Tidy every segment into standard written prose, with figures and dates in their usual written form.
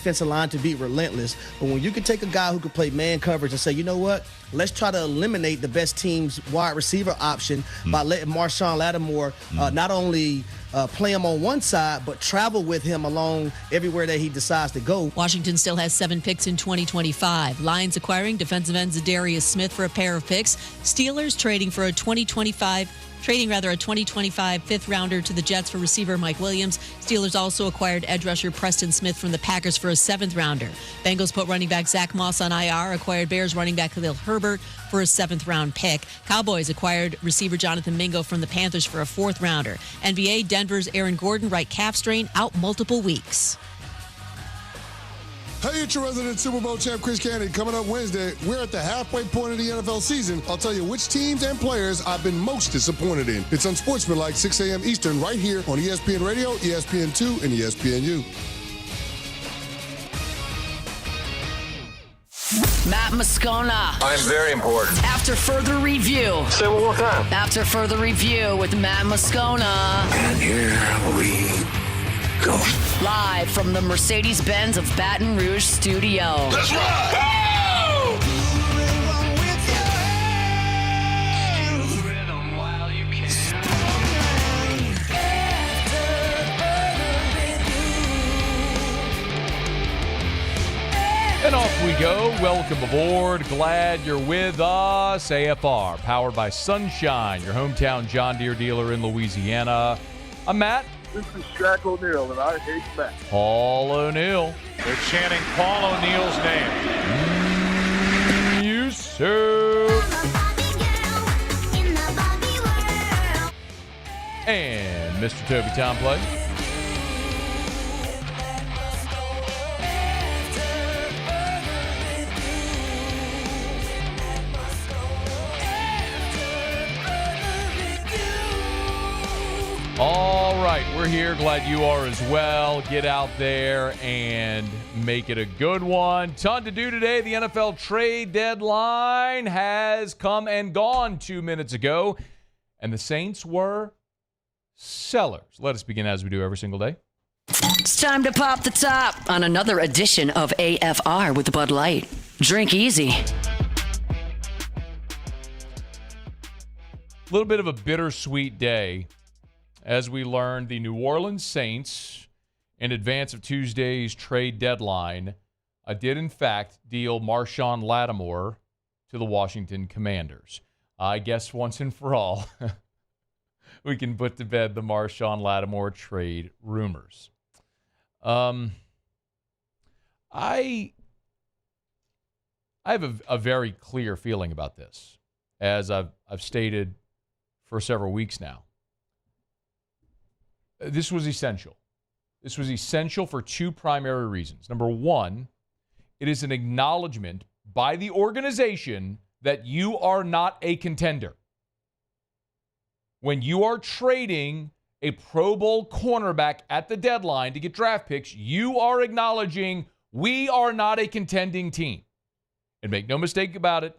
defensive line to be relentless. But when you can take a guy who can play man coverage and say, you know what, let's try to eliminate the best team's wide receiver option by letting Marshon Lattimore not only play him on one side, but travel with him along everywhere that he decides to go. Washington still has 7 picks in 2025. Lions acquiring defensive end Zadarius Smith for a pair of picks. Steelers trading a 2025 fifth-rounder to the Jets for receiver Mike Williams. Steelers also acquired edge rusher Preston Smith from the Packers for a 7th-rounder. Bengals put running back Zach Moss on IR, acquired Bears running back Khalil Herbert for a 7th-round pick. Cowboys acquired receiver Jonathan Mingo from the Panthers for a 4th-rounder. NBA, Denver's Aaron Gordon, right calf strain, out multiple weeks. Hey, it's your resident Super Bowl champ, Chris Candy. Coming up Wednesday, we're at the halfway point of the NFL season. I'll tell you which teams and players I've been most disappointed in. It's Unsportsmanlike, 6 a.m. Eastern, right here on ESPN Radio, ESPN2, and ESPNU. Matt Moscona. I'm very important. After further review. Say it one more time. After further review with Matt Moscona. And here we go. Live from the Mercedes-Benz of Baton Rouge studio. Let's rock! Go! And off we go. Welcome aboard. Glad you're with us. AFR, powered by Sunshine, your hometown John Deere dealer in Louisiana. I'm Matt. This is Shaq O'Neal, and I hate Matt. Paul O'Neal. They're chanting Paul O'Neal's name. You sir. And Mr. Toby Tomplay. All right, we're here. Glad you are as well. Get out there and make it a good one. Ton to do today. The NFL trade deadline has come and gone 2 minutes ago, and the Saints were sellers. Let us begin as we do every single day. It's time to pop the top on another edition of AFR with Bud Light. Drink easy. A little bit of a bittersweet day as we learned the New Orleans Saints, in advance of Tuesday's trade deadline, did in fact deal Marshon Lattimore to the Washington Commanders. I guess once and for all, we can put to bed the Marshon Lattimore trade rumors. I have a very clear feeling about this, as I've stated for several weeks now. This was essential. This was essential for two primary reasons. Number one, it is an acknowledgement by the organization that you are not a contender. When you are trading a Pro Bowl cornerback at the deadline to get draft picks, you are acknowledging we are not a contending team. And make no mistake about it,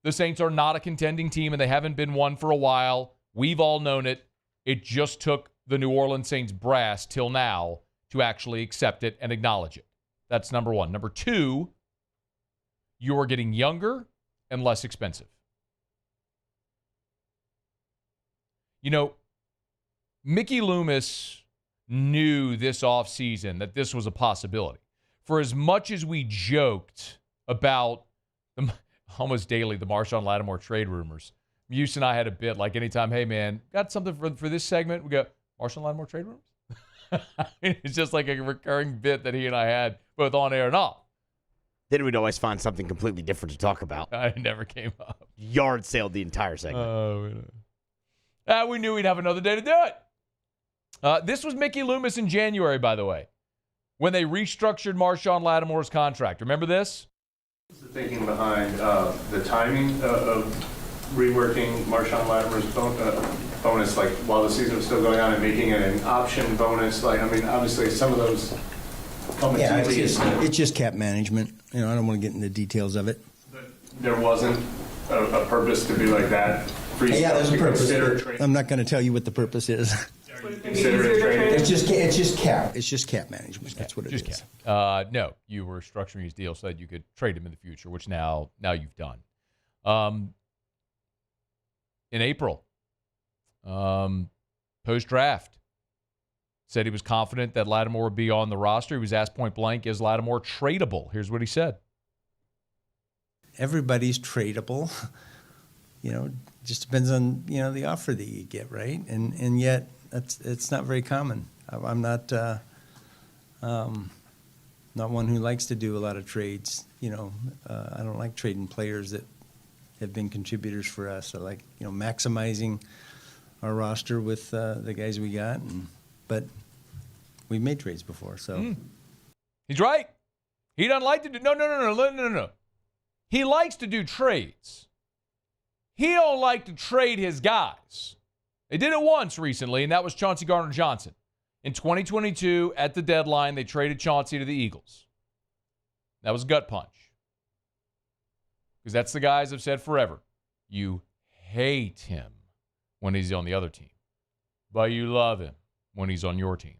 the Saints are not a contending team, and they haven't been one for a while. We've all known it. It just took the New Orleans Saints brass till now to actually accept it and acknowledge it. That's number one. Number two, you are getting younger and less expensive. You know, Mickey Loomis knew this offseason that this was a possibility. For as much as we joked about almost daily the Marshon Lattimore trade rumors, Muse and I had a bit like anytime, hey man, got something for this segment? We go, Marshon Lattimore trade rumors? It's just like a recurring bit that he and I had both on air and off. Then we'd always find something completely different to talk about. It never came up. Yard sailed the entire segment. We knew we'd have another day to do it. This was Mickey Loomis in January, by the way, when they restructured Marshon Lattimore's contract. Remember this? What's the thinking behind the timing of reworking Marshon Lattimore's bonus, like while the season was still going on, and making it an option bonus? Like, I mean, obviously some of those come Yeah, it's just cap management. You know, I don't want to get into the details of it. But there wasn't a purpose to be like that. Yeah, there's a purpose. I'm not going to tell you what the purpose is. consider a trade? It's just cap. It's just cap management. That's what it is. Cap. No, you were structuring his deal so that you could trade him in the future, which now you've done. In April, post-draft, said he was confident that Lattimore would be on the roster. He was asked point blank, is Lattimore tradable? Here's what he said. Everybody's tradable. Just depends on, the offer that you get, right? And yet it's not very common. I'm not one who likes to do a lot of trades. I don't like trading players that have been contributors for us. I like, maximizing our roster with the guys we got. But we've made trades before, so. He's right. He doesn't like to do, no. He likes to do trades. He don't like to trade his guys. They did it once recently, and that was Chauncey Gardner-Johnson. In 2022, at the deadline, they traded Chauncey to the Eagles. That was a gut punch. Because that's the guys have said forever. You hate him when he's on the other team, but you love him when he's on your team.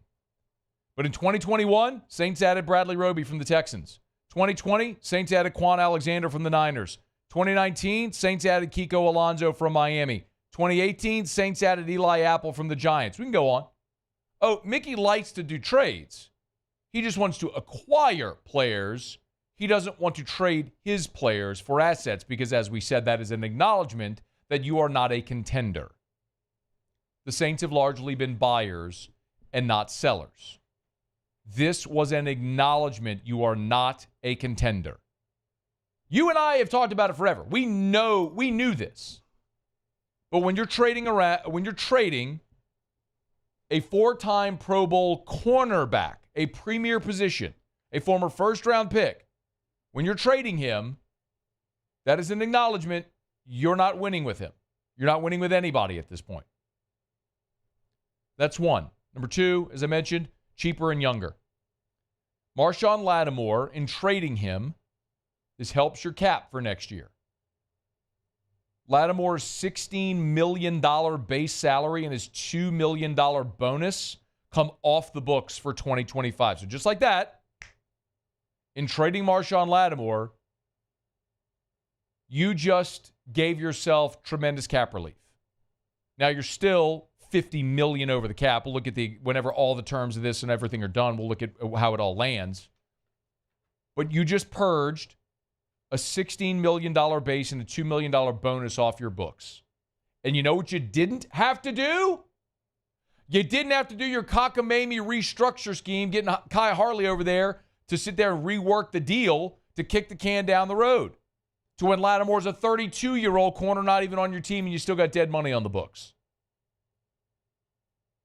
But in 2021, Saints added Bradley Roby from the Texans. 2020, Saints added Quan Alexander from the Niners. 2019, Saints added Kiko Alonso from Miami. 2018, Saints added Eli Apple from the Giants. We can go on. Oh, Mickey likes to do trades. He just wants to acquire players. He doesn't want to trade his players for assets because, as we said, that is an acknowledgement that you are not a contender. The Saints have largely been buyers and not sellers. This was an acknowledgement you are not a contender. You and I have talked about it forever. We knew this. But when you're trading a 4-time Pro Bowl cornerback, a premier position, a former first-round pick, when you're trading him, that is an acknowledgement you're not winning with him. You're not winning with anybody at this point. That's one. Number two, as I mentioned, cheaper and younger. Marshon Lattimore, in trading him, this helps your cap for next year. Lattimore's $16 million base salary and his $2 million bonus come off the books for 2025. So just like that, in trading Marshon Lattimore, you just gave yourself tremendous cap relief. Now you're still $50 million over the cap. We'll look at whenever all the terms of this and everything are done, we'll look at how it all lands. But you just purged a $16 million base and a $2 million bonus off your books. And you know what you didn't have to do? You didn't have to do your cockamamie restructure scheme, getting Kai Harley over there to sit there and rework the deal to kick the can down the road. To when Lattimore's a 32-year-old corner, not even on your team, and you still got dead money on the books.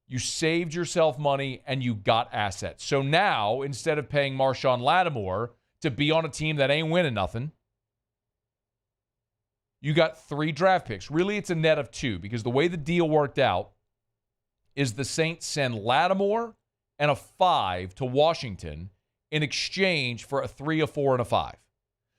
You saved yourself money and you got assets. So now, instead of paying Marshon Lattimore to be on a team that ain't winning nothing, you got 3 draft picks. Really, it's a net of 2 because the way the deal worked out is the Saints send Lattimore and a 5 to Washington in exchange for a 3, a 4, and a 5.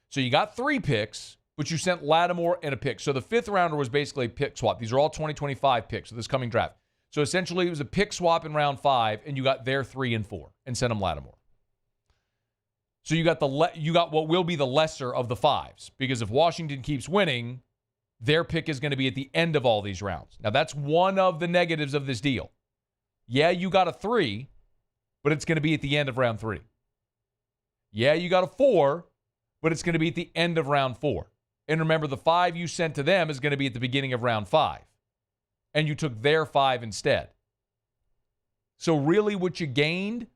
So you got 3 picks, but you sent Lattimore and a pick. So the 5th rounder was basically a pick swap. These are all 2025 picks of this coming draft. So essentially, it was a pick swap in round 5, and you got their 3 and 4 and sent them Lattimore. So you got what will be the lesser of the 5s, because if Washington keeps winning, their pick is going to be at the end of all these rounds. Now, that's one of the negatives of this deal. Yeah, you got a 3, but it's going to be at the end of round 3. Yeah, you got a 4, but it's going to be at the end of round 4. And remember, the 5 you sent to them is going to be at the beginning of round 5. And you took their 5 instead. So really what you gained,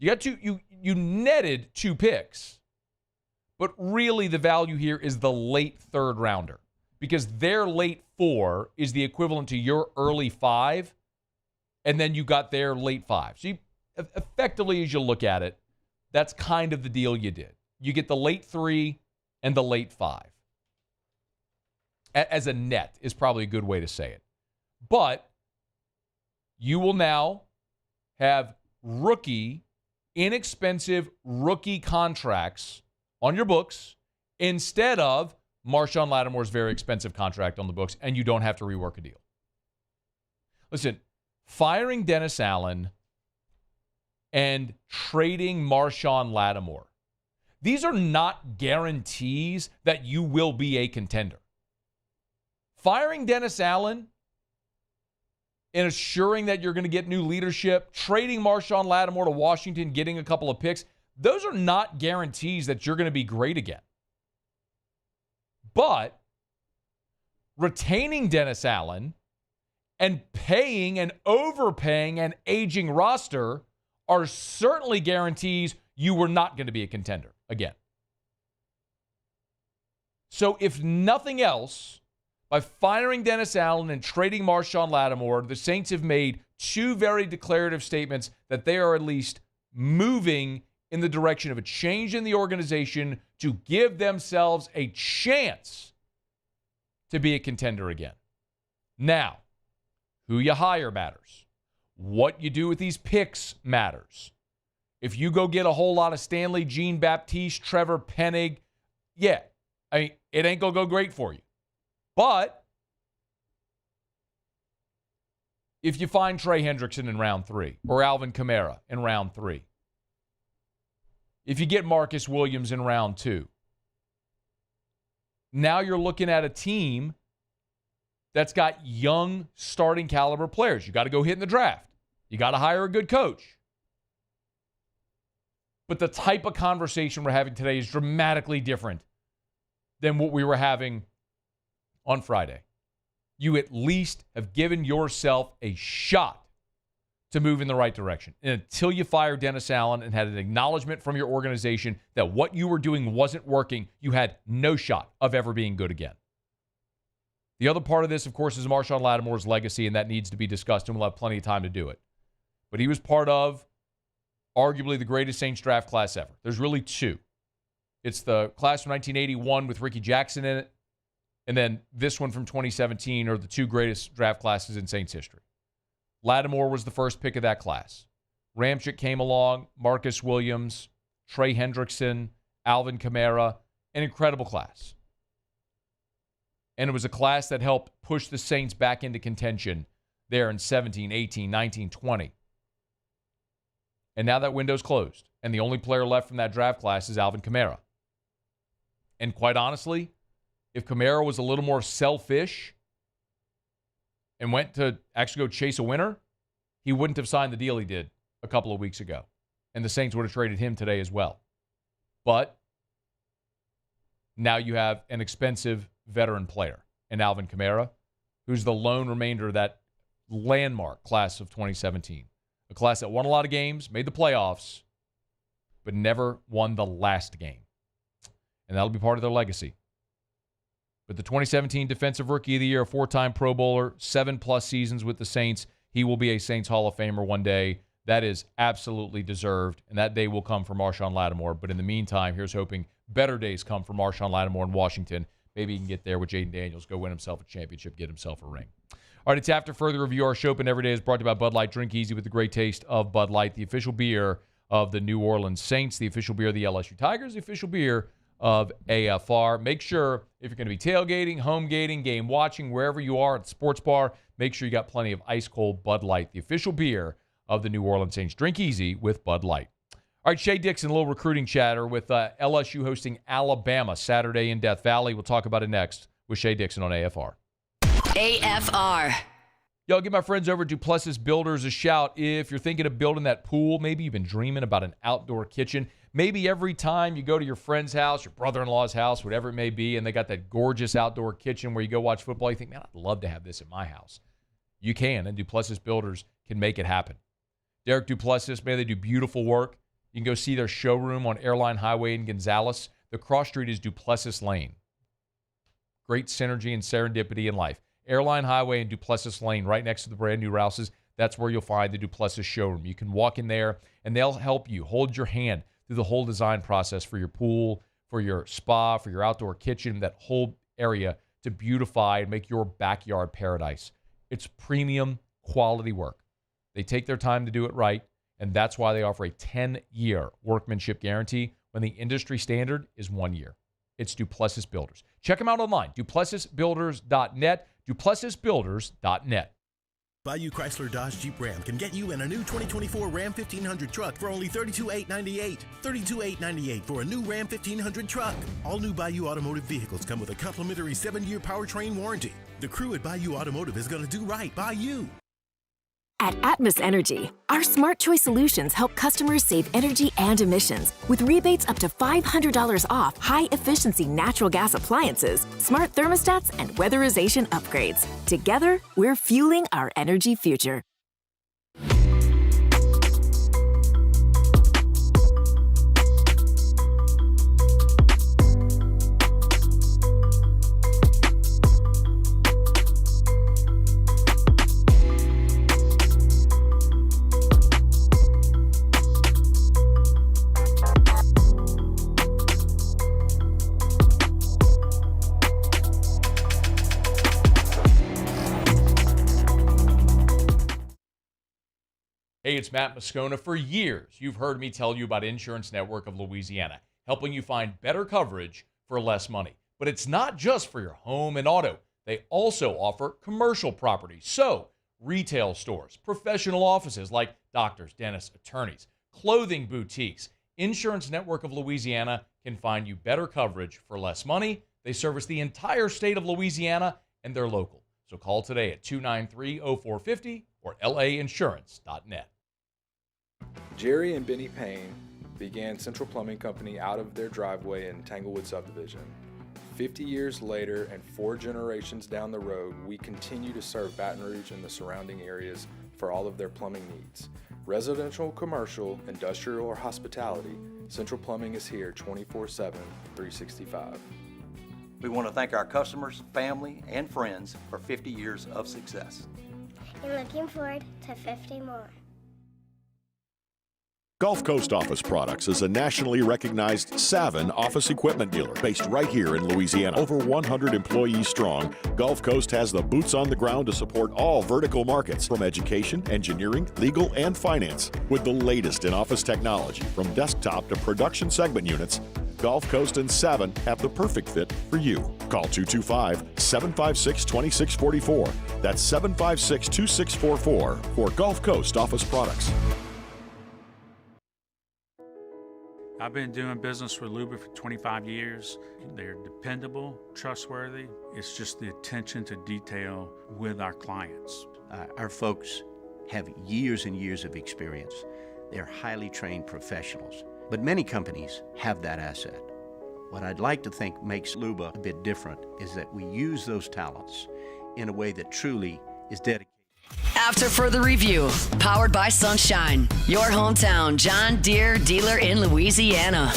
you netted 2 picks. But really the value here is the late 3rd rounder. Because their late 4 is the equivalent to your early 5. And then you got their late 5. So effectively, as you look at it, that's kind of the deal you did. You get the late 3 and the late 5. As a net is probably a good way to say it. But you will now have inexpensive rookie contracts on your books instead of Marshon Lattimore's very expensive contract on the books, and you don't have to rework a deal. Listen, firing Dennis Allen and trading Marshon Lattimore. These are not guarantees that you will be a contender. Firing Dennis Allen and assuring that you're going to get new leadership, trading Marshon Lattimore to Washington, getting a couple of picks, those are not guarantees that you're going to be great again. But retaining Dennis Allen and paying and overpaying an aging roster are certainly guarantees you were not going to be a contender again. So if nothing else, by firing Dennis Allen and trading Marshon Lattimore, the Saints have made two very declarative statements that they are at least moving in the direction of a change in the organization to give themselves a chance to be a contender again. Now, who you hire matters. What you do with these picks matters. If you go get a whole lot of Stanley, Jean-Baptiste, Trevor Penning, yeah, it ain't going to go great for you. But if you find Trey Hendrickson in round 3 or Alvin Kamara in round 3, if you get Marcus Williams in round 2, now you're looking at a team that's got young starting caliber players. You got to go hit in the draft. You got to hire a good coach. But the type of conversation we're having today is dramatically different than what we were having on Friday. You at least have given yourself a shot to move in the right direction. And until you fired Dennis Allen and had an acknowledgement from your organization that what you were doing wasn't working, you had no shot of ever being good again. The other part of this, of course, is Marshon Lattimore's legacy, and that needs to be discussed, and we'll have plenty of time to do it. But he was part of arguably the greatest Saints draft class ever. There's really two. It's the class from 1981 with Ricky Jackson in it, and then this one from 2017 are the two greatest draft classes in Saints history. Lattimore was the first pick of that class. Ramczyk came along, Marcus Williams, Trey Hendrickson, Alvin Kamara, an incredible class. And it was a class that helped push the Saints back into contention there in 17, 18, 19, 20. And now that window's closed. And the only player left from that draft class is Alvin Kamara. And quite honestly, if Kamara was a little more selfish and went to actually go chase a winner, he wouldn't have signed the deal he did a couple of weeks ago. And the Saints would have traded him today as well. But now you have an expensive veteran player in Alvin Kamara, who's the lone remainder of that landmark class of 2017. A class that won a lot of games, made the playoffs, but never won the last game. And that'll be part of their legacy. But the 2017 Defensive Rookie of the Year, a 4-time Pro Bowler, 7+ seasons with the Saints. He will be a Saints Hall of Famer one day. That is absolutely deserved, and that day will come for Marshon Lattimore. But in the meantime, here's hoping better days come for Marshon Lattimore in Washington. Maybe he can get there with Jaden Daniels, go win himself a championship, get himself a ring. All right, it's After Further Review. Our show open every day is brought to you by Bud Light. Drink easy with the great taste of Bud Light, the official beer of the New Orleans Saints, the official beer of the LSU Tigers, the official beer of AFR. Make sure if you're going to be tailgating, home gating, game watching, wherever you are at the sports bar, make sure you got plenty of ice-cold Bud Light, the official beer of the New Orleans Saints. Drink easy with Bud Light. All right, Shea Dixon, a little recruiting chatter with LSU hosting Alabama Saturday in Death Valley. We'll talk about it next with Shea Dixon on AFR. AFR. Yo, give my friends over at Duplessis Builders a shout. If you're thinking of building that pool, maybe you've been dreaming about an outdoor kitchen. Maybe every time you go to your friend's house, your brother-in-law's house, whatever it may be, and they got that gorgeous outdoor kitchen where you go watch football, you think, man, I'd love to have this at my house. You can, and Duplessis Builders can make it happen. Derek Duplessis, man, they do beautiful work. You can go see their showroom on Airline Highway in Gonzales. The cross street is Duplessis Lane. Great synergy and serendipity in life. Airline Highway and Duplessis Lane, right next to the brand new Rouse's. That's where you'll find the Duplessis showroom. You can walk in there, and they'll help you hold your hand through the whole design process for your pool, for your spa, for your outdoor kitchen, that whole area to beautify and make your backyard paradise. It's premium quality work. They take their time to do it right, and that's why they offer a 10-year workmanship guarantee when the industry standard is 1 year. It's Duplessis Builders. Check them out online, duplessisbuilders.net, duplessisbuilders.net. Bayou Chrysler Dodge Jeep Ram can get you in a new 2024 Ram 1500 truck for only $32,898. $32,898 for a new Ram 1500 truck. All new Bayou Automotive vehicles come with a complimentary 7-year powertrain warranty. The crew at Bayou Automotive is going to do right by you. At Atmos Energy, our smart choice solutions help customers save energy and emissions with rebates up to $500 off high-efficiency natural gas appliances, smart thermostats, and weatherization upgrades. Together, we're fueling our energy future. Hey, it's Matt Moscona. For years, you've heard me tell you about Insurance Network of Louisiana, helping you find better coverage for less money. But it's not just for your home and auto. They also offer commercial property. So, retail stores, professional offices like doctors, dentists, attorneys, clothing boutiques. Insurance Network of Louisiana can find you better coverage for less money. They service the entire state of Louisiana, and they're local. So call today at 293-0450 or lainsurance.net. Jerry and Benny Payne began Central Plumbing Company out of their driveway in Tanglewood subdivision. 50 years later and 4 generations down the road, we continue to serve Baton Rouge and the surrounding areas for all of their plumbing needs. Residential, commercial, industrial, or hospitality, Central Plumbing is here 24/7, 365. We want to thank our customers, family, and friends for 50 years of success. And looking forward to 50 more. Gulf Coast Office Products is a nationally recognized Savin office equipment dealer based right here in Louisiana. Over 100 employees strong, Gulf Coast has the boots on the ground to support all vertical markets from education, engineering, legal, and finance. With the latest in office technology from desktop to production segment units, Gulf Coast and Savin have the perfect fit for you. Call 225-756-2644. That's 756-2644 for Gulf Coast Office Products. I've been doing business with Luba for 25 years. They're dependable, trustworthy. It's just the attention to detail with our clients. Our folks have years and years of experience. They're highly trained professionals, but many companies have that asset. What I'd like to think makes Luba a bit different is that we use those talents in a way that truly is dedicated. After further review, powered by Sunshine, your hometown John Deere dealer in Louisiana.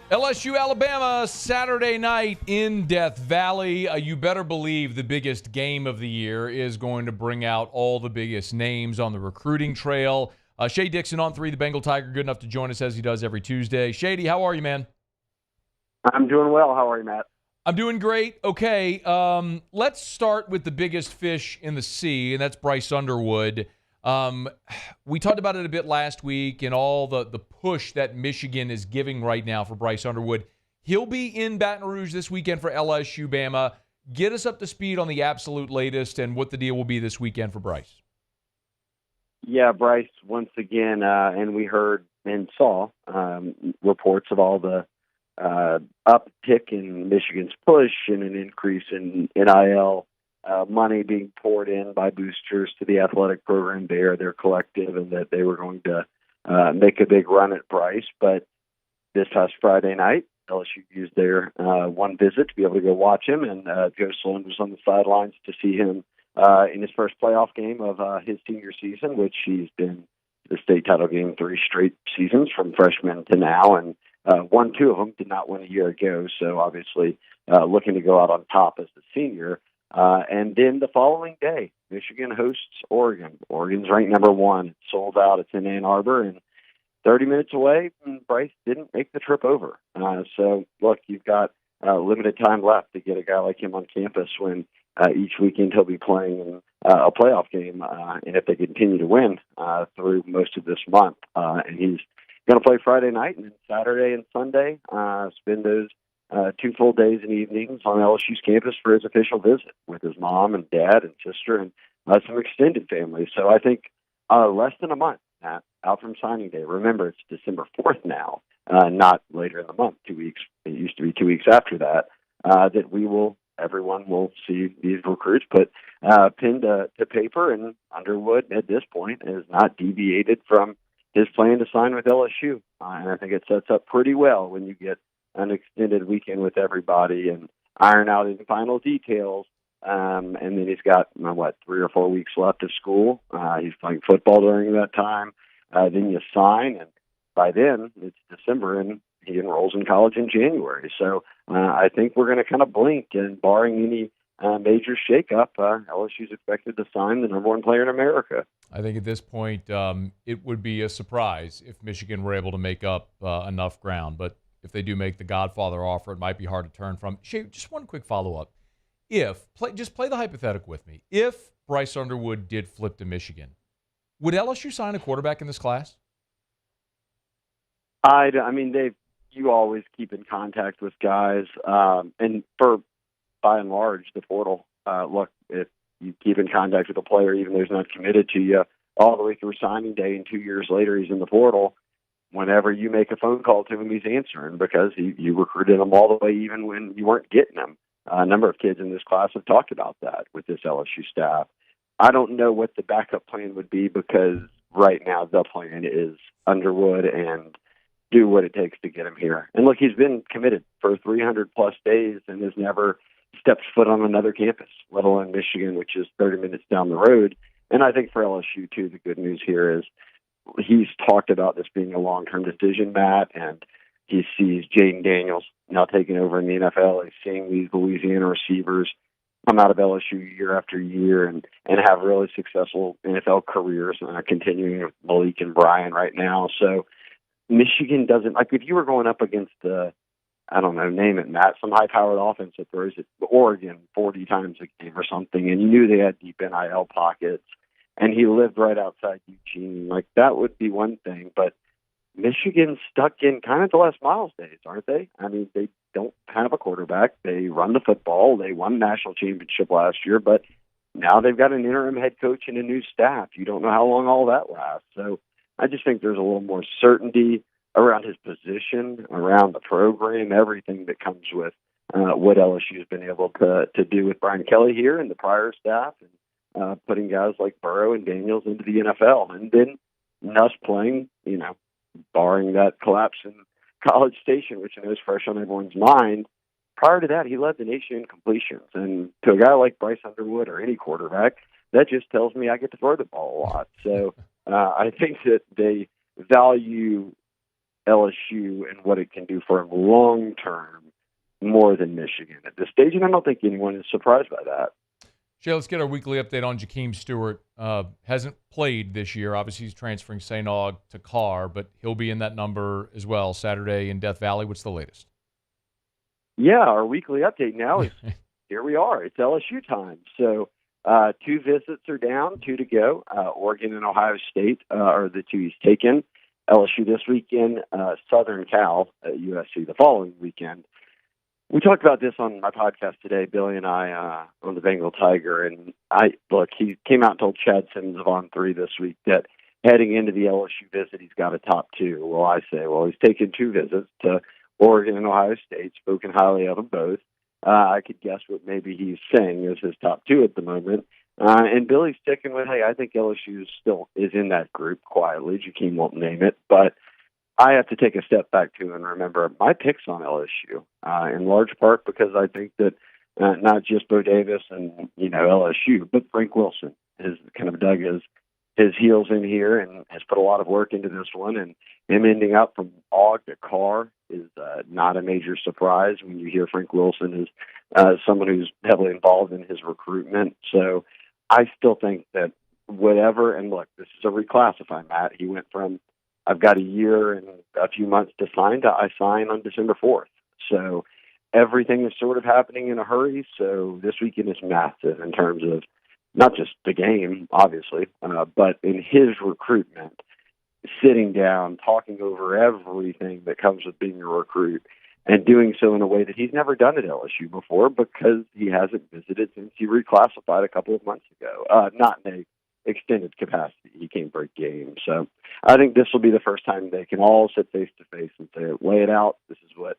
LSU-Alabama Saturday night in Death Valley. You better believe the biggest game of the year is going to bring out all the biggest names on the recruiting trail. Shea Dixon on 3, the Bengal Tiger, good enough to join us as he does every Tuesday. Shady, how are you, man? I'm doing well. How are you, Matt? I'm doing great. Okay, let's start with the biggest fish in the sea, and that's Bryce Underwood. We talked about it a bit last week and all the push that Michigan is giving right now for Bryce Underwood. He'll be in Baton Rouge this weekend for LSU-Bama. Get us up to speed on the absolute latest and what the deal will be this weekend for Bryce. Yeah, Bryce, once again, and we heard and saw reports of all the uptick in Michigan's push and an increase in NIL money being poured in by boosters to the athletic program there, their collective, and that they were going to make a big run at Bryce. But this past Friday night, LSU used their one visit to be able to go watch him, and Joe Sloan was on the sidelines to see him in his first playoff game of his senior season, which he's been to the state title game 3 straight seasons from freshman to now, and won 2 of them, did not win a year ago, so obviously looking to go out on top as the senior. And then the following day, Michigan hosts Oregon. Oregon's ranked number 1. It's sold out. It's in Ann Arbor, and 30 minutes away, and Bryce didn't make the trip over. So, look, you've got limited time left to get a guy like him on campus when each weekend he'll be playing in a playoff game, and if they continue to win through most of this month. And going to play Friday night, and then Saturday and Sunday spend those 2 full days and evenings on LSU's campus for his official visit with his mom and dad and sister and some extended family. So I think less than a month out from signing day. Remember, it's December 4th now, not later in the month, 2 weeks. It used to be 2 weeks after that, that everyone will see these recruits put pen to paper, and Underwood at this point has not deviated from his plan to sign with LSU. And I think it sets up pretty well when you get an extended weekend with everybody and iron out his final details. And then he's got, 3 or 4 weeks left of school. He's playing football during that time. Then you sign, and by then it's December, and he enrolls in college in January. So I think we're going to kind of blink, and barring any major shakeup, LSU's expected to sign the number 1 player in America. I think at this point it would be a surprise if Michigan were able to make up enough ground. But if they do make the Godfather offer, it might be hard to turn from. Shea, just one quick follow-up. Just play the hypothetical with me. If Bryce Underwood did flip to Michigan, would LSU sign a quarterback in this class? You always keep in contact with guys, and by and large, the portal. Look, if you keep in contact with a player, even though he's not committed to you, all the way through signing day, and 2 years later he's in the portal. Whenever you make a phone call to him, he's answering, because you recruited him all the way even when you weren't getting him. A number of kids in this class have talked about that with this LSU staff. I don't know what the backup plan would be, because right now the plan is Underwood and do what it takes to get him here. And look, he's been committed for 300-plus days and has never stepped foot on another campus, let alone Michigan, which is 30 minutes down the road. And I think for LSU, too, the good news here is he's talked about this being a long-term decision, Matt, and he sees Jaden Daniels now taking over in the NFL. He's seeing these Louisiana receivers come out of LSU year after year and have really successful NFL careers, continuing with Malik and Brian right now. So Michigan doesn't, if you were going up against name it, Matt, some high-powered offense that throws at Oregon 40 times a game or something, and you knew they had deep NIL pockets, and he lived right outside Eugene, that would be one thing. But Michigan's stuck in kind of the Les Miles days, aren't they? They don't have a quarterback. They run the football. They won a national championship last year, but now they've got an interim head coach and a new staff. You don't know how long all that lasts. So I just think there's a little more certainty around his position, around the program, everything that comes with what LSU has been able to do with Brian Kelly here and the prior staff, and putting guys like Burrow and Daniels into the NFL. And then Nuss playing, barring that collapse in College Station, which I know is fresh on everyone's mind. Prior to that, he led the nation in completions. And to a guy like Bryce Underwood or any quarterback, that just tells me I get to throw the ball a lot. So I think that they value LSU and what it can do for him long term more than Michigan at this stage, and I don't think anyone is surprised by that. Shea, let's get our weekly update on Jakeem Stewart. Hasn't played this year. Obviously, he's transferring St. Aug to Carr, but he'll be in that number as well Saturday in Death Valley. What's the latest? Yeah, our weekly update now is here we are. It's LSU time. So 2 visits are down, 2 to go. Oregon and Ohio State are the 2 he's taken. LSU this weekend, Southern Cal at USC the following weekend. We talked about this on my podcast today, Billy and I, on the Bengal Tiger. And he came out and told Chad Simmons of On3 this week that heading into the LSU visit, he's got a top 2. Well, I say, he's taken 2 visits to Oregon and Ohio State, spoken highly of them both. I could guess what maybe he's saying is his top 2 at the moment. And Billy's sticking with, hey, I think LSU still is in that group quietly. Jakeem won't name it, but I have to take a step back, too, and remember my picks on LSU, in large part because I think that not just Bo Davis and, LSU, but Frank Wilson has kind of dug his heels in here and has put a lot of work into this one. And him ending up from Aug to Carr is not a major surprise when you hear Frank Wilson is someone who's heavily involved in his recruitment. So I still think that whatever, and look, this is a reclassify, Matt. He went from I've got a year and a few months to sign to I sign on December 4th. So everything is sort of happening in a hurry. So this weekend is massive in terms of not just the game, obviously, but in his recruitment. sitting down, talking over everything that comes with being a recruit, and doing so in a way that he's never done at LSU before because he hasn't visited since he reclassified a couple of months ago. Not in a extended capacity. He came for a game. So I think this will be the first time they can all sit face to face and say, lay it out. This is what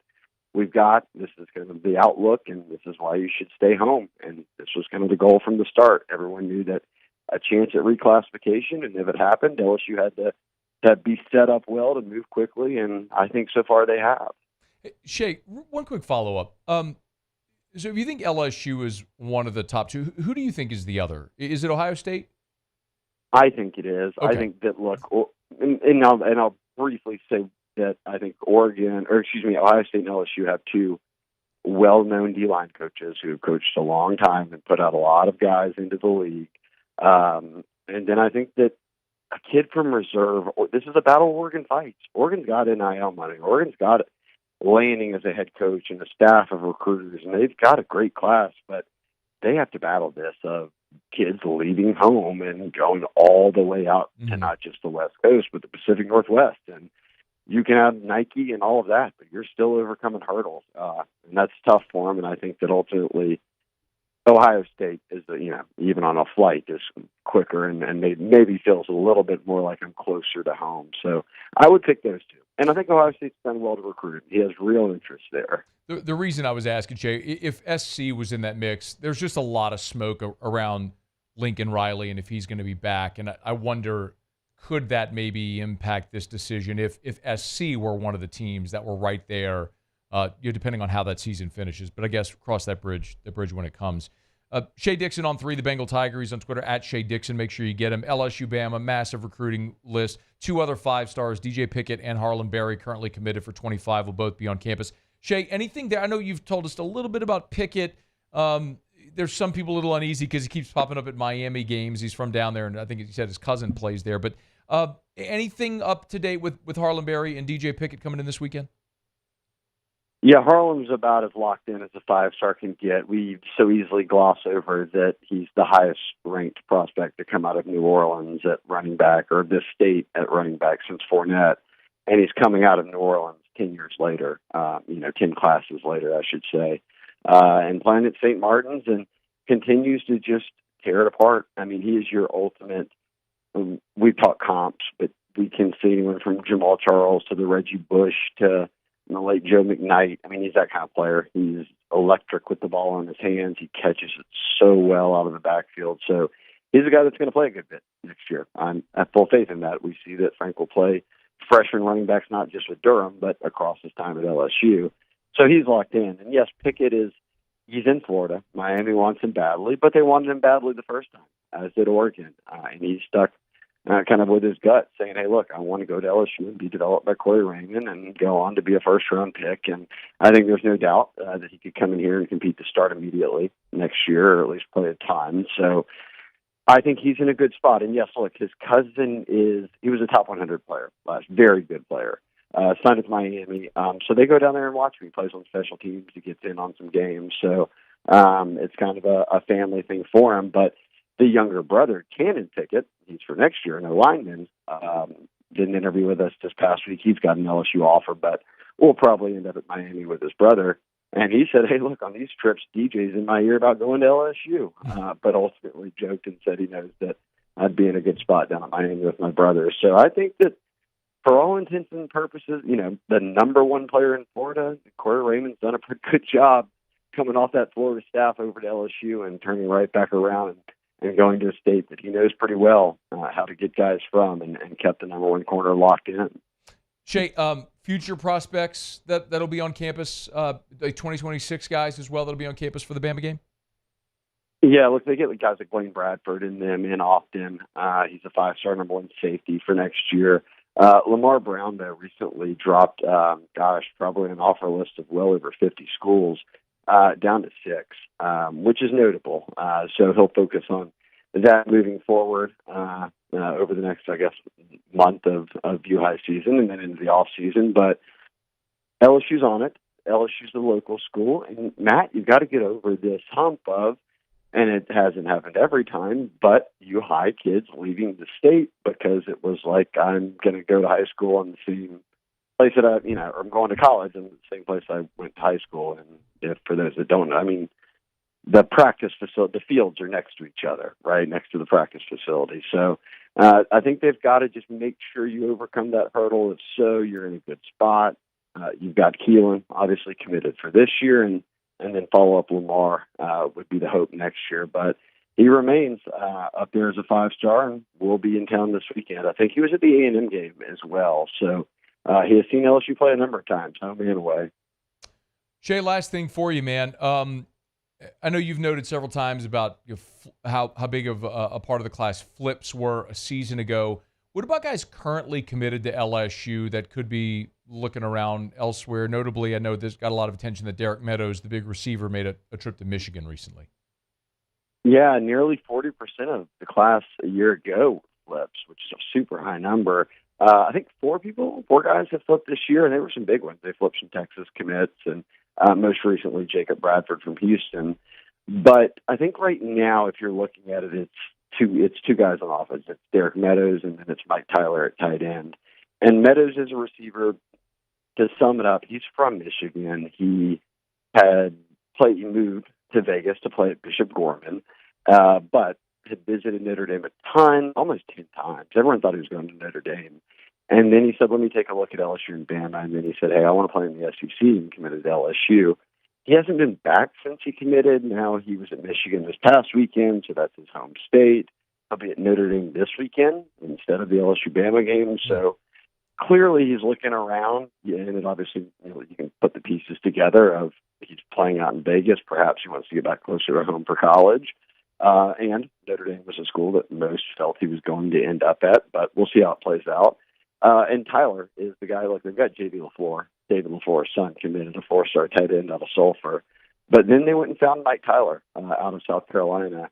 we've got. This is kind of the outlook, and this is why you should stay home. And this was kind of the goal from the start. Everyone knew that a chance at reclassification, and if it happened, LSU had to be set up well to move quickly, and I think so far they have. Shea, one quick follow-up. So if you think LSU is one of the top two, who do you think is the other? Is it Ohio State? I think it is. Okay. I think that, look, and I'll briefly say that I think Ohio State and LSU have two well-known D-line coaches who have coached a long time and put out a lot of guys into the league. And then I think that a kid from reserve, this is a battle Oregon fights. Oregon's got NIL money. Oregon's got Lanning as a head coach and a staff of recruiters, and they've got a great class, but they have to battle this of kids leaving home and going all the way out to not just the West Coast, but the Pacific Northwest. And you can have Nike and all of that, but you're still overcoming hurdles. And that's tough for them. And I think that ultimately Ohio State is, even on a flight, is quicker and maybe feels a little bit more like I'm closer to home. So I would pick those two. And I think Ohio State's done well to recruit. He has real interest there. The reason I was asking, Jay, if SC was in that mix, there's just a lot of smoke around Lincoln Riley and if he's going to be back. And I wonder, could that maybe impact this decision if SC were one of the teams that were right there, depending on how that season finishes. But I guess cross that bridge when it comes. Shea Dixon on 3, the Bengal Tiger. He's on Twitter at Shea Dixon. Make sure you get him. LSU-Bama, massive recruiting list. 2 other 5-stars, DJ Pickett and Harlan Berry, currently committed for 25, will both be on campus. Shea, anything there? I know you've told us a little bit about Pickett. There's some people a little uneasy because he keeps popping up at Miami games. He's from down there, and I think he said his cousin plays there. But anything up to date with Harlan Berry and DJ Pickett coming in this weekend? Yeah, Harlan's about as locked in as a 5-star can get. We so easily gloss over that he's the highest-ranked prospect to come out of New Orleans at running back, or this state at running back since Fournette. And he's coming out of New Orleans 10 years later, 10 classes later, I should say, and playing at St. Martin's and continues to just tear it apart. I mean, he is your ultimate. We've talked comps, but we can see anyone from Jamal Charles to the Reggie Bush to the late Joe McKnight. I mean, he's that kind of player. He's electric with the ball in his hands. He catches it so well out of the backfield. So he's a guy that's going to play a good bit next year. I have full faith in that. We see that Frank will play freshman running backs, not just with Durham, but across his time at LSU. So he's locked in. And yes, Pickett he's in Florida. Miami wants him badly, but they wanted him badly the first time, as did Oregon. And he's stuck kind of with his gut, saying, hey, look, I want to go to LSU and be developed by Corey Raymond and go on to be a first-round pick. And I think there's no doubt that he could come in here and compete to start immediately next year, or at least play a time. So I think he's in a good spot. And yes, look, his cousin he was a top 100 player last, very good player, signed with Miami. So they go down there and watch him. He plays on special teams. He gets in on some games. So it's kind of a family thing for him. But the younger brother, Cannon Pickett, he's for next year, no lineman, did an interview with us this past week. He's got an LSU offer, but will probably end up at Miami with his brother. And he said, hey, look, on these trips, DJ's in my ear about going to LSU. But ultimately joked and said he knows that I'd be in a good spot down at Miami with my brother. So I think that for all intents and purposes, the number one player in Florida, Corey Raymond's done a pretty good job coming off that Florida staff over to LSU and turning right back around and going to a state that he knows pretty well how to get guys from and kept the number one corner locked in. Shea, future prospects that'll be on campus, the 2026 guys as well that'll be on campus for the Bama game? Yeah, look, they get guys like Blaine Bradford in them in Austin. He's a 5-star number 1 safety for next year. Lamar Brown, though, recently dropped, probably an offer list of well over 50 schools, down to 6, which is notable. So he'll focus on that moving forward over the next, I guess, month of U High season and then into the off season. But LSU's on it. LSU's the local school. And, Matt, you've got to get over this hump of And it hasn't happened every time, but you high kids leaving the state because it was like, I'm going to go to high school in the same place that or I'm going to college in the same place I went to high school. And if, for those that don't know, I mean, the practice facility, the fields are next to each other, right next to the practice facility. So I think they've got to just make sure you overcome that hurdle. If so, you're in a good spot. You've got Keelan obviously committed for this year, and then follow up Lamar would be the hope next year. But he remains up there as a 5-star and will be in town this weekend. I think he was at the A&M game as well. So he has seen LSU play a number of times, home and away. Shea, last thing for you, man. I know you've noted several times about how big of a part of the class flips were a season ago. What about guys currently committed to LSU that could be looking around elsewhere? Notably, I know there's got a lot of attention that Derek Meadows, the big receiver, made a trip to Michigan recently. Yeah, nearly 40% of the class a year ago flips, which is a super high number. I think four guys have flipped this year, and they were some big ones. They flipped some Texas commits, and most recently Jacob Bradford from Houston. But I think right now, if you're looking at it, it's two guys on offense. It's Derek Meadows, and then it's Mike Tyler at tight end. And Meadows is a receiver. To sum it up, he's from Michigan. He moved to Vegas to play at Bishop Gorman, but had visited Notre Dame a ton, almost 10 times. Everyone thought he was going to Notre Dame. And then he said, let me take a look at LSU and Bama. And then he said, hey, I want to play in the SEC, and committed to LSU. He hasn't been back since he committed. Now he was at Michigan this past weekend, so that's his home state. He'll be at Notre Dame this weekend instead of the LSU-Bama game. So clearly he's looking around, and it obviously, you can put the pieces together of he's playing out in Vegas. Perhaps he wants to get back closer to home for college. And Notre Dame was a school that most felt he was going to end up at, but we'll see how it plays out. And Tyler is the guy, they've got David LaFleur's son, committed a 4-star tight end out of Sulphur. But then they went and found Mike Tyler out of South Carolina.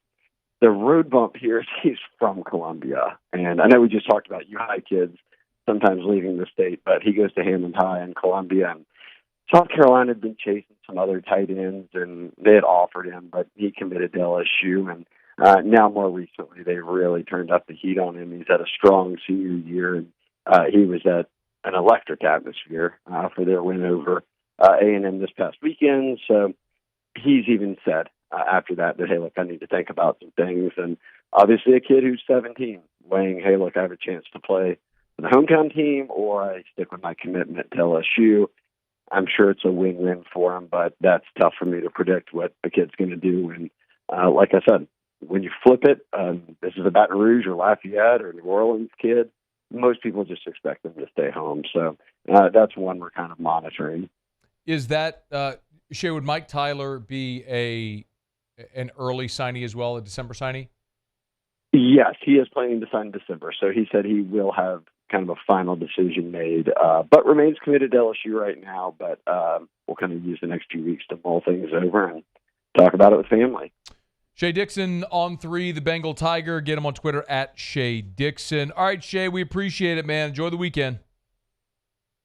The road bump here is he's from Columbia. And I know we just talked about you high kids sometimes leaving the state, but he goes to Hammond High in Columbia. And South Carolina had been chasing some other tight ends, and they had offered him, but he committed to LSU. And now more recently, they really turned up the heat on him. He's had a strong senior year, and he was at an electric atmosphere for their win over A&M this past weekend. So he's even said after that, hey, look, I need to think about some things. And obviously a kid who's 17 weighing, hey, look, I have a chance to play for the hometown team, or I stick with my commitment to LSU. I'm sure it's a win-win for him, but that's tough for me to predict what a kid's going to do. And like I said, when you flip it, this is a Baton Rouge or Lafayette or New Orleans kid, most people just expect them to stay home. So that's one we're kind of monitoring. Is that, Shea, would Mike Tyler be an early signee as well, a December signee? Yes, he is planning to sign in December. So he said he will have kind of a final decision made, but remains committed to LSU right now. But we'll kind of use the next few weeks to mull things over and talk about it with family. Shea Dixon on 3, the Bengal Tiger. Get him on Twitter at Shea Dixon. All right, Shea, we appreciate it, man. Enjoy the weekend.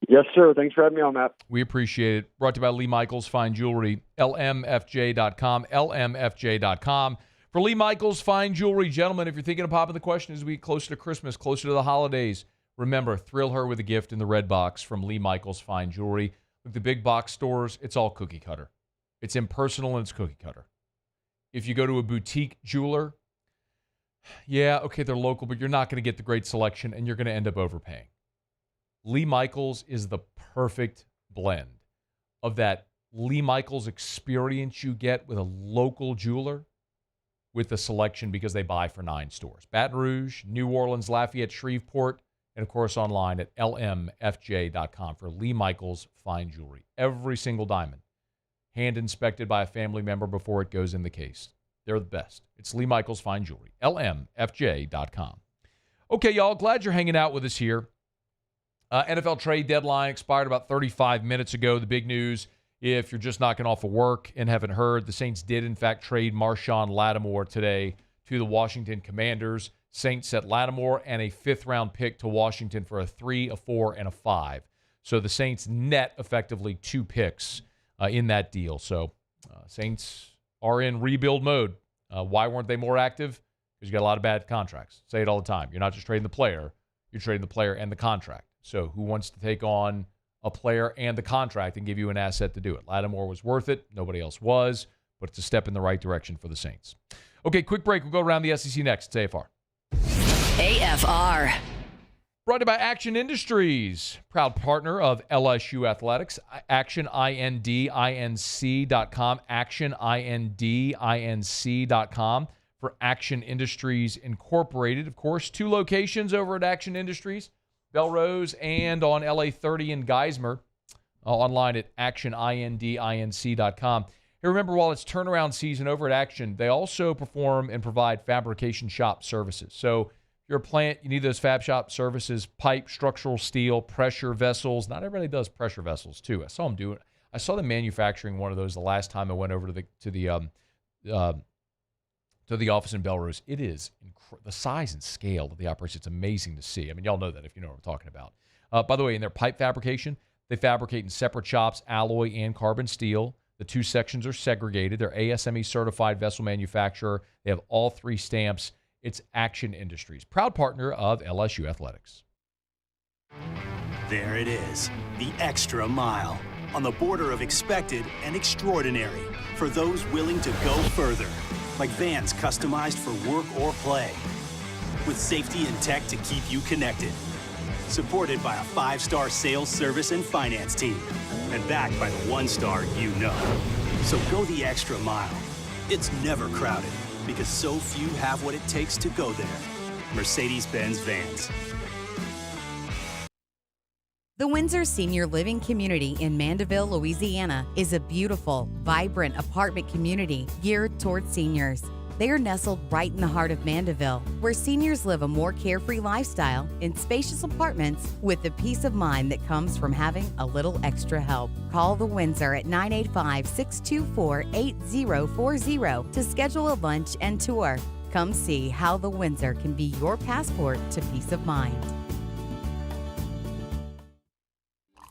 Yes, sir. Thanks for having me on, Matt. We appreciate it. Brought to you by Lee Michaels Fine Jewelry, lmfj.com, lmfj.com. For Lee Michaels Fine Jewelry, gentlemen, if you're thinking of popping the question as we get closer to Christmas, closer to the holidays, remember, thrill her with a gift in the red box from Lee Michaels Fine Jewelry. Look, the big box stores, it's all cookie cutter. It's impersonal and it's cookie cutter. If you go to a boutique jeweler, yeah, okay, they're local, but you're not going to get the great selection and you're going to end up overpaying. Lee Michaels is the perfect blend of that Lee Michaels experience you get with a local jeweler with the selection because they buy for 9 stores. Baton Rouge, New Orleans, Lafayette, Shreveport, and of course online at lmfj.com for Lee Michaels Fine Jewelry. Every single diamond, hand inspected by a family member before it goes in the case. They're the best. It's Lee Michaels Fine Jewelry, lmfj.com. Okay, y'all, glad you're hanging out with us here. NFL trade deadline expired about 35 minutes ago. The big news, if you're just knocking off of work and haven't heard, the Saints did, in fact, trade Marshon Lattimore today to the Washington Commanders. Saints sent Lattimore and a 5th-round pick to Washington for a 3, a 4, and a 5. So the Saints net effectively 2 picks in that deal. So Saints are in rebuild mode Why weren't they more active? Because you got a lot of bad contracts. Say it all the time. You're not just trading the player. You're trading the player and the contract. So who wants to take on a player and the contract and give you an asset to do it? Lattimore was worth it. Nobody else was. But it's a step in the right direction for the Saints. Okay, quick break. We'll go around the SEC next. It's AFR. AFR. Brought to you by Action Industries, proud partner of LSU Athletics. ActionIndinc.com. ActionIndinc.com for Action Industries Incorporated. Of course, 2 locations over at Action Industries, Belrose and on LA 30 in Geismar. Online at ActionIndinc.com. Hey, remember, while it's turnaround season over at Action, they also perform and provide fabrication shop services. So if you're a plant, you need those fab shop services: pipe, structural steel, pressure vessels. Not everybody does pressure vessels too. I saw them do it. I saw them manufacturing one of those the last time I went over to the office in Belrose. It is the size and scale of the operation. It's amazing to see. I mean, y'all know that if you know what I'm talking about. By the way, in their pipe fabrication, they fabricate in separate shops, alloy and carbon steel. The 2 sections are segregated. They're ASME certified vessel manufacturer. They have all 3 stamps. It's Action Industries, proud partner of LSU Athletics. There it is, the extra mile, on the border of expected and extraordinary for those willing to go further, like vans customized for work or play, with safety and tech to keep you connected. Supported by a 5-star sales, service, and finance team, and backed by the 1-star you know. So go the extra mile. It's never crowded, because so few have what it takes to go there. Mercedes-Benz Vans. The Windsor Senior Living Community in Mandeville, Louisiana is a beautiful, vibrant apartment community geared towards seniors. They are nestled right in the heart of Mandeville, where seniors live a more carefree lifestyle in spacious apartments with the peace of mind that comes from having a little extra help. Call the Windsor at 985-624-8040 to schedule a lunch and tour. Come see how the Windsor can be your passport to peace of mind.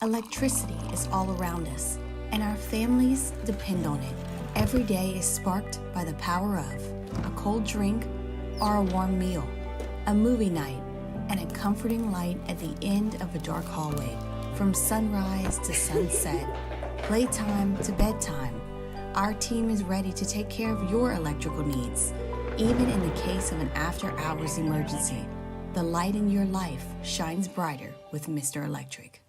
Electricity is all around us, and our families depend on it. Every day is sparked by the power of a cold drink or a warm meal, a movie night, and a comforting light at the end of a dark hallway. From sunrise to sunset, playtime to bedtime, our team is ready to take care of your electrical needs. Even in the case of an after-hours emergency, the light in your life shines brighter with Mr. Electric.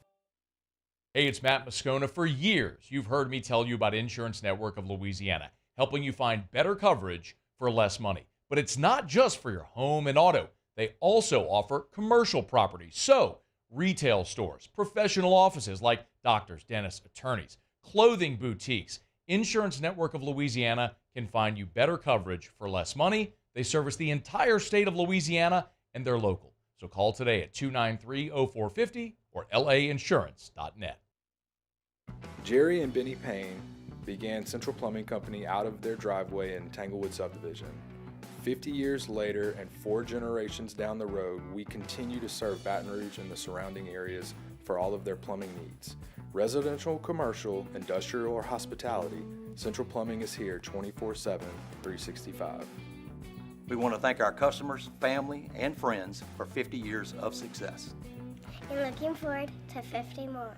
Hey, it's Matt Moscona. For years, you've heard me tell you about Insurance Network of Louisiana, helping you find better coverage for less money. But it's not just for your home and auto. They also offer commercial properties. So, retail stores, professional offices like doctors, dentists, attorneys, clothing boutiques. Insurance Network of Louisiana can find you better coverage for less money. They service the entire state of Louisiana, and they're local. So call today at 293-0450 or lainsurance.net. Jerry and Benny Payne began Central Plumbing Company out of their driveway in Tanglewood Subdivision. 50 years later and 4 generations down the road, we continue to serve Baton Rouge and the surrounding areas for all of their plumbing needs. Residential, commercial, industrial, or hospitality, Central Plumbing is here 24/7, 365. We want to thank our customers, family, and friends for 50 years of success. And looking forward to 50 more.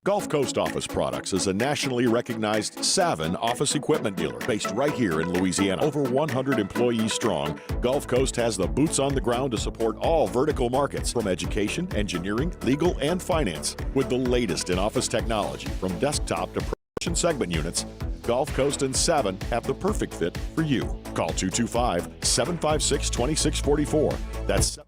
Gulf Coast Office Products is a nationally recognized Savin office equipment dealer based right here in Louisiana. Over 100 employees strong, Gulf Coast has the boots on the ground to support all vertical markets, from education, engineering, legal, and finance. With the latest in office technology, from desktop to production segment units, Gulf Coast and Savin have the perfect fit for you. Call 225-756-2644. That's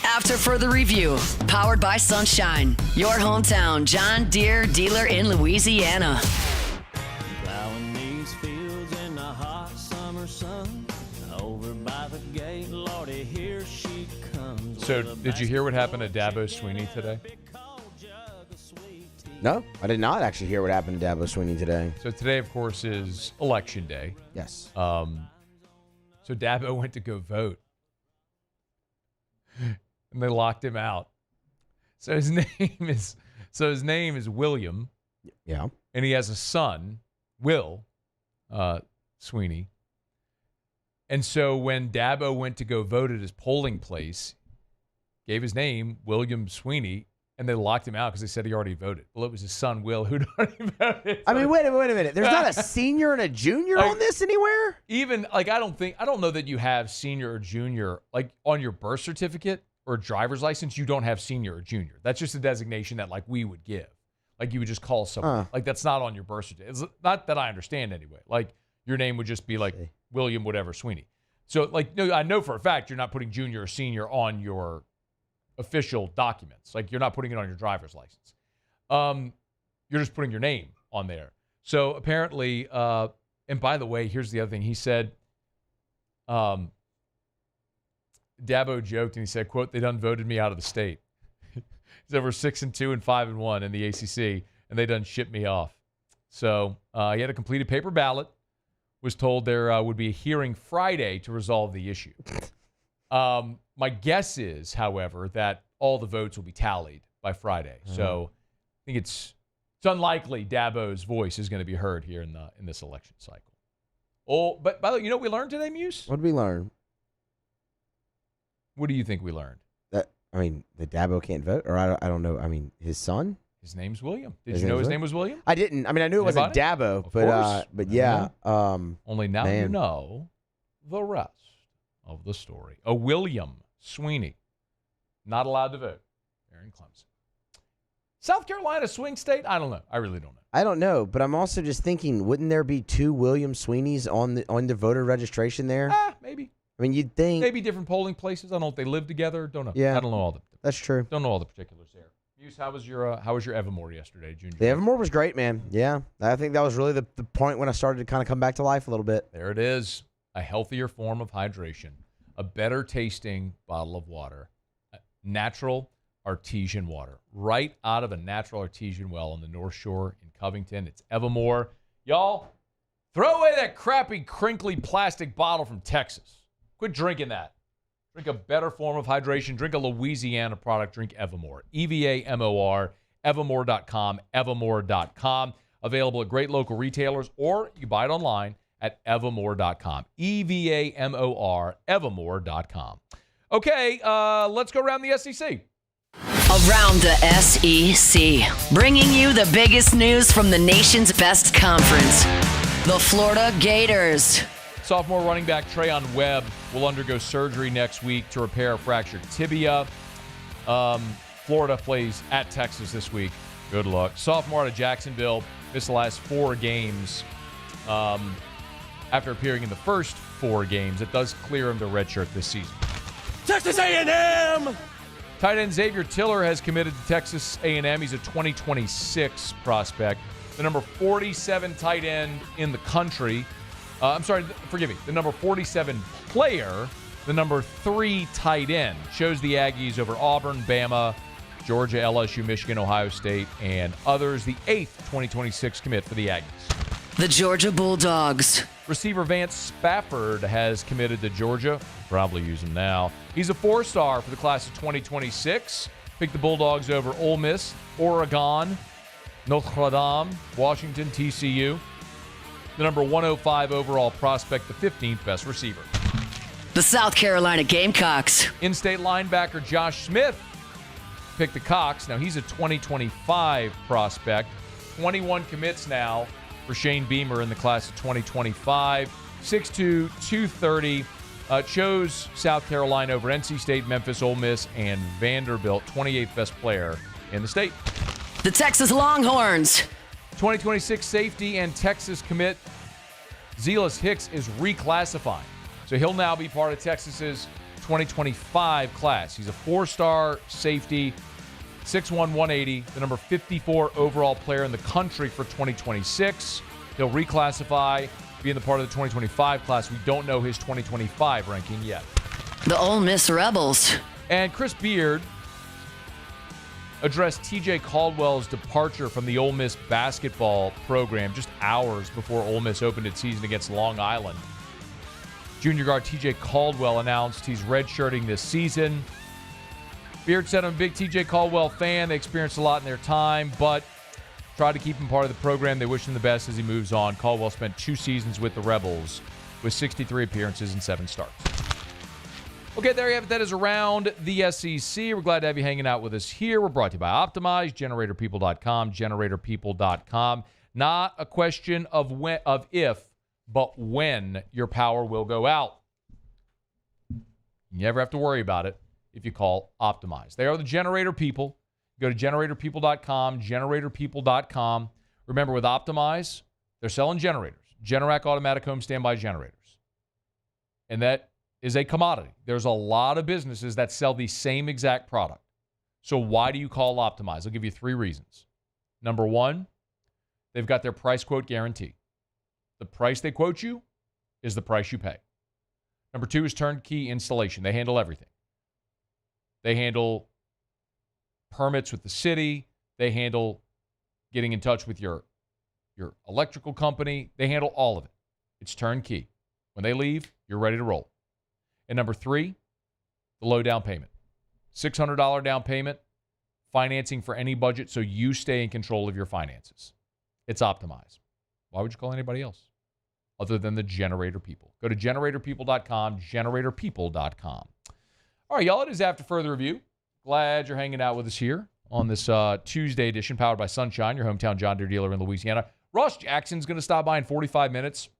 After further review, powered by Sunshine, your hometown John Deere dealer in Louisiana. Plowing these fields in the hot summer sun, over by the gate, Lordy, here she comes. So, did you hear what happened to Dabo Swinney today? No, I did not actually hear what happened to Dabo Swinney today. So today, of course, is Election Day. Yes. So Dabo went to go vote, and they locked him out. So his name is William. Yeah. And he has a son, Will. Sweeney. And so when Dabo went to go vote at his polling place, gave his name, William Sweeney, and they locked him out because they said he already voted. Well, it was his son, Will, who'd already voted. I mean, wait a minute. There's not a senior and a junior on this anywhere? Even, I don't know that you have senior or junior, on your birth certificate or driver's license, you don't have senior or junior. That's just a designation that, we would give. You would just call someone. That's not on your birth certificate. It's not that I understand anyway. Your name would just be William whatever Sweeney. So, no, I know for a fact you're not putting junior or senior on your official documents. You're not putting it on your driver's license. You're just putting your name on there. So apparently, and by the way, here's the other thing. He said, Dabo joked and he said, quote, "They done voted me out of the state." He said we're 6-2 and 5-1 in the ACC, and they done shipped me off. So he had a completed paper ballot, was told there would be a hearing Friday to resolve the issue. My guess is, however, that all the votes will be tallied by Friday. So I think it's unlikely Dabo's voice is going to be heard here in this election cycle. Oh, but by the way, you know what we learned today, Muse? What did we learn? What do you think we learned? That Dabo can't vote, or I don't know. I mean, his son. His name's William. Did you know his name was William? I didn't. I mean, I knew it wasn't Dabo, but yeah. Only now you know the rest of the story. A William Sweeney, not allowed to vote. They're in Clemson. South Carolina swing state? I don't know. I really don't know. I don't know, but I'm also just thinking, wouldn't there be 2 William Sweeneys on the voter registration there? Maybe. I mean, you'd think. Maybe different polling places. I don't know if they live together. Don't know. Yeah. I don't know all the. That's true. Don't know all the particulars there. Muse, how was your Evermore yesterday, Junior? The Evermore was great, man. Yeah. I think that was really the point when I started to kind of come back to life a little bit. There it is. A healthier form of hydration. A better tasting bottle of water. Natural artesian water. Right out of a natural artesian well on the North Shore in Covington. It's Evermore. Y'all, throw away that crappy, crinkly plastic bottle from Texas. Quit drinking that. Drink a better form of hydration. Drink a Louisiana product. Drink Evermore. EVAMOR. Evermore.com. Evermore.com. Available at great local retailers, or you buy it online at evermore.com. EVAMOR. Evermore.com. Okay, let's go around the SEC. Around the SEC, bringing you the biggest news from the nation's best conference, the Florida Gators. Sophomore running back Treyon Webb will undergo surgery next week to repair a fractured tibia. Florida plays at Texas this week. Good luck. Sophomore out of Jacksonville missed the last 4 games after appearing in the first 4 games. It does clear him to redshirt this season. Texas A&M! Tight end Xavier Tiller has committed to Texas A&M. He's a 2026 prospect. The number 47 tight end in the country. The number 47 player, the number 3 tight end. Chose the Aggies over Auburn, Bama, Georgia, LSU, Michigan, Ohio State, and others. The 8th 2026 commit for the Aggies. The Georgia Bulldogs. Receiver Vance Spafford has committed to Georgia. Probably use him now. He's a 4-star for the class of 2026. Picked the Bulldogs over Ole Miss, Oregon, Notre Dame, Washington, TCU. The number 105 overall prospect, the 15th best receiver. The South Carolina Gamecocks. In-state linebacker Josh Smith picked the Cox. Now, he's a 2025 prospect. 21 commits now for Shane Beamer in the class of 2025. 6'2", 230. Chose South Carolina over NC State, Memphis, Ole Miss, and Vanderbilt. 28th best player in the state. The Texas Longhorns. 2026 safety and Texas commit Zealous Hicks is reclassifying. So he'll now be part of Texas's 2025 class. He's a 4-star safety, 6'1", 180, the number 54 overall player in the country for 2026. He'll reclassify, be in the part of the 2025 class. We don't know his 2025 ranking yet. The Ole Miss Rebels. And Chris Beard addressed TJ Caldwell's departure from the Ole Miss basketball program just hours before Ole Miss opened its season against Long Island. Junior guard TJ Caldwell announced he's redshirting this season. Beard said, "I'm a big TJ Caldwell fan. They experienced a lot in their time, but Try to keep him part of the program. They wish him the best as he moves on. Caldwell spent 2 seasons with the Rebels with 63 appearances and 7 starts. Okay, there you have it. That is Around the SEC. We're glad to have you hanging out with us here. We're brought to you by Optimize, GeneratorPeople.com, GeneratorPeople.com. Not a question of if, but when your power will go out. You never have to worry about it if you call Optimize. They are the Generator People. Go to GeneratorPeople.com, GeneratorPeople.com. Remember, with Optimize, they're selling generators, Generac automatic home standby generators. And that is a commodity. There's a lot of businesses that sell the same exact product. So why do you call Optimize? I'll give you 3 reasons. Number 1, they've got their price quote guarantee. The price they quote you is the price you pay. Number 2 is turnkey installation. They handle everything. They handle permits with the city. They handle getting in touch with your electrical company. They handle all of it. It's turnkey. When they leave, you're ready to roll. And number 3, the low down payment. $600 down payment, financing for any budget so you stay in control of your finances. It's Optimize. Why would you call anybody else other than the Generator People? Go to GeneratorPeople.com, GeneratorPeople.com. All right, y'all, it is After Further Review. Glad you're hanging out with us here on this Tuesday edition, powered by Sunshine, your hometown John Deere dealer in Louisiana. Ross Jackson's going to stop by in 45 minutes.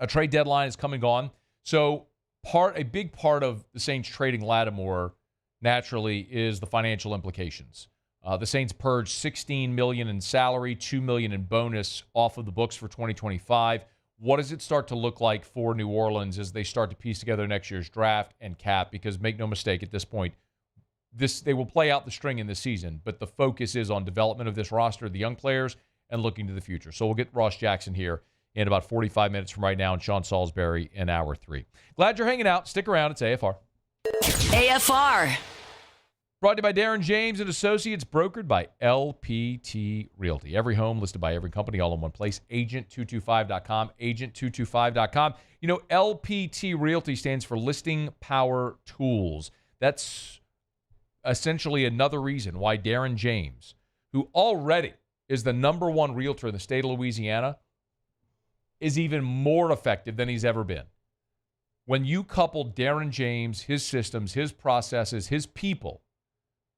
A trade deadline is come and gone. So a big part of the Saints trading Lattimore, naturally, is the financial implications. The Saints purged $16 million in salary, $2 million in bonus off of the books for 2025. What does it start to look like for New Orleans as they start to piece together next year's draft and cap? Because make no mistake, at this point, they will play out the string in this season, but the focus is on development of this roster, the young players, and looking to the future. So we'll get Ross Jackson here in about 45 minutes from right now, and Sean Salisbury in hour 3. Glad you're hanging out. Stick around. It's AFR. AFR. Brought to you by Darren James and Associates, brokered by LPT Realty. Every home listed by every company, all in one place. Agent225.com. Agent225.com. You know, LPT Realty stands for Listing Power Tools. That's essentially another reason why Darren James, who already is the number 1 realtor in the state of Louisiana, is even more effective than he's ever been. When you couple Darren James, his systems, his processes, his people,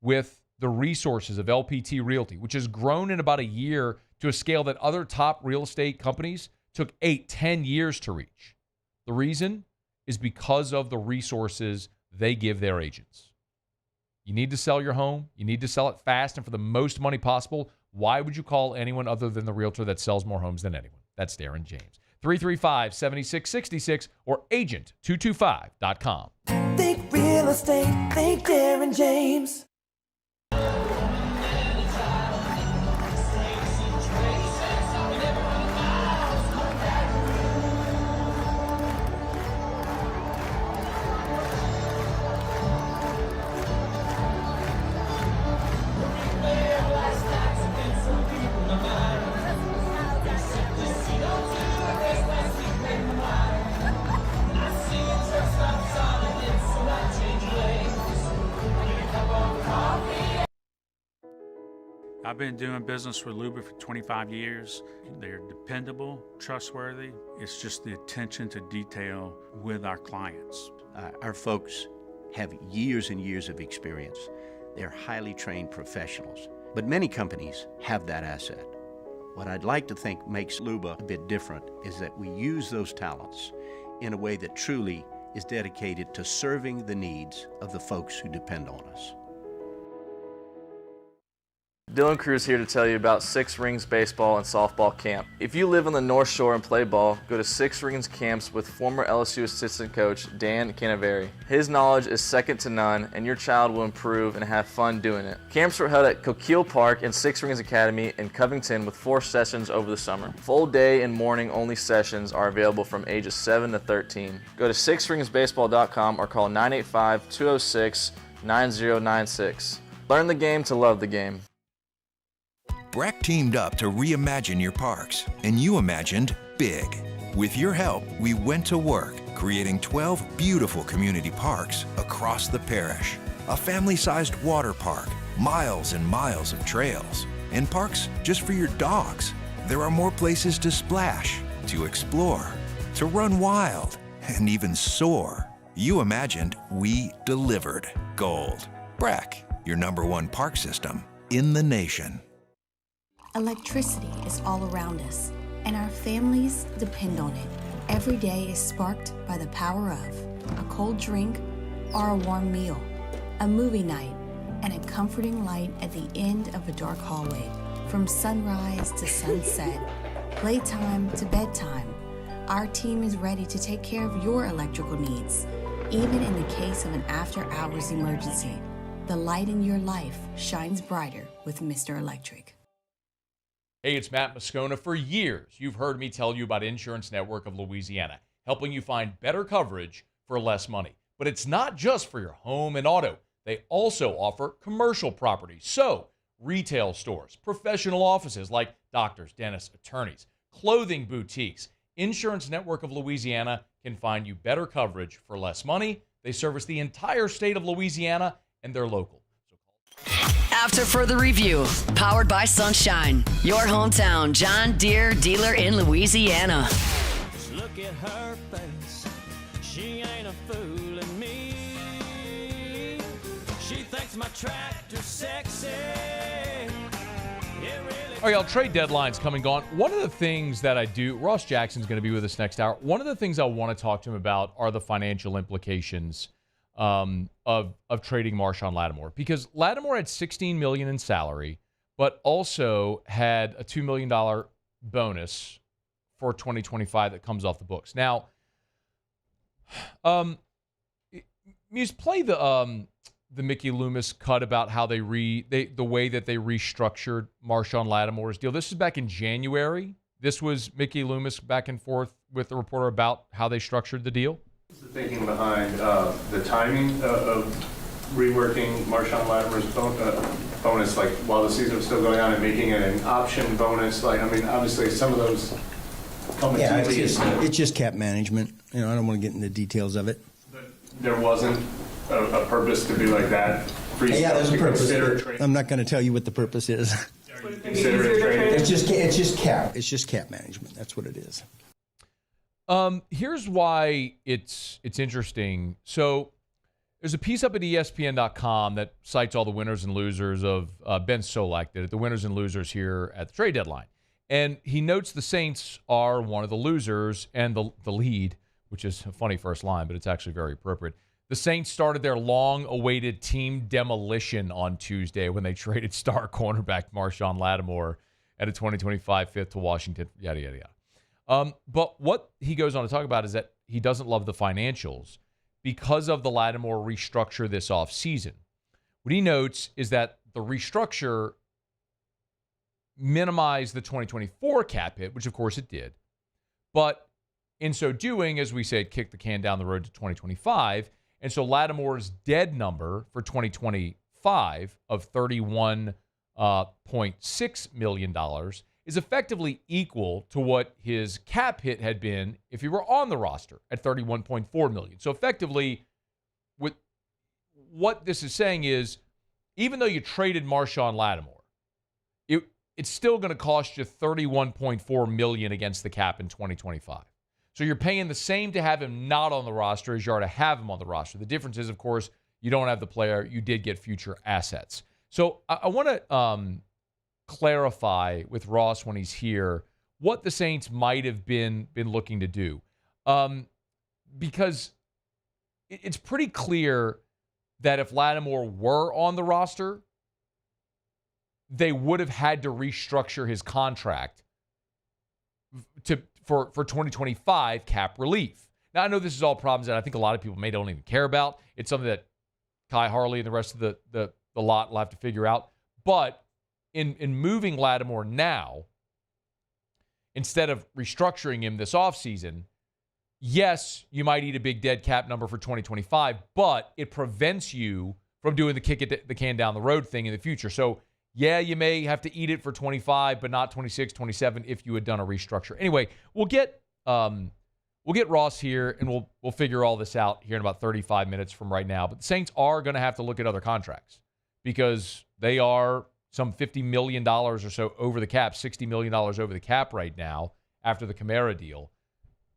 with the resources of LPT Realty, which has grown in about a year to a scale that other top real estate companies took 8-10 years to reach. The reason is because of the resources they give their agents. You need to sell your home. You need to sell it fast and for the most money possible. Why would you call anyone other than the realtor that sells more homes than anyone? That's Darren James. 335-7666 or agent225.com. Think real estate, think Darren James. I've been doing business with Luba for 25 years. They're dependable, trustworthy. It's just the attention to detail with our clients. Our folks have years and years of experience. They're highly trained professionals, but many companies have that asset. What I'd like to think makes Luba a bit different is that we use those talents in a way that truly is dedicated to serving the needs of the folks who depend on us. Dylan Cruz here to tell you about Six Rings Baseball and Softball Camp. If you live on the North Shore and play ball, go to Six Rings Camps with former LSU assistant coach Dan Canaveri. His knowledge is second to none, and your child will improve and have fun doing it. Camps were held at Coquille Park and Six Rings Academy in Covington with 4 sessions over the summer. Full day and morning only sessions are available from ages 7 to 13. Go to sixringsbaseball.com or call 985-206-9096. Learn the game to love the game. BRAC teamed up to reimagine your parks, and you imagined big. With your help, we went to work, creating 12 beautiful community parks across the parish. A family-sized water park, miles and miles of trails, and parks just for your dogs. There are more places to splash, to explore, to run wild, and even soar. You imagined, we delivered. Gold. Brack, your #1 park system in the nation. Electricity is all around us, and our families depend on it. Every day is sparked by the power of a cold drink or a warm meal, a movie night, and a comforting light at the end of a dark hallway. From sunrise to sunset, playtime to bedtime, our team is ready to take care of your electrical needs. Even in the case of an after-hours emergency, the light in your life shines brighter with Mr. Electric. Hey, it's Matt Moscona. For years, you've heard me tell you about Insurance Network of Louisiana, helping you find better coverage for less money. But it's not just for your home and auto. They also offer commercial properties. So, retail stores, professional offices like doctors, dentists, attorneys, clothing boutiques. Insurance Network of Louisiana can find you better coverage for less money. They service the entire state of Louisiana, and they're local. After further review, powered by Sunshine, your hometown John Deere dealer in Louisiana. Just look at her face. She ain't a fooling me. She thinks my tractor's sexy. All right, y'all, trade deadline's come and gone. One of the things that I do, Ross Jackson's going to be with us next hour. One of the things I want to talk to him about are the financial implications of trading Marshon Lattimore, because Lattimore had $16 million in salary, but also had a $2 million bonus for 2025 that comes off the books. Now, Muse, play the Mickey Loomis cut about how the way that they restructured Marshon Lattimore's deal. This is back in January. This was Mickey Loomis back and forth with the reporter about how they structured the deal. The thinking behind the timing of reworking Marshon Lattimore's bonus, like while the season was still going on, and making it an option bonus. Like, I mean, obviously some of those come Yeah, it's just cap management. You know, I don't want to get into the details of it. But there wasn't a purpose to be like that. Yeah, there's a purpose. I'm not going to tell you what the purpose is. Consider it trading. It's just cap management. That's what it is. Here's why it's interesting. So there's a piece up at ESPN.com that cites all the winners and losers of Ben Solak did it, the winners and losers here at the trade deadline. And he notes the Saints are one of the losers and the lead, which is a funny first line, but it's actually very appropriate. The Saints started their long-awaited team demolition on Tuesday when they traded star cornerback Marshon Lattimore at a 2025 fifth to Washington, yada, yada, yada. But what he goes on to talk about is that he doesn't love the financials because of the Lattimore restructure this offseason. What he notes is that the restructure minimized the 2024 cap hit, which of course it did. But in so doing, as we said, kicked the can down the road to 2025. And so Lattimore's dead number for 2025 of $31.6 million is effectively equal to what his cap hit had been if he were on the roster at $31.4 million. So effectively, with what this is saying is, even though you traded Marshon Lattimore, it's still going to cost you $31.4 million against the cap in 2025. So you're paying the same to have him not on the roster as you are to have him on the roster. The difference is, of course, you don't have the player. You did get future assets. So I want to clarify with Ross when he's here what the Saints might have been looking to do. Because it's pretty clear that if Lattimore were on the roster, they would have had to restructure his contract for 2025 cap relief. Now, I know this is all problems that I think a lot of people may don't even care about. It's something that Kai Harley and the rest of the lot will have to figure out. But in moving Lattimore now, instead of restructuring him this offseason, yes, you might eat a big dead cap number for 2025, but it prevents you from doing the kick it the can down the road thing in the future. So, yeah, you may have to eat it for 25, but not 26, 27 if you had done a restructure. Anyway, we'll get Ross here, and we'll figure all this out here in about 35 minutes from right now. But the Saints are going to have to look at other contracts because they are some $50 million or so over the cap, $60 million over the cap right now after the Kamara deal.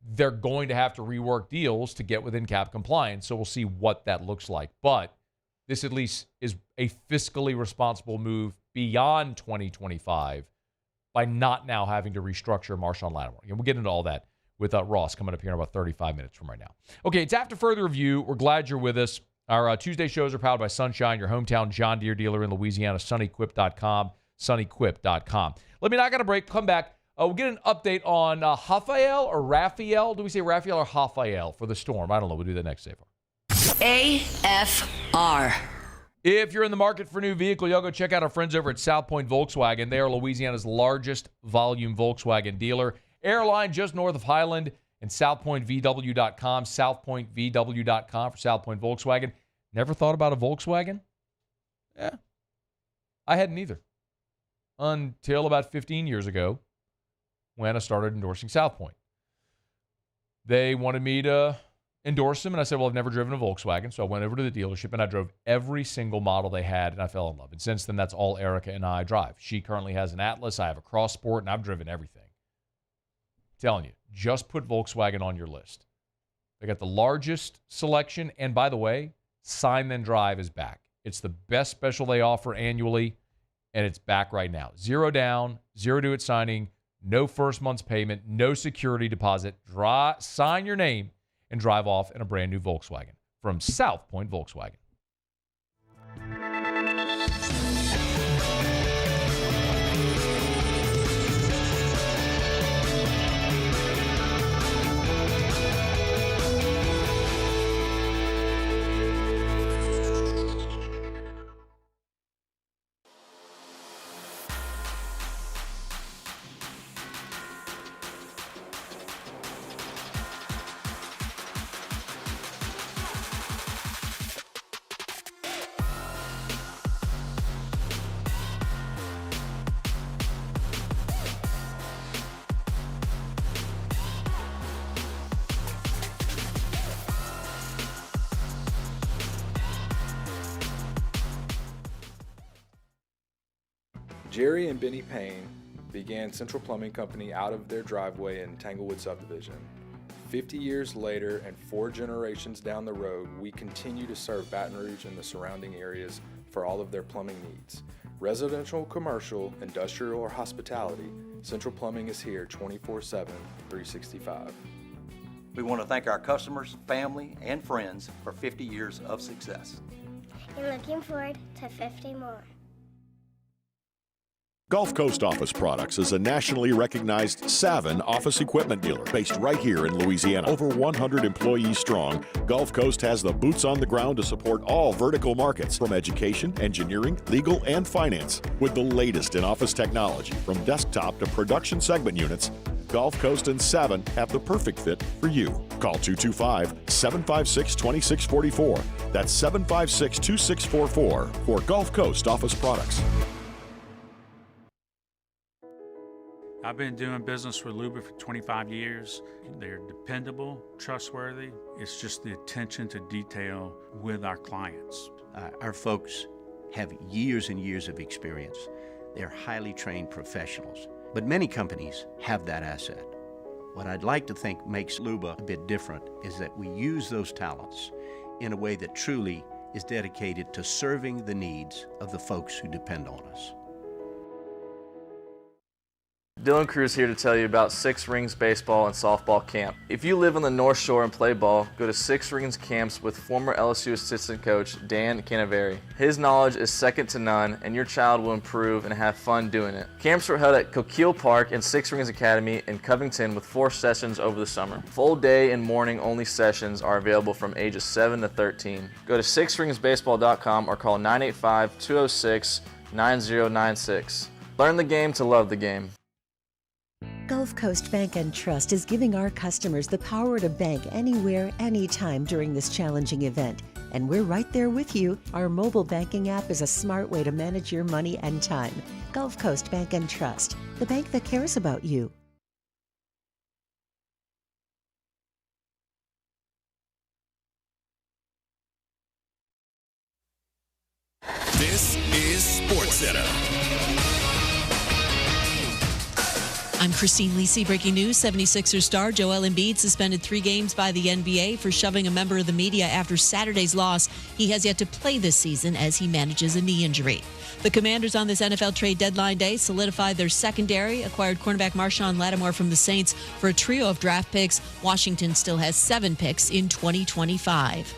They're going to have to rework deals to get within cap compliance, so we'll see what that looks like. But this at least is a fiscally responsible move beyond 2025 by not now having to restructure Marshon Lattimore. And we'll get into all that with Ross coming up here in about 35 minutes from right now. Okay, it's After Further Review. We're glad you're with us. Our Tuesday shows are powered by Sunshine, your hometown John Deere dealer in Louisiana, sunnyquip.com, sunnyquip.com. Let me knock on a break, come back. We'll get an update on Raphael or Raphael. Do we say Raphael or Raphael for the storm? I don't know. We'll do that next, Safer. AFR. If you're in the market for a new vehicle, y'all go check out our friends over at South Point Volkswagen. They are Louisiana's largest volume Volkswagen dealer. Airline just north of Highland and southpointvw.com, southpointvw.com for South Point Volkswagen. Never thought about a Volkswagen? Yeah. I hadn't either. Until about 15 years ago when I started endorsing South Point. They wanted me to endorse them, and I said, well, I've never driven a Volkswagen, so I went over to the dealership, and I drove every single model they had, and I fell in love. And since then, that's all Erica and I drive. She currently has an Atlas, I have a Cross Sport, and I've driven everything. I'm telling you, just put Volkswagen on your list. They got the largest selection, and by the way, Sign Then Drive is back. It's the best special they offer annually, and it's back right now. 0 down, 0 due at signing, no first month's payment, no security deposit. Sign your name and drive off in a brand new Volkswagen from South Point Volkswagen. Jerry and Benny Payne began Central Plumbing Company out of their driveway in Tanglewood Subdivision. 50 years later and 4 generations down the road, we continue to serve Baton Rouge and the surrounding areas for all of their plumbing needs. Residential, commercial, industrial, or hospitality, Central Plumbing is here 24/7, 365. We want to thank our customers, family, and friends for 50 years of success. And looking forward to 50 more. Gulf Coast Office Products is a nationally recognized Savin office equipment dealer based right here in Louisiana. Over 100 employees strong, Gulf Coast has the boots on the ground to support all vertical markets from education, engineering, legal, and finance. With the latest in office technology from desktop to production segment units, Gulf Coast and Savin have the perfect fit for you. Call 225-756-2644. That's 756-2644 for Gulf Coast Office Products. I've been doing business with Luba for 25 years. They're dependable, trustworthy. It's just the attention to detail with our clients. Our folks have years and years of experience. They're highly trained professionals, but many companies have that asset. What I'd like to think makes Luba a bit different is that we use those talents in a way that truly is dedicated to serving the needs of the folks who depend on us. Dylan Cruz here to tell you about Six Rings Baseball and Softball Camp. If you live on the North Shore and play ball, go to Six Rings Camps with former LSU assistant coach Dan Canaveri. His knowledge is second to none, and your child will improve and have fun doing it. Camps were held at Coquille Park and Six Rings Academy in Covington with 4 sessions over the summer. Full day and morning only sessions are available from ages 7 to 13. Go to sixringsbaseball.com or call 985-206-9096. Learn the game to love the game. Gulf Coast Bank and Trust is giving our customers the power to bank anywhere, anytime during this challenging event. And we're right there with you. Our mobile banking app is a smart way to manage your money and time. Gulf Coast Bank and Trust, the bank that cares about you. This This is SportsCenter. I'm Christine Lisi. Breaking news, 76ers star Joel Embiid suspended 3 games by the NBA for shoving a member of the media after Saturday's loss. He has yet to play this season as he manages a knee injury. The Commanders on this NFL trade deadline day solidified their secondary, acquired cornerback Marshon Lattimore from the Saints for a trio of draft picks. Washington still has 7 picks in 2025.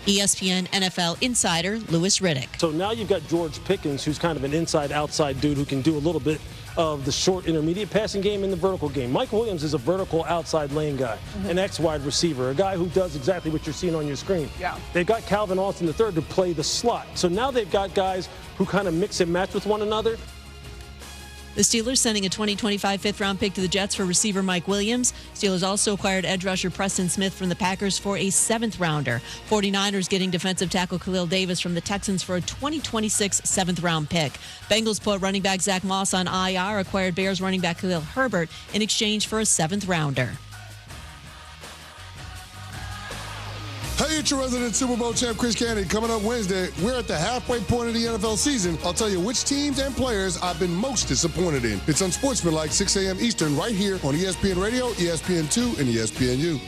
ESPN NFL insider Louis Riddick. So now you've got George Pickens, who's kind of an inside-outside dude who can do a little bit of the short intermediate passing game and the vertical game. Mike Williams is a vertical outside lane guy, an X-wide receiver, a guy who does exactly what you're seeing on your screen. Yeah. They've got Calvin Austin III to play the slot. So now they've got guys who kind of mix and match with one another. The Steelers sending a 2025 fifth-round pick to the Jets for receiver Mike Williams. Steelers also acquired edge rusher Preston Smith from the Packers for a 7th-rounder. 49ers getting defensive tackle Khalil Davis from the Texans for a 2026 7th-round pick. Bengals put running back Zach Moss on IR, acquired Bears running back Khalil Herbert in exchange for a 7th-rounder. Hey, it's your resident Super Bowl champ, Chris Candy. Coming up Wednesday, we're at the halfway point of the NFL season. I'll tell you which teams and players I've been most disappointed in. It's Unsportsmanlike, 6 a.m. Eastern, right here on ESPN Radio, ESPN2, and ESPNU.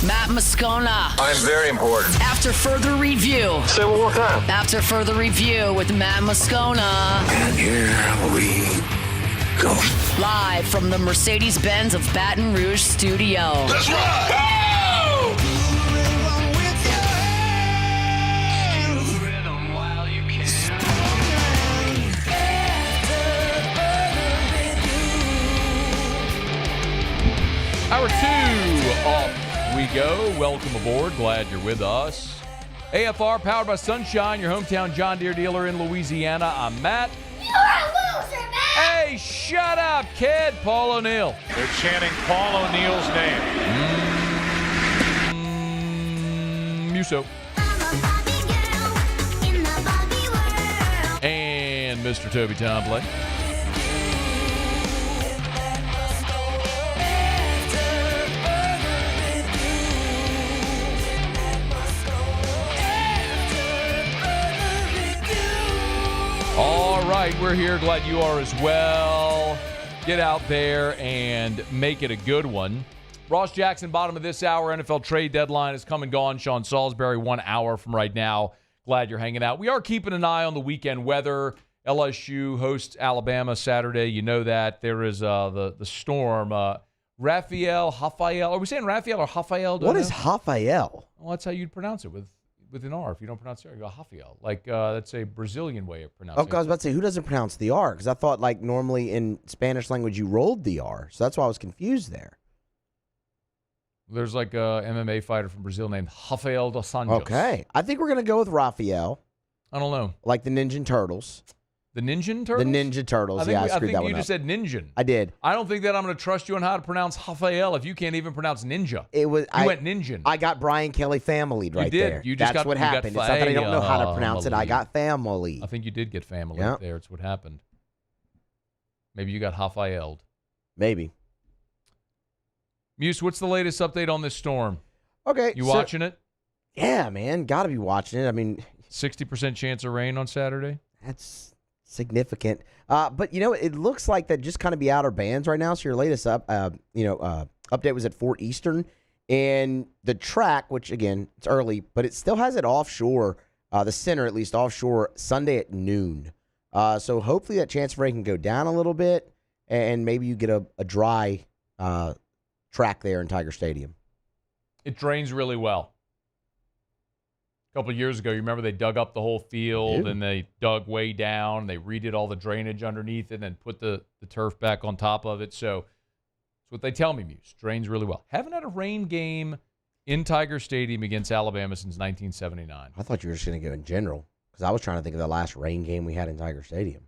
Matt Moscona. I'm very important. After further review. Say it one more time. After further review with Matt Moscona. And here we go. Live from the Mercedes-Benz of Baton Rouge studio. Let's ride! Hour 2 off we go. Welcome aboard. Glad you're with us. AFR powered by Sunshine, your hometown John Deere dealer in Louisiana. I'm Matt. You're a loser, man! Hey, shut up, kid. Paul O'Neill. They're chanting Paul O'Neill's name. Muso. And Mr. Toby Tomplin. All right, we're here. Glad you are as well. Get out there and make it a good one. Ross Jackson, bottom of this hour. NFL trade deadline is come and gone. Sean Salisbury, 1 hour from right now. Glad you're hanging out. We are keeping an eye on the weekend weather. LSU hosts Alabama Saturday. You know that. There is the storm. Raphael. Are we saying Raphael or Raphael? What is Raphael? Well, that's how you'd pronounce it with an R. If you don't pronounce it, you go Raphael. Like, that's a Brazilian way of pronouncing it. Okay, I was about to say, who doesn't pronounce the R? Because I thought, like, normally in Spanish language you rolled the R. So that's why I was confused there. There's like a MMA fighter from Brazil named Rafael dos Anjos. Okay. I think we're going to go with Raphael. I don't know. Like the Ninja Turtles. The Ninja Turtles? The Ninja Turtles. I screwed that one up. I think you just said Ninja. I did. I don't think that I'm going to trust you on how to pronounce Rafael if you can't even pronounce ninja. You went Ninja. I got Brian Kelly familied right there. You just That's what happened. It's not that I don't know how to pronounce it. I got family. I think you did get family Yep. there. It's what happened. Maybe you got Rafael'd. Maybe. Muse, what's the latest update on this storm? Okay. You watching it? Yeah, man. Got to be watching it. I mean, 60% chance of rain on Saturday? That's significant. But, you know, it looks like that just kind of be outer bands right now. So your latest update was at Fort Eastern. And the track, which, again, it's early, but it still has it offshore, the center at least offshore, Sunday at noon. So hopefully that chance of rain can go down a little bit, and maybe you get a dry track there in Tiger Stadium. It drains really well. A couple of years ago, you remember they dug up the whole field and they dug way down. They redid all the drainage underneath it and then put the turf back on top of it. So that's what they tell me, Muse. Drains really well. Haven't had a rain game in Tiger Stadium against Alabama since 1979. I thought you were just going to go in general because I was trying to think of the last rain game we had in Tiger Stadium.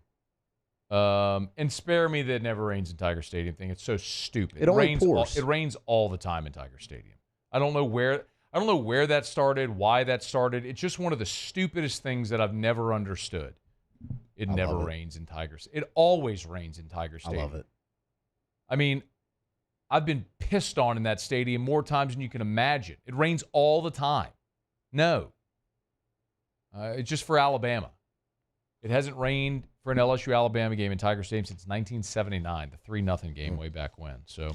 And spare me that it never rains in Tiger Stadium thing. It's so stupid. It only pours. It rains all the time in Tiger Stadium. I don't know where that started, why that started. It's just one of the stupidest things that I've never understood. It never rains in Tiger Stadium. It always rains in Tiger Stadium. I love it. I mean, I've been pissed on in that stadium more times than you can imagine. It rains all the time. No. It's just for Alabama. It hasn't rained for an LSU-Alabama game in Tiger Stadium since 1979, the 3-0 game way back when. So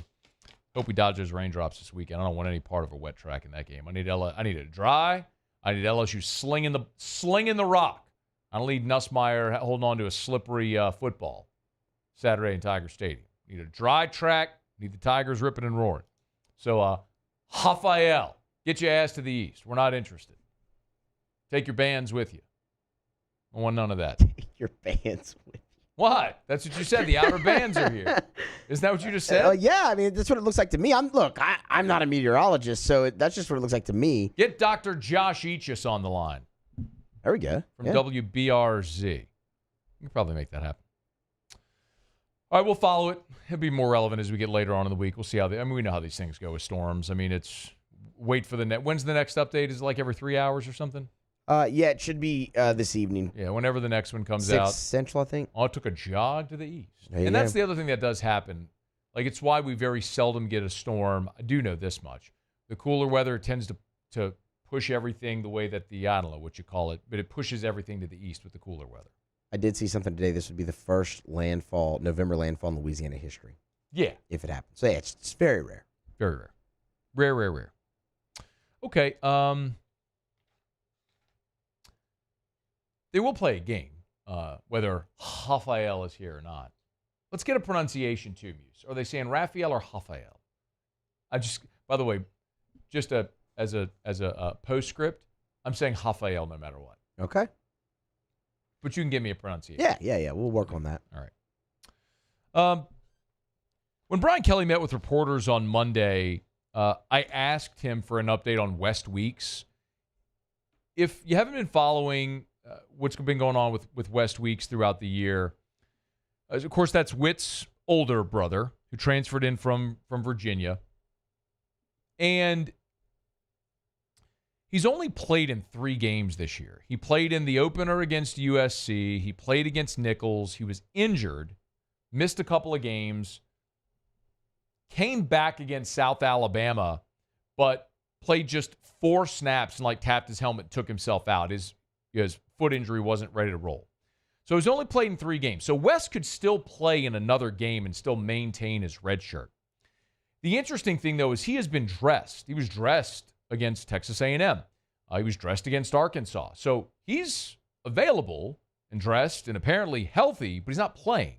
hope we dodge those raindrops this weekend. I don't want any part of a wet track in that game. I need it dry. I need LSU slinging the rock. I don't need Nussmeier holding on to a slippery football Saturday in Tiger Stadium. Need a dry track. Need the Tigers ripping and roaring. So, Rafael, get your ass to the east. We're not interested. Take your bands with you. I want none of that. Your bands with you. What? That's what you said. The outer bands are here. Isn't that what you just said? Yeah, I mean, that's what it looks like to me. I'm not a meteorologist, so that's just what it looks like to me. Get Dr. Josh Eachus on the line. There we go. From WBRZ. You can probably make that happen. All right, we'll follow it. It'll be more relevant as we get later on in the week. We'll see how we know how these things go with storms. I mean, wait for when's the next update? Is it like every 3 hours or something? Yeah, it should be this evening. Yeah, whenever the next one comes 6 out. Central, I think. Oh, it took a jog to the east. And that's the other thing that does happen. Like, it's why we very seldom get a storm. I do know this much. The cooler weather tends to push everything the way that I don't know what you call it, but it pushes everything to the east with the cooler weather. I did see something today. This would be the first November landfall in Louisiana history. Yeah. If it happens. So, yeah, it's very rare. Very rare. Rare. Okay. They will play a game, whether Rafael is here or not. Let's get a pronunciation too, Muse. Are they saying Raphael or Rafael? By the way, just as a postscript, I'm saying Rafael no matter what. Okay. But you can give me a pronunciation. Yeah. We'll work on that. All right. When Brian Kelly met with reporters on Monday, I asked him for an update on West Weeks. If you haven't been following what's been going on with West Weeks throughout the year, of course, that's Witt's older brother who transferred in from Virginia. And he's only played in 3 games this year. He played in the opener against USC. He played against Nichols. He was injured, missed a couple of games, came back against South Alabama, but played just 4 snaps and tapped his helmet, took himself out. His foot injury wasn't ready to roll. So he's only played in 3 games. So West could still play in another game and still maintain his red shirt. The interesting thing, though, is he has been dressed. He was dressed against Texas A&M. He was dressed against Arkansas. So he's available and dressed and apparently healthy, but he's not playing.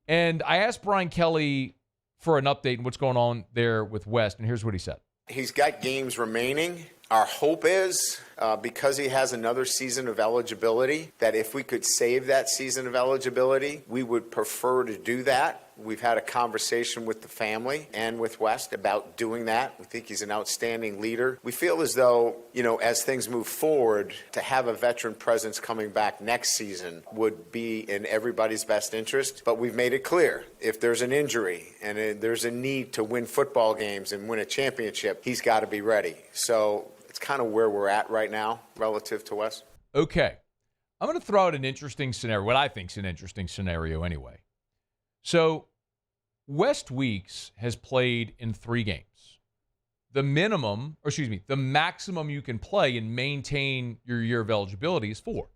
And I asked Brian Kelly for an update on what's going on there with West, and here's what he said. He's got games remaining. Our hope is, because he has another season of eligibility, that if we could save that season of eligibility, we would prefer to do that. We've had a conversation with the family and with West about doing that. We think he's an outstanding leader. We feel as though, as things move forward, to have a veteran presence coming back next season would be in everybody's best interest. But we've made it clear, if there's an injury and there's a need to win football games and win a championship, he's got to be ready. So it's kind of where we're at right now relative to West. Okay. I'm going to throw out an interesting scenario, what I think is an interesting scenario anyway. So West Weeks has played in 3 games. The maximum you can play and maintain your year of eligibility is 4.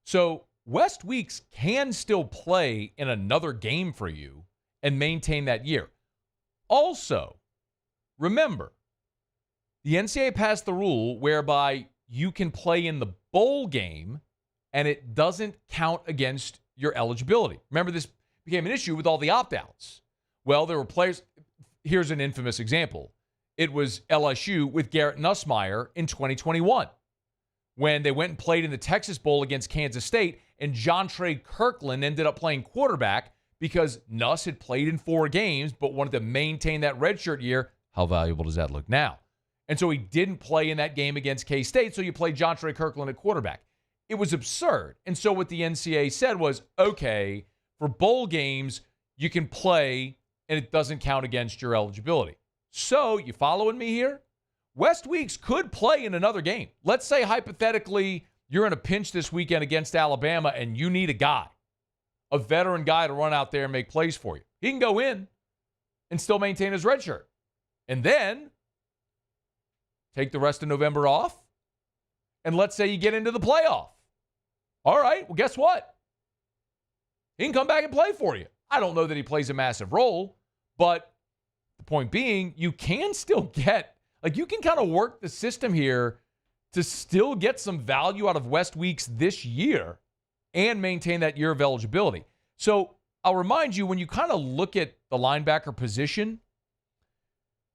So West Weeks can still play in another game for you and maintain that year. Also, remember, the NCAA passed the rule whereby you can play in the bowl game and it doesn't count against your eligibility. Remember, this became an issue with all the opt-outs. Well, there were players. Here's an infamous example. It was LSU with Garrett Nussmeier in 2021 when they went and played in the Texas Bowl against Kansas State, and Jontre Kirkland ended up playing quarterback because Nuss had played in 4 games but wanted to maintain that redshirt year. How valuable does that look now? And so he didn't play in that game against K-State, so you played Jontre Kirkland at quarterback. It was absurd. And so what the NCAA said was, okay, for bowl games, you can play and it doesn't count against your eligibility. So, you following me here? West Weeks could play in another game. Let's say, hypothetically, you're in a pinch this weekend against Alabama and you need a veteran guy to run out there and make plays for you. He can go in and still maintain his red shirt. And then take the rest of November off. And let's say you get into the playoff. All right, well, guess what? He can come back and play for you. I don't know that he plays a massive role, but the point being, you can still get, you can kind of work the system here to still get some value out of West Weeks this year and maintain that year of eligibility. So I'll remind you, when you kind of look at the linebacker position,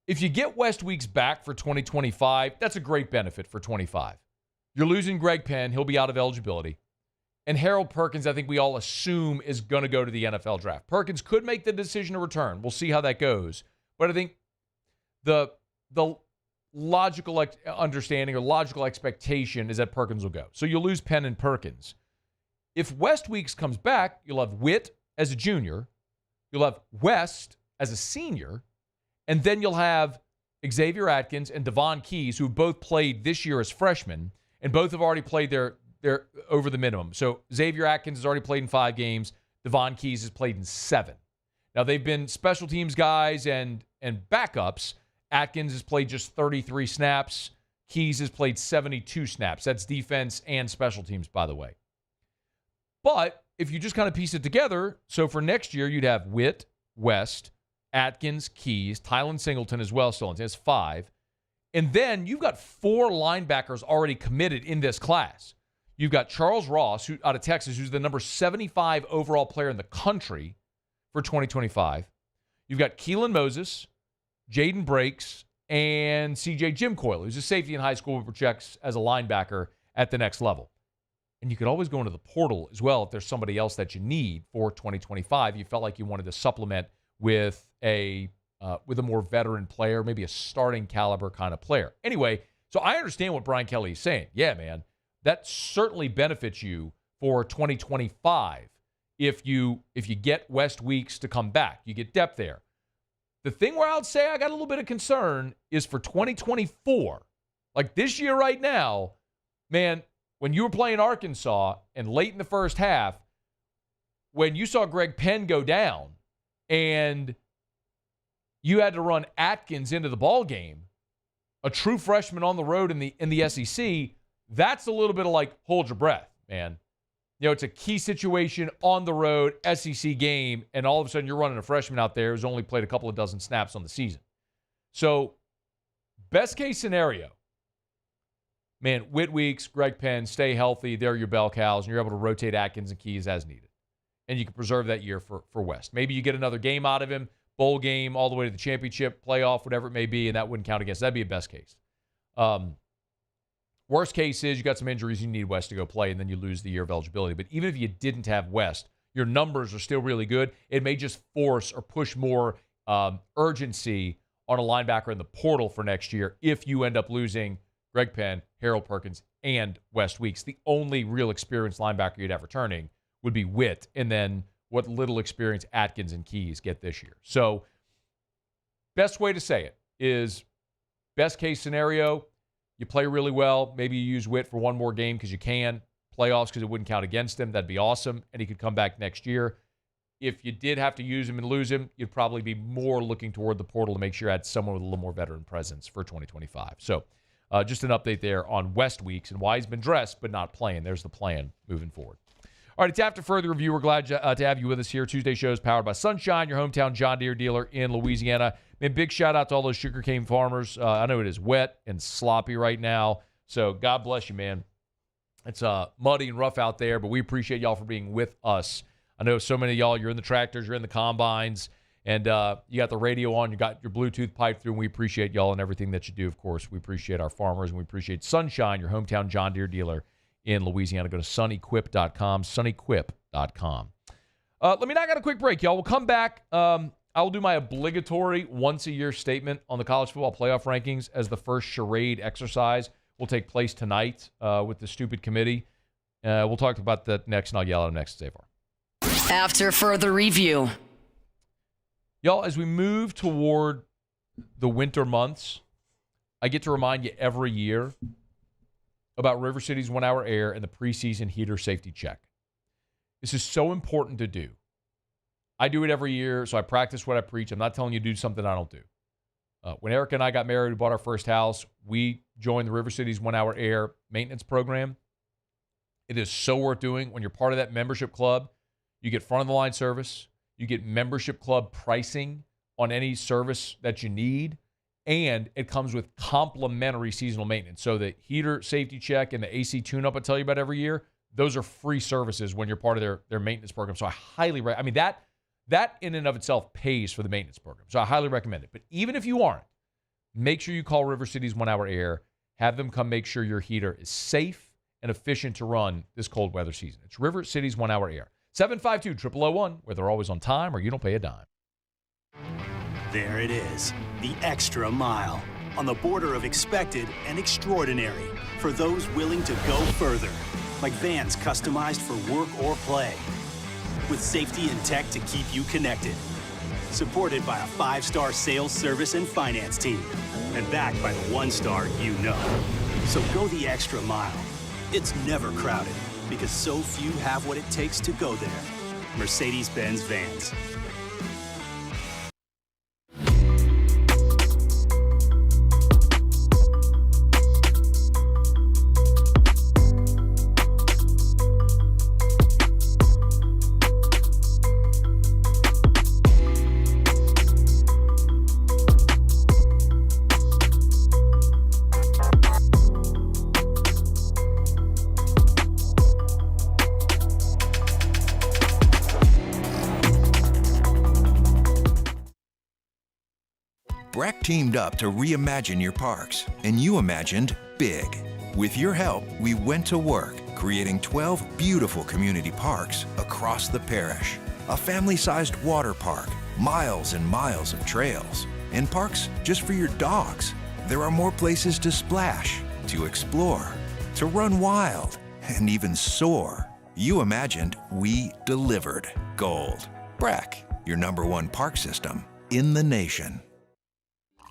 if you get West Weeks back for 2025, that's a great benefit for 25. You're losing Greg Penn. He'll be out of eligibility. And Harold Perkins, I think we all assume, is going to go to the NFL draft. Perkins could make the decision to return. We'll see how that goes. But I think the logical understanding or logical expectation is that Perkins will go. So you'll lose Penn and Perkins. If West Weeks comes back, you'll have Witt as a junior. You'll have West as a senior. And then you'll have Xavier Atkins and Devon Keys, who both played this year as freshmen, and both have already played their over the minimum. So Xavier Atkins has already played in 5 games. Devon Keys has played in 7. Now, they've been special teams guys and backups. Atkins has played just 33 snaps. Keys has played 72 snaps. That's defense and special teams, by the way. But if you just kind of piece it together, so for next year, you'd have Witt, West, Atkins, Keys, Tylen Singleton as well, still in. That's 5. And then you've got 4 linebackers already committed in this class. You've got Charles Ross, who out of Texas, who's the number 75 overall player in the country for 2025. You've got Keelan Moses, Jaden Breaks, and C.J. Jim Coyle, who's a safety in high school who projects as a linebacker at the next level. And you could always go into the portal as well if there's somebody else that you need for 2025. You felt like you wanted to supplement with a more veteran player, maybe a starting caliber kind of player. Anyway, so I understand what Brian Kelly is saying. Yeah, man, that certainly benefits you for 2025 if you get West Weeks to come back. You get depth there. The thing where I would say I got a little bit of concern is for 2024. Like this year right now, man, when you were playing Arkansas and late in the first half, when you saw Greg Penn go down and you had to run Atkins into the ball game, a true freshman on the road in the SEC, that's a little bit of like, hold your breath, man. You know, it's a key situation on the road, SEC game, and all of a sudden you're running a freshman out there who's only played a couple of dozen snaps on the season. So, best case scenario, man, Whit Weeks, Greg Penn, stay healthy. They're your bell cows, and you're able to rotate Atkins and Keys as needed. And you can preserve that year for West. Maybe you get another game out of him, bowl game, all the way to the championship, playoff, whatever it may be, and that wouldn't count against. That'd be a best case. Worst case is you got some injuries, you need West to go play, and then you lose the year of eligibility. But even if you didn't have West, your numbers are still really good. It may just force or push more urgency on a linebacker in the portal for next year if you end up losing Greg Penn, Harold Perkins, and West Weeks. The only real experienced linebacker you'd have returning would be Witt, and then what little experience Atkins and Keys get this year. So best way to say it is best case scenario, you play really well. Maybe you use Witt for one more game because you can. Playoffs because it wouldn't count against him. That'd be awesome. And he could come back next year. If you did have to use him and lose him, you'd probably be more looking toward the portal to make sure you had someone with a little more veteran presence for 2025. So just an update there on West Weeks and why he's been dressed but not playing. There's the plan moving forward. All right, it's After Further Review. We're glad to have you with us here. Tuesday show is powered by Sunshine, your hometown John Deere dealer in Louisiana. Man, big shout out to all those sugarcane farmers. I know it is wet and sloppy right now, so God bless you, man. It's muddy and rough out there, but we appreciate y'all for being with us. I know so many of y'all, you're in the tractors, you're in the combines, and you got the radio on, you got your Bluetooth pipe through, and we appreciate y'all and everything that you do, of course. We appreciate our farmers, and we appreciate Sunshine, your hometown John Deere dealer in Louisiana. Go to sunnyquip.com, sunnyquip.com. Let me knock out a quick break, y'all. We'll come back. I will do my obligatory once-a-year statement on the college football playoff rankings as the first charade exercise will take place tonight with the stupid committee. We'll talk about that next, and I'll yell at them next. Stay far. After Further Review. Y'all, as we move toward the winter months, I get to remind you every year about River City's 1 Hour Air and the preseason heater safety check. This is so important to do. I do it every year, so I practice what I preach. I'm not telling you to do something I don't do. When Eric and I got married, we bought our first house, we joined the River Cities 1 Hour Air maintenance program. It is so worth doing. When you're part of that membership club, you get front-of-the-line service. You get membership club pricing on any service that you need, and it comes with complimentary seasonal maintenance. So the heater safety check and the AC tune-up I tell you about every year, those are free services when you're part of their maintenance program. So I highly recommend. That in and of itself pays for the maintenance program. So I highly recommend it. But even if you aren't, make sure you call River Cities 1 Hour Air. Have them come make sure your heater is safe and efficient to run this cold weather season. It's River Cities 1 Hour Air. 752-0001, where they're always on time or you don't pay a dime. There it is, the extra mile. On the border of expected and extraordinary for those willing to go further. Like vans customized for work or play. With safety and tech to keep you connected. Supported by a 5-star sales, service, and finance team. And backed by the 1-star you know. So go the extra mile. It's never crowded because so few have what it takes to go there. Mercedes-Benz Vans. Breck teamed up to reimagine your parks, and you imagined big. With your help, we went to work, creating 12 beautiful community parks across the parish. A family-sized water park, miles and miles of trails, and parks just for your dogs. There are more places to splash, to explore, to run wild, and even soar. You imagined, we delivered. Gold. Breck, your #1 park system in the nation.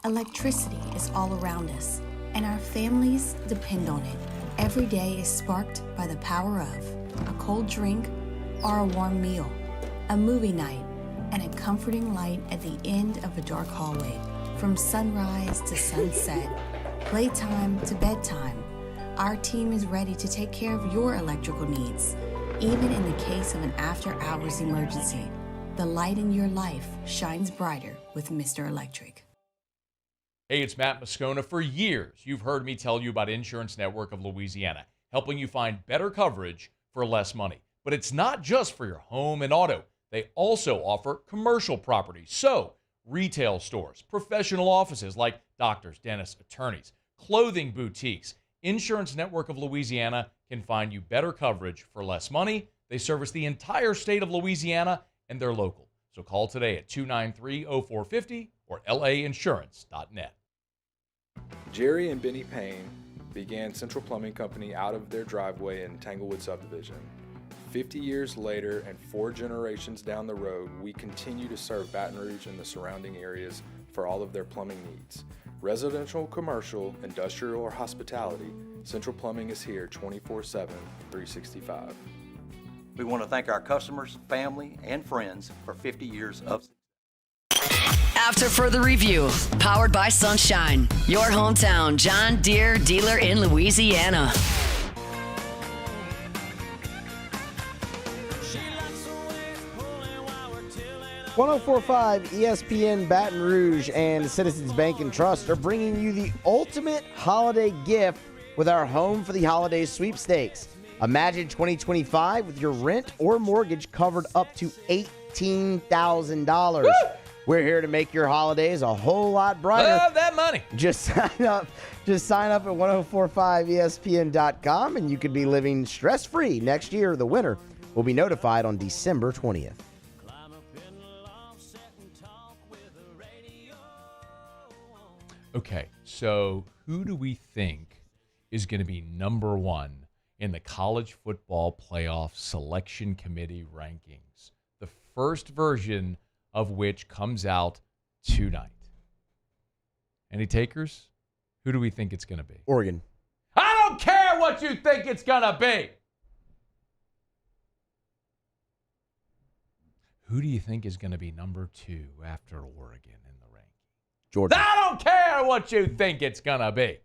Electricity is all around us, and our families depend on it. Every day is sparked by the power of a cold drink or a warm meal, a movie night, and a comforting light at the end of a dark hallway. From sunrise to sunset, playtime to bedtime, our team is ready to take care of your electrical needs. Even in the case of an after-hours emergency, the light in your life shines brighter with Mr. Electric. Hey, it's Matt Moscona. For years, you've heard me tell you about Insurance Network of Louisiana, helping you find better coverage for less money. But it's not just for your home and auto. They also offer commercial property. So, retail stores, professional offices like doctors, dentists, attorneys, clothing boutiques. Insurance Network of Louisiana can find you better coverage for less money. They service the entire state of Louisiana, and they're local. So call today at 293-0450 or lainsurance.net. Jerry and Benny Payne began Central Plumbing Company out of their driveway in Tanglewood subdivision. 50 years later and 4 generations down the road, we continue to serve Baton Rouge and the surrounding areas for all of their plumbing needs. Residential, commercial, industrial, or hospitality, Central Plumbing is here 24/7, 365. We want to thank our customers, family, and friends for 50 years of success. After further review, powered by Sunshine, your hometown John Deere dealer in Louisiana. .1045 ESPN Baton Rouge and Citizens Bank and Trust are bringing you the ultimate holiday gift with our Home for the Holidays sweepstakes. Imagine 2025 with your rent or mortgage covered up to $18,000. We're here to make your holidays a whole lot brighter. Love that money. Just sign up at 1045ESPN.com and you could be living stress-free next year. The winner will be notified on December 20th. Okay, so who do we think is going to be number 1 in the college football playoff selection committee rankings? The first version of which comes out tonight. Any takers? Who do we think it's going to be? Oregon. I don't care what you think it's going to be. Who do you think is going to be number 2 after Oregon in the ranking? Georgia. I don't care what you think it's going to be.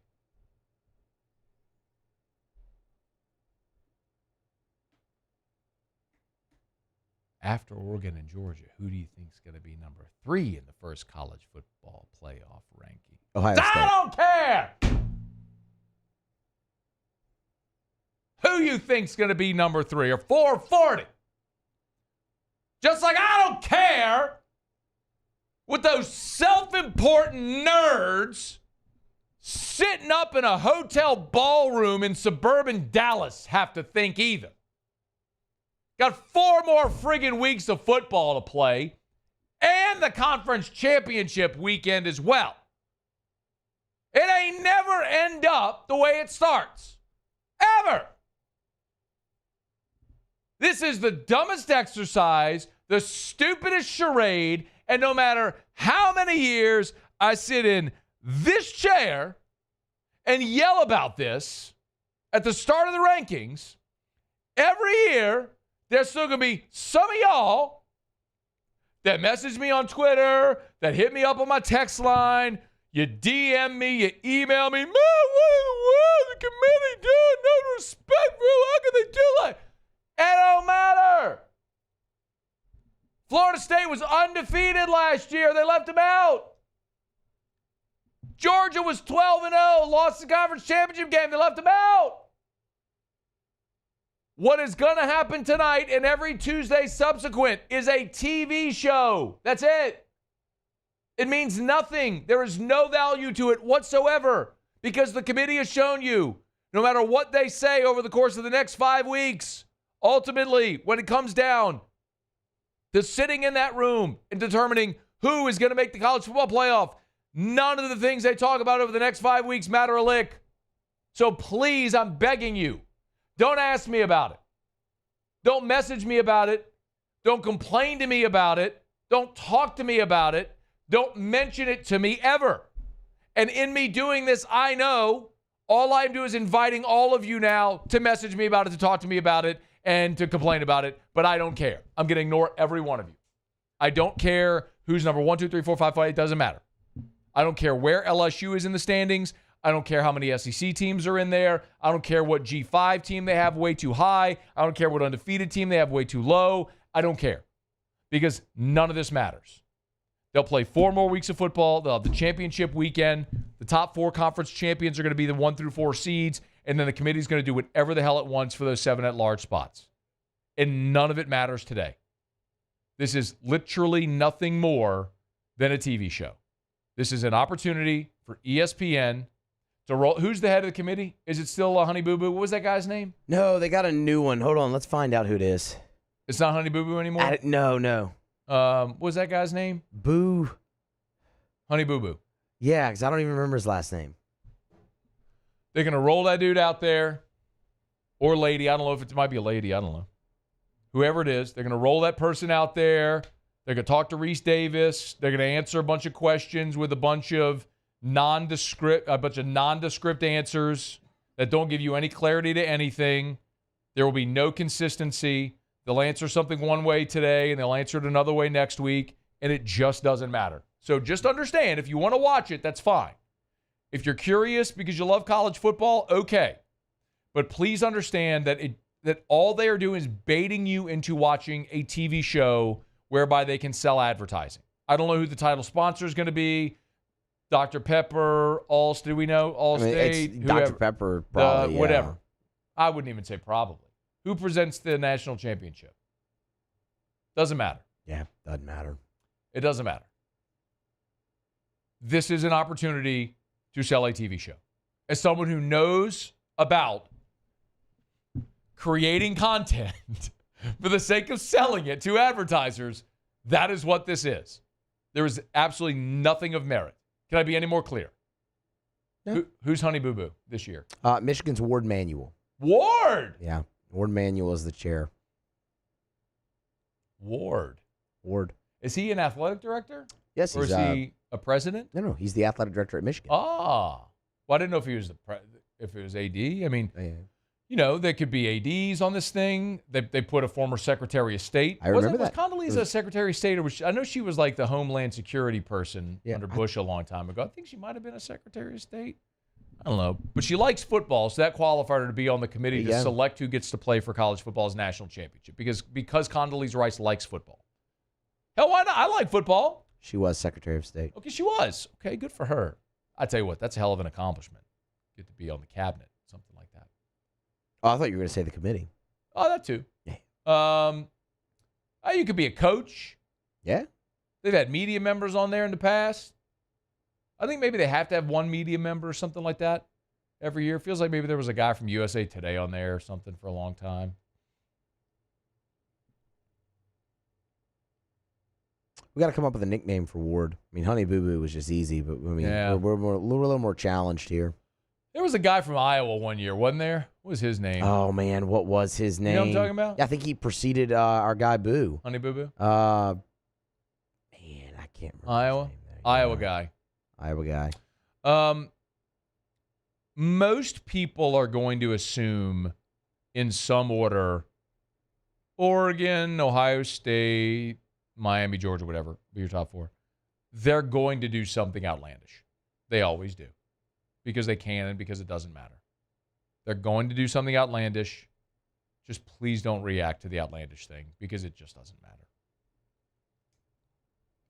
After Oregon and Georgia, who do you think is going to be number 3 in the first college football playoff ranking? Ohio State. I don't care who you think's going to be number 3 or 440. Just like I don't care what those self-important nerds sitting up in a hotel ballroom in suburban Dallas have to think either. Got 4 more friggin' weeks of football to play and the conference championship weekend as well. It ain't never end up the way it starts. Ever. This is the dumbest exercise, the stupidest charade, and no matter how many years I sit in this chair and yell about this at the start of the rankings, every year there's still going to be some of y'all that message me on Twitter, that hit me up on my text line, you DM me, you email me, man, what in the world is the committee doing? No respectful, how can they do that? It don't matter. Florida State was undefeated last year. They left them out. Georgia was 12-0, lost the conference championship game. They left them out. What is going to happen tonight and every Tuesday subsequent is a TV show. That's it. It means nothing. There is no value to it whatsoever because the committee has shown you, no matter what they say over the course of the next 5 weeks, ultimately, when it comes down to sitting in that room and determining who is going to make the college football playoff, none of the things they talk about over the next 5 weeks matter a lick. So please, I'm begging you, don't ask me about it. Don't message me about it. Don't complain to me about it. Don't talk to me about it. Don't mention it to me ever. And in me doing this, I know all I'm doing is inviting all of you now to message me about it, to talk to me about it, and to complain about it, but I don't care. I'm going to ignore every one of you. I don't care who's number 1, 2, 3, 4, 5, 5. It doesn't matter. I don't care where LSU is in the standings. I don't care how many SEC teams are in there. I don't care what G5 team they have way too high. I don't care what undefeated team they have way too low. I don't care because none of this matters. They'll play 4 more weeks of football. They'll have the championship weekend. The top 4 conference champions are going to be the 1 through 4 seeds. And then the committee's going to do whatever the hell it wants for those 7 at-large spots. And none of it matters today. This is literally nothing more than a TV show. This is an opportunity for ESPN to roll. Who's the head of the committee? Is it still Honey Boo Boo? What was that guy's name? No, they got a new one. Hold on. Let's find out who it is. It's not Honey Boo Boo anymore? No. What was that guy's name? Boo. Honey Boo Boo. Yeah, because I don't even remember his last name. They're going to roll that dude out there, or lady. I don't know if it might be a lady. I don't know. Whoever it is, they're going to roll that person out there. They're going to talk to Reese Davis. They're going to answer a bunch of questions with a bunch of nondescript answers that don't give you any clarity to anything. There will be no consistency. They'll answer something one way today, and they'll answer it another way next week, and it just doesn't matter. So just understand, if you want to watch it, that's fine. If you're curious because you love college football, okay. But please understand that all they are doing is baiting you into watching a TV show whereby they can sell advertising. I don't know who the title sponsor is going to be. Dr. Pepper, Allstate, do we know? Allstate, it's Dr. Pepper, probably. Whatever. I wouldn't even say probably. Who presents the national championship? Doesn't matter. Yeah, doesn't matter. It doesn't matter. This is an opportunity to sell a TV show. As someone who knows about creating content for the sake of selling it to advertisers, that is what this is. There is absolutely nothing of merit. Can I be any more clear? No. Who's Honey Boo Boo this year? Michigan's Ward Manuel. Ward? Yeah, Ward Manuel is the chair. Ward. Is he an athletic director? Yes, or he's is he a president? No, he's the athletic director at Michigan. Ah, well, I didn't know if he was if it was AD. I mean, There could be ADs on this thing. They put a former Secretary of State. I remember Was that. Condoleezza Secretary of State? Or I know she was like the Homeland Security person under Bush a long time ago. I think she might have been a Secretary of State. I don't know. But she likes football, so that qualified her to be on the committee to select who gets to play for college football's national championship because Condoleezza Rice likes football. Hell, why not? I like football. She was Secretary of State. Okay, she was. Okay, good for her. I tell you what, that's a hell of an accomplishment. Get to be on the cabinet, something like that. Oh, I thought you were going to say the committee. Oh, that too. Yeah. You could be a coach. Yeah. They've had media members on there in the past. I think maybe they have to have one media member or something like that every year. Feels like maybe there was a guy from USA Today on there or something for a long time. We got to come up with a nickname for Ward. I mean, Honey Boo Boo was just easy, but we're a little more challenged here. There was a guy from Iowa one year, wasn't there? What was his name? Oh, man, what was his name? You know what I'm talking about? Yeah, I think he preceded our guy Boo. Honey Boo Boo? Man, I can't remember. Iowa? Iowa guy. Iowa guy. Most people are going to assume in some order Oregon, Ohio State, Miami, Georgia, whatever, be your top four. They're going to do something outlandish. They always do. Because they can and because it doesn't matter. They're going to do something outlandish. Just please don't react to the outlandish thing because it just doesn't matter.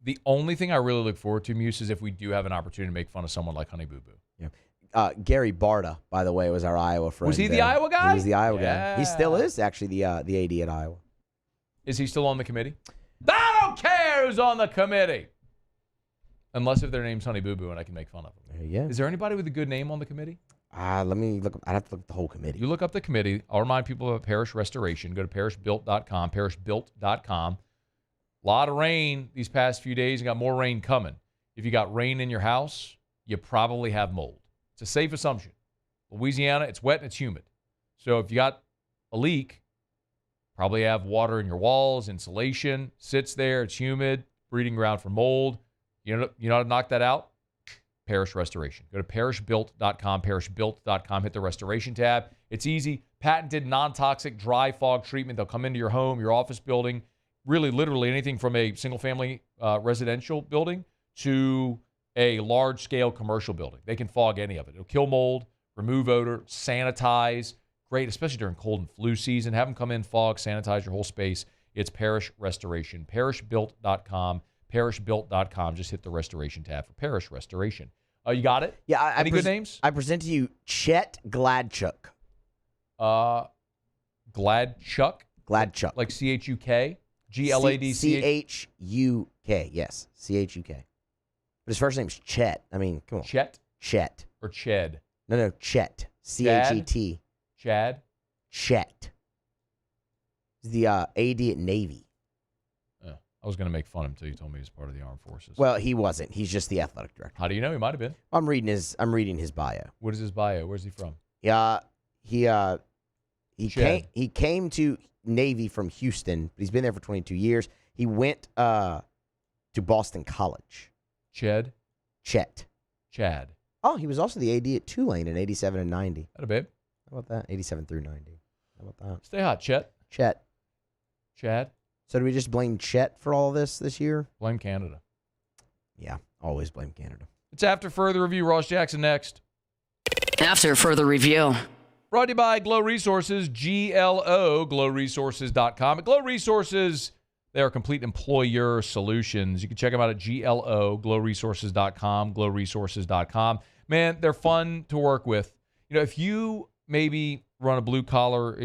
The only thing I really look forward to, Muse, is if we do have an opportunity to make fun of someone like Honey Boo Boo. Yeah. Gary Barta, by the way, was our Iowa friend. Was he the Iowa guy? He was the Iowa Yeah. guy. He still is, actually, the AD at Iowa. Is he still on the committee? I don't care who's on the committee. Unless if their name's Honey Boo Boo and I can make fun of them. Yeah. Is there anybody with a good name on the committee? Let me look. I'd have to look at the whole committee. You look up the committee. I'll remind people about Parish Restoration. Go to parishbuilt.com, parishbuilt.com. A lot of rain these past few days. You got more rain coming. If you got rain in your house, you probably have mold. It's a safe assumption. Louisiana, it's wet and it's humid. So if you got a leak, probably have water in your walls, insulation, sits there, it's humid, breeding ground for mold. You know how to knock that out? Parish Restoration. Go to parishbuilt.com, parishbuilt.com, hit the restoration tab. It's easy. Patented non-toxic dry fog treatment. They'll come into your home, your office building, really literally anything from a single-family residential building to a large-scale commercial building. They can fog any of it. It'll kill mold, remove odor, sanitize. Great, especially during cold and flu season. Have them come in, fog, sanitize your whole space. It's Parish Restoration. Parishbuilt.com. Parishbuilt.com. Just hit the restoration tab for Parish Restoration. You got it? Yeah. Any good names? I present to you Chet Gladchuk. Gladchuk? Gladchuk. Like C-H-U-K? G-L-A-D-C-H? C-H-U-K. Yes. C-H-U-K. But his first name's Chet. I mean, come on. Chet? Chet. Or Ched? No. Chet. C-H-E-T. Chad? Chet. He's the AD at Navy. I was going to make fun of him until you told me he was part of the armed forces. Well, he wasn't. He's just the athletic director. How do you know? He might have been. I'm reading his bio. What is his bio? Where's he from? He came to Navy from Houston, but he's been there for 22 years. He went to Boston College. Chet. Chad. Oh, he was also the AD at Tulane in 87 and 90. That a babe. How about that? 87 through 90. How about that? Stay hot, Chet. Chad. So do we just blame Chet for all this year? Blame Canada. Yeah, always blame Canada. It's After Further Review. Ross Jackson next. After Further Review. Brought to you by Glow Resources, GLO, glowresources.com. At Glow Resources, they are complete employer solutions. You can check them out at GLO, glowresources.com, glowresources.com. Man, they're fun to work with. If you maybe run a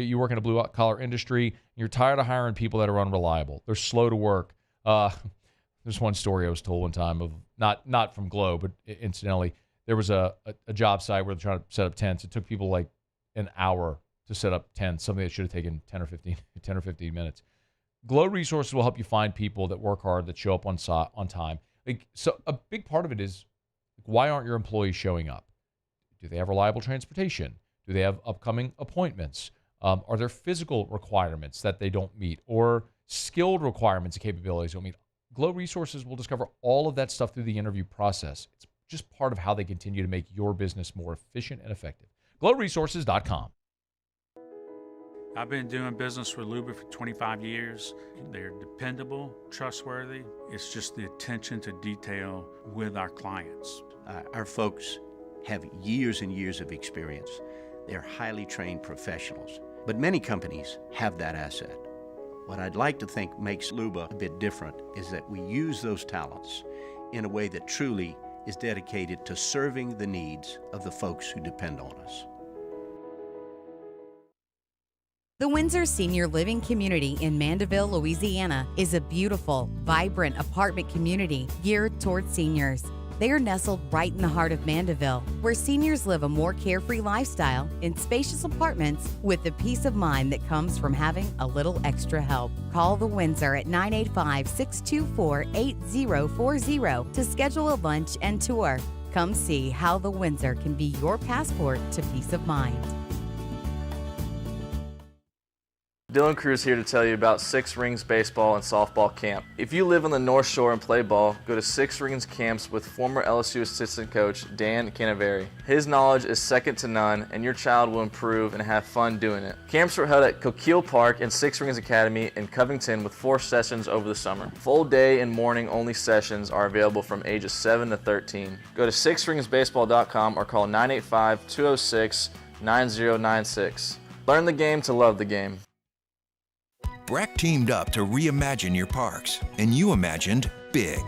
you work in a blue-collar industry, and you're tired of hiring people that are unreliable. They're slow to work. There's one story I was told one time of, not from Glow, but incidentally, there was a job site where they're trying to set up tents. It took people like an hour to set up tents, something that should have taken 10 or 15 minutes. Glow Resources will help you find people that work hard, that show up on time. So a big part of it is, why aren't your employees showing up? Do they have reliable transportation? Do they have upcoming appointments? Are there physical requirements that they don't meet, or skilled requirements and capabilities don't meet? Glow Resources will discover all of that stuff through the interview process. It's just part of how they continue to make your business more efficient and effective. GlowResources.com. I've been doing business with Luba for 25 years. They're dependable, trustworthy. It's just the attention to detail with our clients. Our folks have years and years of experience. They're highly trained professionals, but many companies have that asset. What I'd like to think makes Luba a bit different is that we use those talents in a way that truly is dedicated to serving the needs of the folks who depend on us. The Windsor Senior Living Community in Mandeville, Louisiana is a beautiful, vibrant apartment community geared towards seniors. They are nestled right in the heart of Mandeville, where seniors live a more carefree lifestyle in spacious apartments with the peace of mind that comes from having a little extra help. Call the Windsor at 985-624-8040 to schedule a lunch and tour. Come see how the Windsor can be your passport to peace of mind. Dylan Cruz here to tell you about Six Rings Baseball and Softball Camp. If you live on the North Shore and play ball, go to Six Rings Camps with former LSU assistant coach Dan Canaveri. His knowledge is second to none, and your child will improve and have fun doing it. Camps were held at Coquille Park and Six Rings Academy in Covington with 4 sessions over the summer. Full day and morning only sessions are available from ages 7 to 13. Go to sixringsbaseball.com or call 985-206-9096. Learn the game to love the game. Breck teamed up to reimagine your parks, and you imagined big.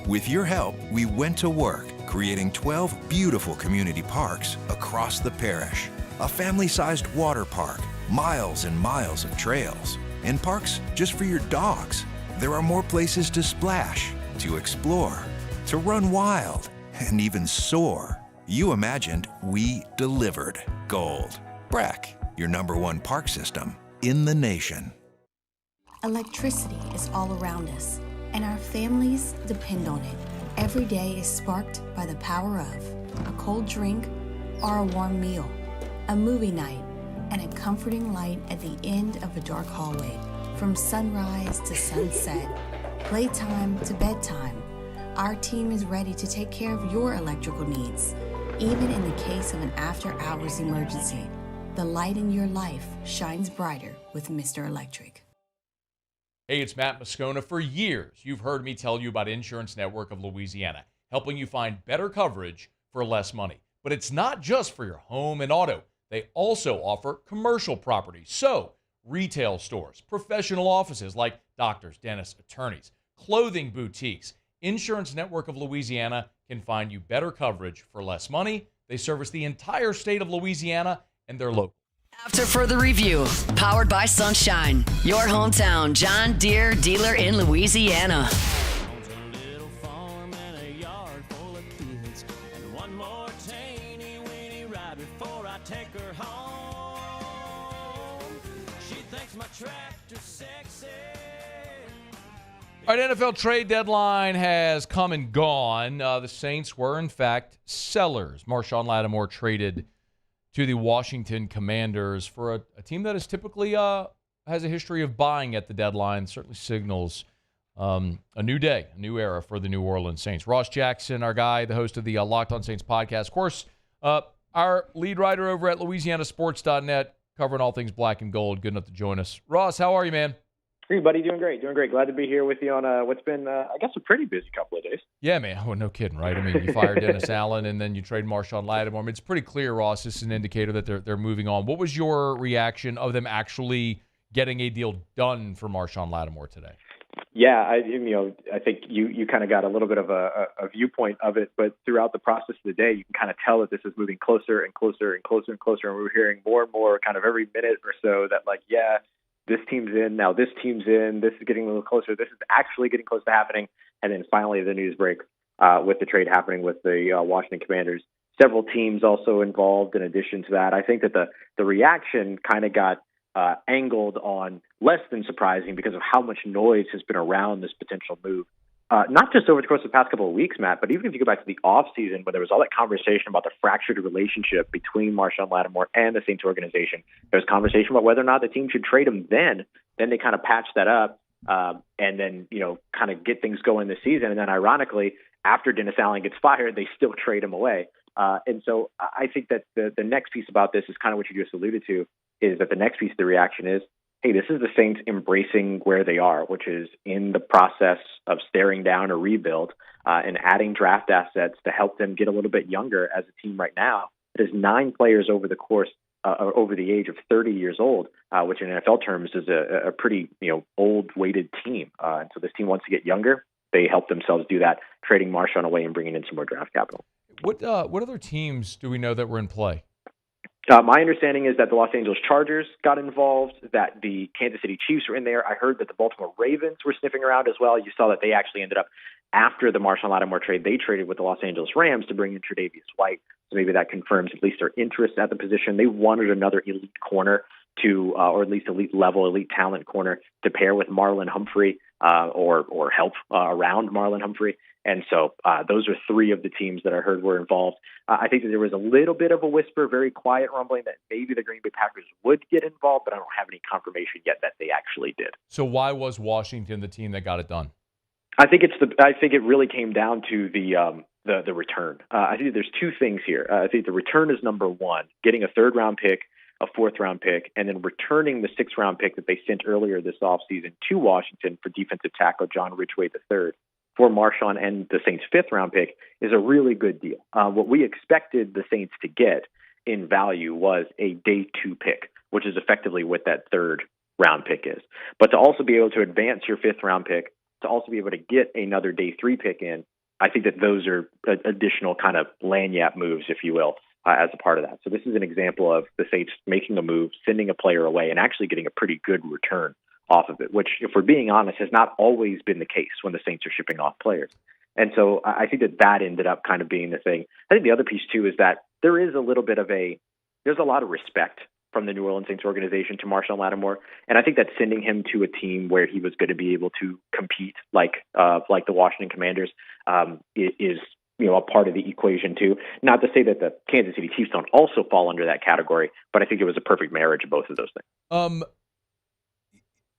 With your help, we went to work, creating 12 beautiful community parks across the parish. A family-sized water park, miles and miles of trails, and parks just for your dogs. There are more places to splash, to explore, to run wild, and even soar. You imagined, we delivered gold. Breck, your #1 park system in the nation. Electricity is all around us, and our families depend on it. Every day is sparked by the power of a cold drink or a warm meal, a movie night, and a comforting light at the end of a dark hallway. From sunrise to sunset, playtime to bedtime, our team is ready to take care of your electrical needs. Even in the case of an after-hours emergency, the light in your life shines brighter with Mr. Electric. Hey, it's Matt Moscona. For years, you've heard me tell you about Insurance Network of Louisiana, helping you find better coverage for less money. But it's not just for your home and auto. They also offer commercial properties. So, retail stores, professional offices like doctors, dentists, attorneys, clothing boutiques. Insurance Network of Louisiana can find you better coverage for less money. They service the entire state of Louisiana, and they're local. After further review, powered by Sunshine, your hometown John Deere dealer in Louisiana. All right, NFL trade deadline has come and gone. The Saints were, in fact, sellers. Marshon Lattimore traded to the Washington Commanders for a team that is typically has a history of buying at the deadline. Certainly signals a new day, a new era for the New Orleans Saints. Ross Jackson, our guy, the host of the Locked On Saints podcast. Of course, our lead writer over at LouisianaSports.net, covering all things black and gold. Good enough to join us. Ross, how are you, man? Hey, buddy, doing great. Glad to be here with you on what's been, I guess, a pretty busy couple of days. Yeah, man. Well, no kidding, right? I mean, you fired Dennis Allen, and then you trade Marshon Lattimore. I mean, it's pretty clear, Ross. This is an indicator that they're moving on. What was your reaction of them actually getting a deal done for Marshon Lattimore today? Yeah, I think you kind of got a little bit of a viewpoint of it, but throughout the process of the day, you can kind of tell that this is moving closer and closer and closer and closer, and we're hearing more and more kind of every minute or so that, like, yeah, this team's in, now this team's in, this is getting a little closer, this is actually getting close to happening, and then finally the news break with the trade happening with the Washington Commanders. Several teams also involved in addition to that. I think that the reaction kind of got angled on less than surprising because of how much noise has been around this potential move. Not just over the course of the past couple of weeks, Matt, but even if you go back to the offseason when there was all that conversation about the fractured relationship between Marshon Lattimore and the Saints organization, there was conversation about whether or not the team should trade him then. Then they kind of patched that up and then, kind of get things going this season. And then ironically, after Dennis Allen gets fired, they still trade him away. And so I think that the next piece about this is kind of what you just alluded to. is that the next piece of the reaction is, hey, this is the Saints embracing where they are, which is in the process of staring down a rebuild and adding draft assets to help them get a little bit younger as a team right now. There's 9 players over the course over the age of 30 years old, which in NFL terms is a pretty old weighted team. And so this team wants to get younger. They help themselves do that, trading Marshon away and bringing in some more draft capital. What other teams do we know that were in play? My understanding is that the Los Angeles Chargers got involved, that the Kansas City Chiefs were in there. I heard that the Baltimore Ravens were sniffing around as well. You saw that they actually ended up, after the Marshon Lattimore trade, they traded with the Los Angeles Rams to bring in Tre'Davious White. So maybe that confirms at least their interest at the position. They wanted another elite corner to, or at least elite level, elite talent corner to pair with Marlon Humphrey or help around Marlon Humphrey. And so those are 3 of the teams that I heard were involved. I think that there was a little bit of a whisper, very quiet rumbling that maybe the Green Bay Packers would get involved, but I don't have any confirmation yet that they actually did. So why was Washington the team that got it done? I think it really came down to the return. I think there's 2 things here. I think the return is number 1, getting a 3rd-round pick, a 4th-round pick, and then returning the 6th-round pick that they sent earlier this offseason to Washington for defensive tackle John Ridgway III. For Marshon and the Saints' 5th-round pick is a really good deal. What we expected the Saints to get in value was a day 2 pick, which is effectively what that 3rd-round pick is. But to also be able to advance your 5th-round pick, to also be able to get another day 3 pick in, I think that those are additional kind of lanyard moves, if you will, as a part of that. So this is an example of the Saints making a move, sending a player away, and actually getting a pretty good return off of it, which, if we're being honest, has not always been the case when the Saints are shipping off players. And so I think that ended up kind of being the thing. I think the other piece, too, is that there is a little bit of there's a lot of respect from the New Orleans Saints organization to Marshon Lattimore. And I think that sending him to a team where he was going to be able to compete like the Washington Commanders is a part of the equation, too. Not to say that the Kansas City Chiefs don't also fall under that category, but I think it was a perfect marriage of both of those things.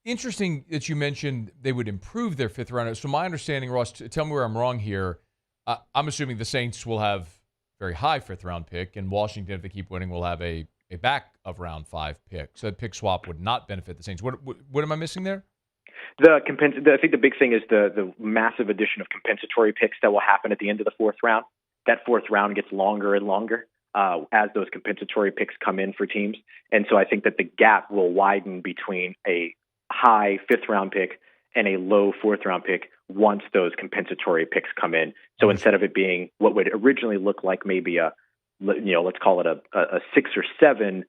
Interesting that you mentioned they would improve their 5th round. So my understanding, Ross, tell me where I'm wrong here. I'm assuming the Saints will have very high 5th round pick, and Washington, if they keep winning, will have a back of round 5 pick. So that pick swap would not benefit the Saints. What am I missing there? I think the big thing is the massive addition of compensatory picks that will happen at the end of the 4th round. That 4th round gets longer and longer as those compensatory picks come in for teams. And so I think that the gap will widen between a high 5th round pick and a low 4th round pick once those compensatory picks come in. So instead of it being what would originally look like maybe let's call it a 6 or 7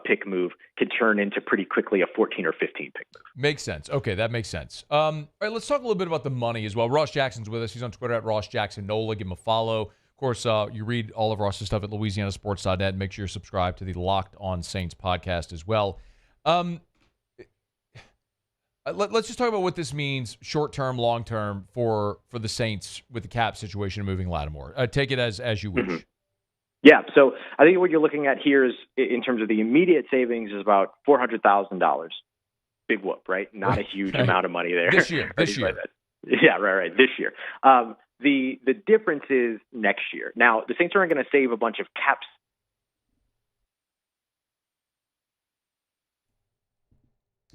pick move, could turn into pretty quickly a 14 or 15 pick move. Makes sense. Okay, that makes sense. All right, let's talk a little bit about the money as well. Ross Jackson's with us. He's on Twitter at RossJacksonNola. Give him a follow. Of course, you read all of Ross's stuff at LouisianaSports.net. Make sure you're subscribed to the Locked On Saints podcast as well. Let's just talk about what this means short-term, long-term for the Saints with the cap situation and moving Lattimore. Take it as you wish. Mm-hmm. Yeah, so I think what you're looking at here is, in terms of the immediate savings, is about $400,000. Big whoop, right? Not a huge amount of money there. This year. Yeah, right. This year. The difference is next year. Now, the Saints aren't going to save a bunch of caps.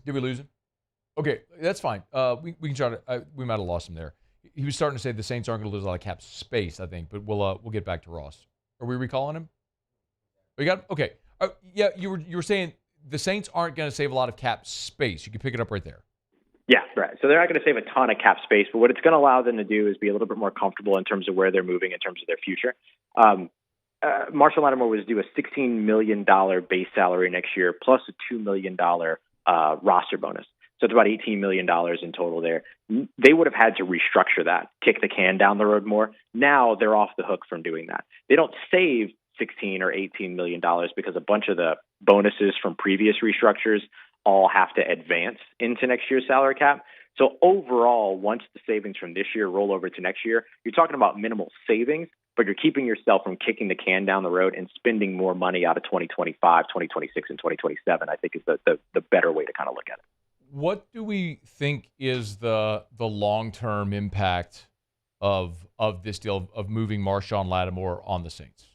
Did we lose him? Okay, that's fine. We can try to. We might have lost him there. He was starting to say the Saints aren't going to lose a lot of cap space, I think, but we'll get back to Ross. Are we recalling him? We got him? Okay. Yeah, you were saying the Saints aren't going to save a lot of cap space. You can pick it up right there. Yeah, right. So they're not going to save a ton of cap space, but what it's going to allow them to do is be a little bit more comfortable in terms of where they're moving, in terms of their future. Marshon Lattimore was due a $16 million base salary next year, plus a $2 million roster bonus. So it's about $18 million in total there. They would have had to restructure that, kick the can down the road more. Now they're off the hook from doing that. They don't save $16 or $18 million because a bunch of the bonuses from previous restructures all have to advance into next year's salary cap. So overall, once the savings from this year roll over to next year, you're talking about minimal savings, but you're keeping yourself from kicking the can down the road and spending more money out of 2025, 2026, and 2027, I think is the better way to kind of look at it. What do we think is the long-term impact of this deal of moving Marshon Lattimore on the Saints?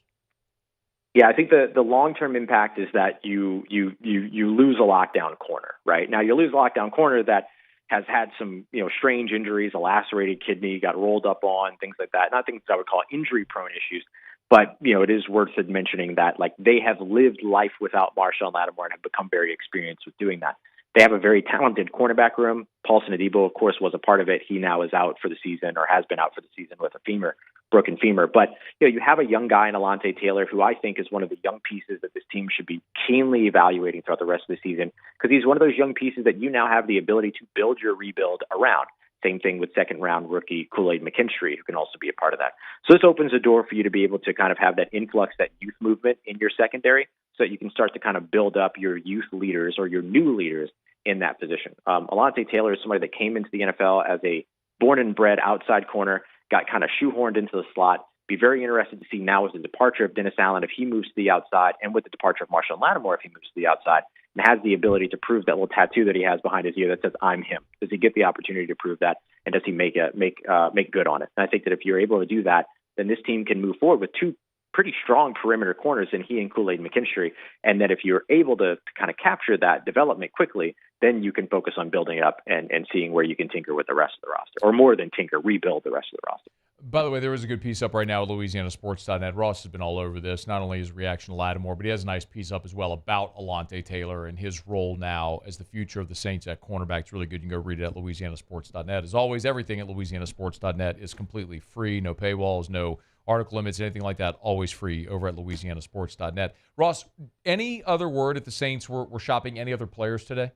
Yeah, I think the long-term impact is that you lose a lockdown corner, right? Now you lose a lockdown corner that has had some, strange injuries, a lacerated kidney, got rolled up on, things like that. Not things that I would call injury-prone issues, but, it is worth mentioning that, they have lived life without Marshon Lattimore and have become very experienced with doing that. They have a very talented cornerback room. Paulson Adebo, of course, was a part of it. He now is out for the season, or has been out for the season with a broken femur. But, you have a young guy in Alontae Taylor, who I think is one of the young pieces that this team should be keenly evaluating throughout the rest of the season, because he's one of those young pieces that you now have the ability to build your rebuild around. Same thing with second-round rookie Kool-Aid McKinstry, who can also be a part of that. So this opens the door for you to be able to kind of have that influx, that youth movement in your secondary, so that you can start to kind of build up your youth leaders or your new leaders in that position. Alontae Taylor is somebody that came into the NFL as a born and bred outside corner, got kind of shoehorned into the slot. Be very interested to see now with the departure of Dennis Allen if he moves to the outside, and with the departure of Marshon Lattimore if he moves to the outside, and has the ability to prove that little tattoo that he has behind his ear that says "I'm him." Does he get the opportunity to prove that, and does he make good on it? And I think that if you're able to do that, then this team can move forward with two pretty strong perimeter corners in he and Kool-Aid McKinstry. And that if you're able to kind of capture that development quickly, then you can focus on building up and seeing where you can tinker with the rest of the roster, or more than tinker, rebuild the rest of the roster. By the way, there is a good piece up right now at LouisianaSports.net. Ross has been all over this, not only his reaction to Lattimore, but he has a nice piece up as well about Alontae Taylor and his role now as the future of the Saints at cornerback. It's really good. You can go read it at LouisianaSports.net. As always, everything at LouisianaSports.net is completely free. No paywalls, no article limits, anything like that. Always free over at LouisianaSports.net. Ross, any other word if the Saints were shopping any other players today?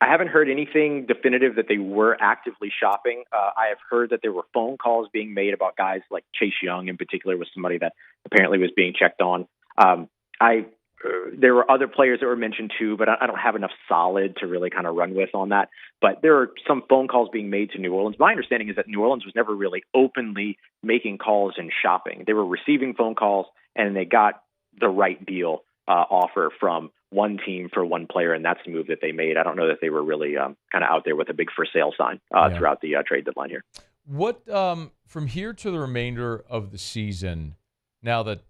I haven't heard anything definitive that they were actively shopping. I have heard that there were phone calls being made about guys like Chase Young in particular, was somebody that apparently was being checked on. There were other players that were mentioned too, but I don't have enough solid to really kind of run with on that. But there are some phone calls being made to New Orleans. My understanding is that New Orleans was never really openly making calls and shopping. They were receiving phone calls, and they got the right deal offer from one team for one player, and that's the move that they made. I don't know that they were really kind of out there with a big for sale sign throughout the trade deadline here. What from here to the remainder of the season, now that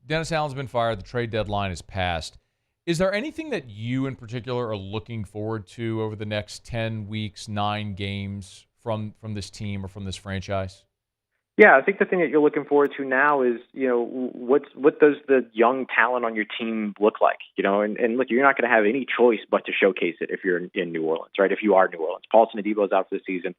Dennis Allen's been fired, the trade deadline is passed, is there anything that you in particular are looking forward to over the next 10 weeks, 9 games from this team or from this franchise? Yeah, I think the thing that you're looking forward to now is, what does the young talent on your team look like? And look, you're not going to have any choice but to showcase it if you're in New Orleans, right? If you are New Orleans. Paulson Adebo is out for the season.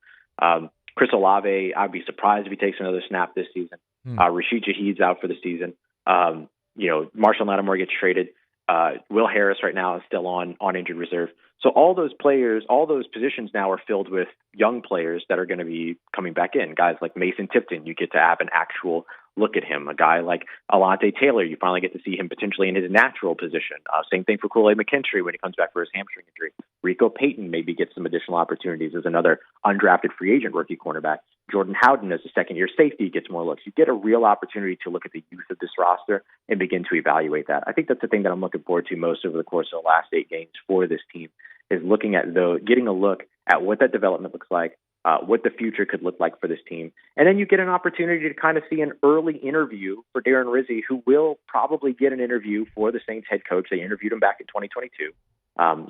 Chris Olave, I'd be surprised if he takes another snap this season. Rashid Shaheed's out for the season. Marshon Lattimore gets traded. Will Harris right now is still on injured reserve. So all those players, all those positions now are filled with young players that are going to be coming back in. Guys like Mason Tipton, you get to have an actual look at him. A guy like Alontae Taylor, you finally get to see him potentially in his natural position. Same thing for Kool-Aid McKinstry when he comes back for his hamstring injury. Rico Payton maybe gets some additional opportunities as another undrafted free agent rookie cornerback. Jordan Howden as a second-year safety gets more looks. You get a real opportunity to look at the youth of this roster and begin to evaluate that. I think that's the thing that I'm looking forward to most over the course of the last 8 games for this team, is looking at getting a look at what that development looks like, what the future could look like for this team. And then you get an opportunity to kind of see an early interview for Darren Rizzi, who will probably get an interview for the Saints head coach. They interviewed him back in 2022.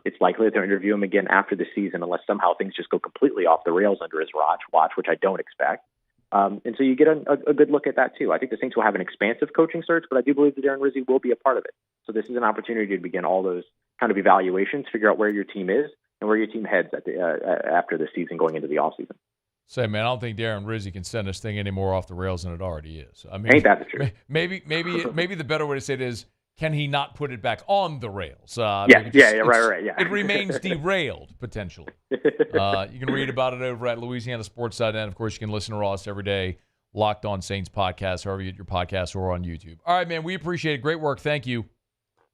It's likely that they'll interview him again after the season unless somehow things just go completely off the rails under his watch, which I don't expect. And so you get a good look at that too. I think the Saints will have an expansive coaching search, but I do believe that Darren Rizzi will be a part of it. So this is an opportunity to begin all those kind of evaluations, figure out where your team is and where your team heads after the season going into the offseason. Say, man, I don't think Darren Rizzi can send this thing any more off the rails than it already is. I mean, ain't that the truth? Maybe the better way to say it is, can he not put it back on the rails? Right. It remains derailed, potentially. You can read about it over at LouisianaSports.net. Of course, you can listen to Ross every day, Locked On Saints podcast, however you get your podcast, or on YouTube. All right, man, we appreciate it. Great work. Thank you.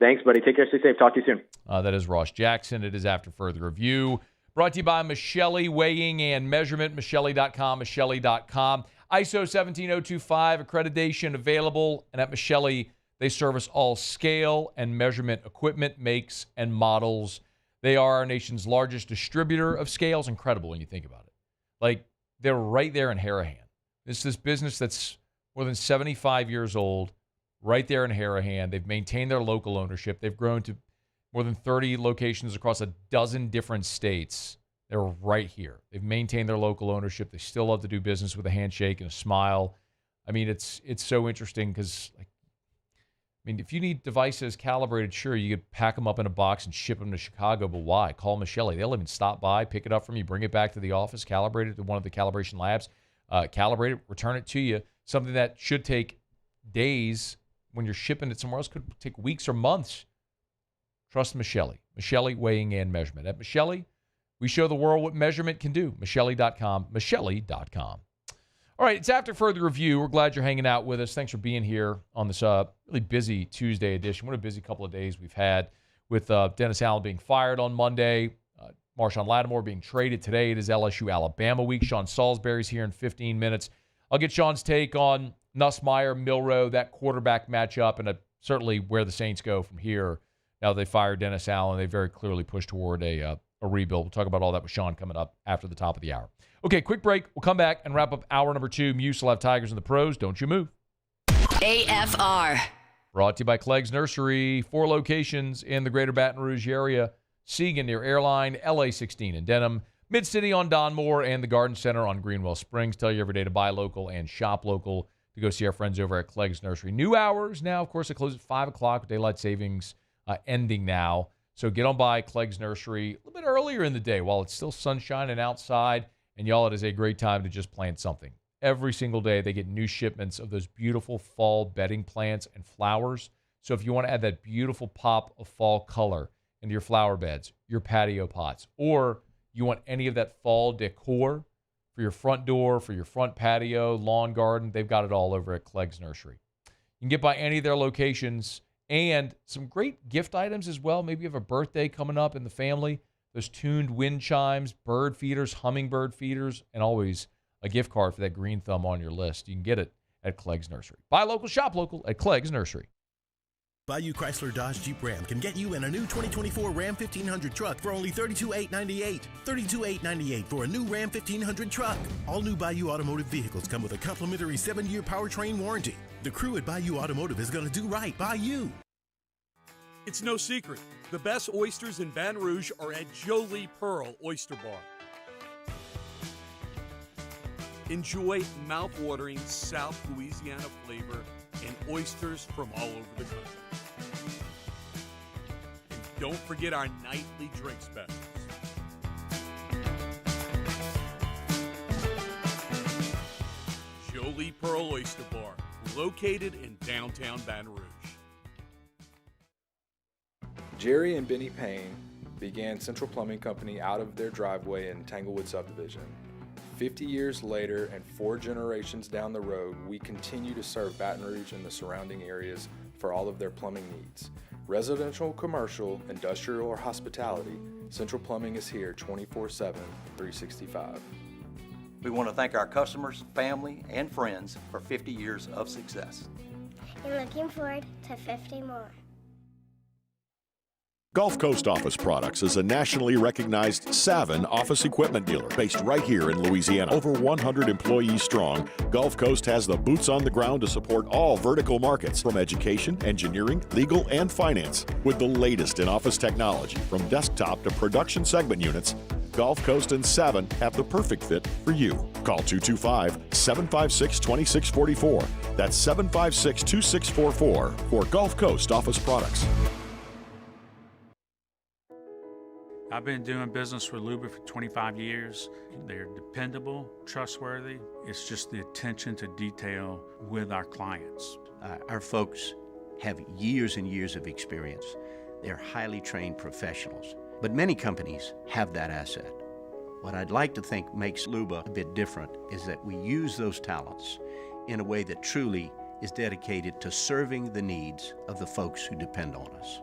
Thanks, buddy. Take care. Stay safe. Talk to you soon. That is Ross Jackson. It is After Further Review. Brought to you by Michelli Weighing and Measurement, Michelli.com, Michelli.com. ISO 17025 accreditation available, and at Michelli, they service all scale and measurement equipment, makes, and models. They are our nation's largest distributor of scales. Incredible when you think about it. Like, they're right there in Harahan. This business that's more than 75 years old, right there in Harahan. They've maintained their local ownership. They've grown to more than 30 locations across a dozen different states. They're right here. They've maintained their local ownership. They still love to do business with a handshake and a smile. I mean, it's so interesting because, if you need devices calibrated, sure, you could pack them up in a box and ship them to Chicago, but why? Call Michelle. They'll even stop by, pick it up from you, bring it back to the office, calibrate it to one of the calibration labs, calibrate it, return it to you. Something that should take days when you're shipping it somewhere else could take weeks or months. Trust Michelle. Michelle Weighing and Measurement. At Michelle, we show the world what measurement can do. Michelle.com. Michelle.com. All right, it's after further review. We're glad you're hanging out with us. Thanks for being here on this really busy Tuesday edition. What a busy couple of days we've had with Dennis Allen being fired on Monday, Marshon Lattimore being traded today. It is LSU-Alabama week. Sean Salisbury's here in 15 minutes. I'll get Sean's take on Nussmeier, Milroe, that quarterback matchup, and certainly where the Saints go from here. Now they fired Dennis Allen. They very clearly push toward a rebuild. We'll talk about all that with Sean coming up after the top of the hour. Okay, quick break. We'll come back and wrap up hour number 2. Muse will have Tigers and the Pros. Don't you move. AFR. Brought to you by Clegg's Nursery. 4 locations in the greater Baton Rouge area. Seagan near Airline, LA 16 in Denham, Mid-City on Don Moore, and the Garden Center on Greenwell Springs. Tell you every day to buy local and shop local to go see our friends over at Clegg's Nursery. New hours now. Of course, it closes at 5 o'clock with daylight savings ending now. So get on by Clegg's Nursery a little bit earlier in the day while it's still sunshine and outside. And y'all, it is a great time to just plant something. Every single day they get new shipments of those beautiful fall bedding plants and flowers. So if you want to add that beautiful pop of fall color into your flower beds, your patio pots, or you want any of that fall decor for your front door, for your front patio, lawn garden, they've got it all over at Clegg's Nursery. You can get by any of their locations and some great gift items as well. Maybe you have a birthday coming up in the family. Those tuned wind chimes, bird feeders, hummingbird feeders, and always a gift card for that green thumb on your list. You can get it at Clegg's Nursery. Buy local, shop local at Clegg's Nursery. Bayou Chrysler Dodge Jeep Ram can get you in a new 2024 Ram 1500 truck for only $32,898. $32,898 for a new Ram 1500 truck. All new Bayou Automotive vehicles come with a complimentary 7-year powertrain warranty. The crew at Bayou Automotive is going to do right by you. It's no secret. The best oysters in Baton Rouge are at Jolie Pearl Oyster Bar. Enjoy mouth-watering South Louisiana flavor and oysters from all over the country. And don't forget our nightly drink specials. Jolie Pearl Oyster Bar, located in downtown Baton Rouge. Jerry and Benny Payne began Central Plumbing Company out of their driveway in Tanglewood Subdivision. 50 years later and 4 generations down the road, we continue to serve Baton Rouge and the surrounding areas for all of their plumbing needs. Residential, commercial, industrial, or hospitality, Central Plumbing is here 24/7, 365. We want to thank our customers, family, and friends for 50 years of success. And looking forward to 50 more. Gulf Coast Office Products is a nationally recognized Savin office equipment dealer based right here in Louisiana. Over 100 employees strong, Gulf Coast has the boots on the ground to support all vertical markets from education, engineering, legal, and finance. With the latest in office technology, from desktop to production segment units, Gulf Coast and Savin have the perfect fit for you. Call 225-756-2644. That's 756-2644 for Gulf Coast Office Products. I've been doing business with Luba for 25 years. They're dependable, trustworthy. It's just the attention to detail with our clients. Our folks have years and years of experience. They're highly trained professionals. But many companies have that asset. What I'd like to think makes Luba a bit different is that we use those talents in a way that truly is dedicated to serving the needs of the folks who depend on us.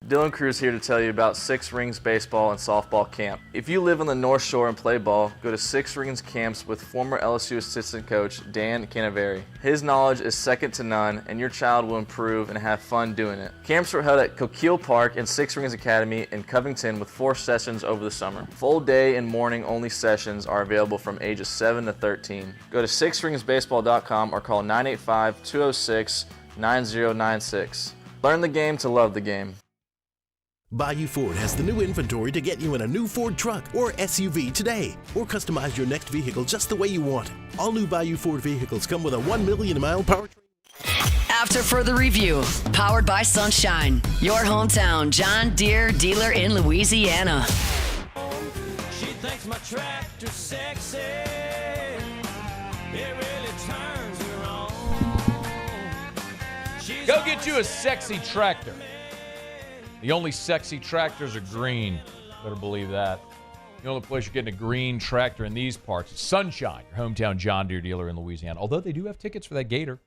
Dylan Cruz here to tell you about Six Rings Baseball and Softball Camp. If you live on the North Shore and play ball, go to Six Rings Camps with former LSU assistant coach Dan Canaveri. His knowledge is second to none, and your child will improve and have fun doing it. Camps were held at Coquille Park and Six Rings Academy in Covington with 4 sessions over the summer. Full day and morning only sessions are available from ages 7 to 13. Go to sixringsbaseball.com or call 985-206-9096. Learn the game to love the game. Bayou Ford has the new inventory to get you in a new Ford truck or SUV today, or customize your next vehicle just the way you want it. All new Bayou Ford vehicles come with a 1 million mile powertrain. After further review, powered by Sunshine, your hometown John Deere dealer in Louisiana. She thinks my tractor's sexy. It really turns her on. Go get you a sexy tractor. The only sexy tractors are green. Better believe that. The only place you're getting a green tractor in these parts is Sunshine, your hometown John Deere dealer in Louisiana. Although they do have tickets for that Gator.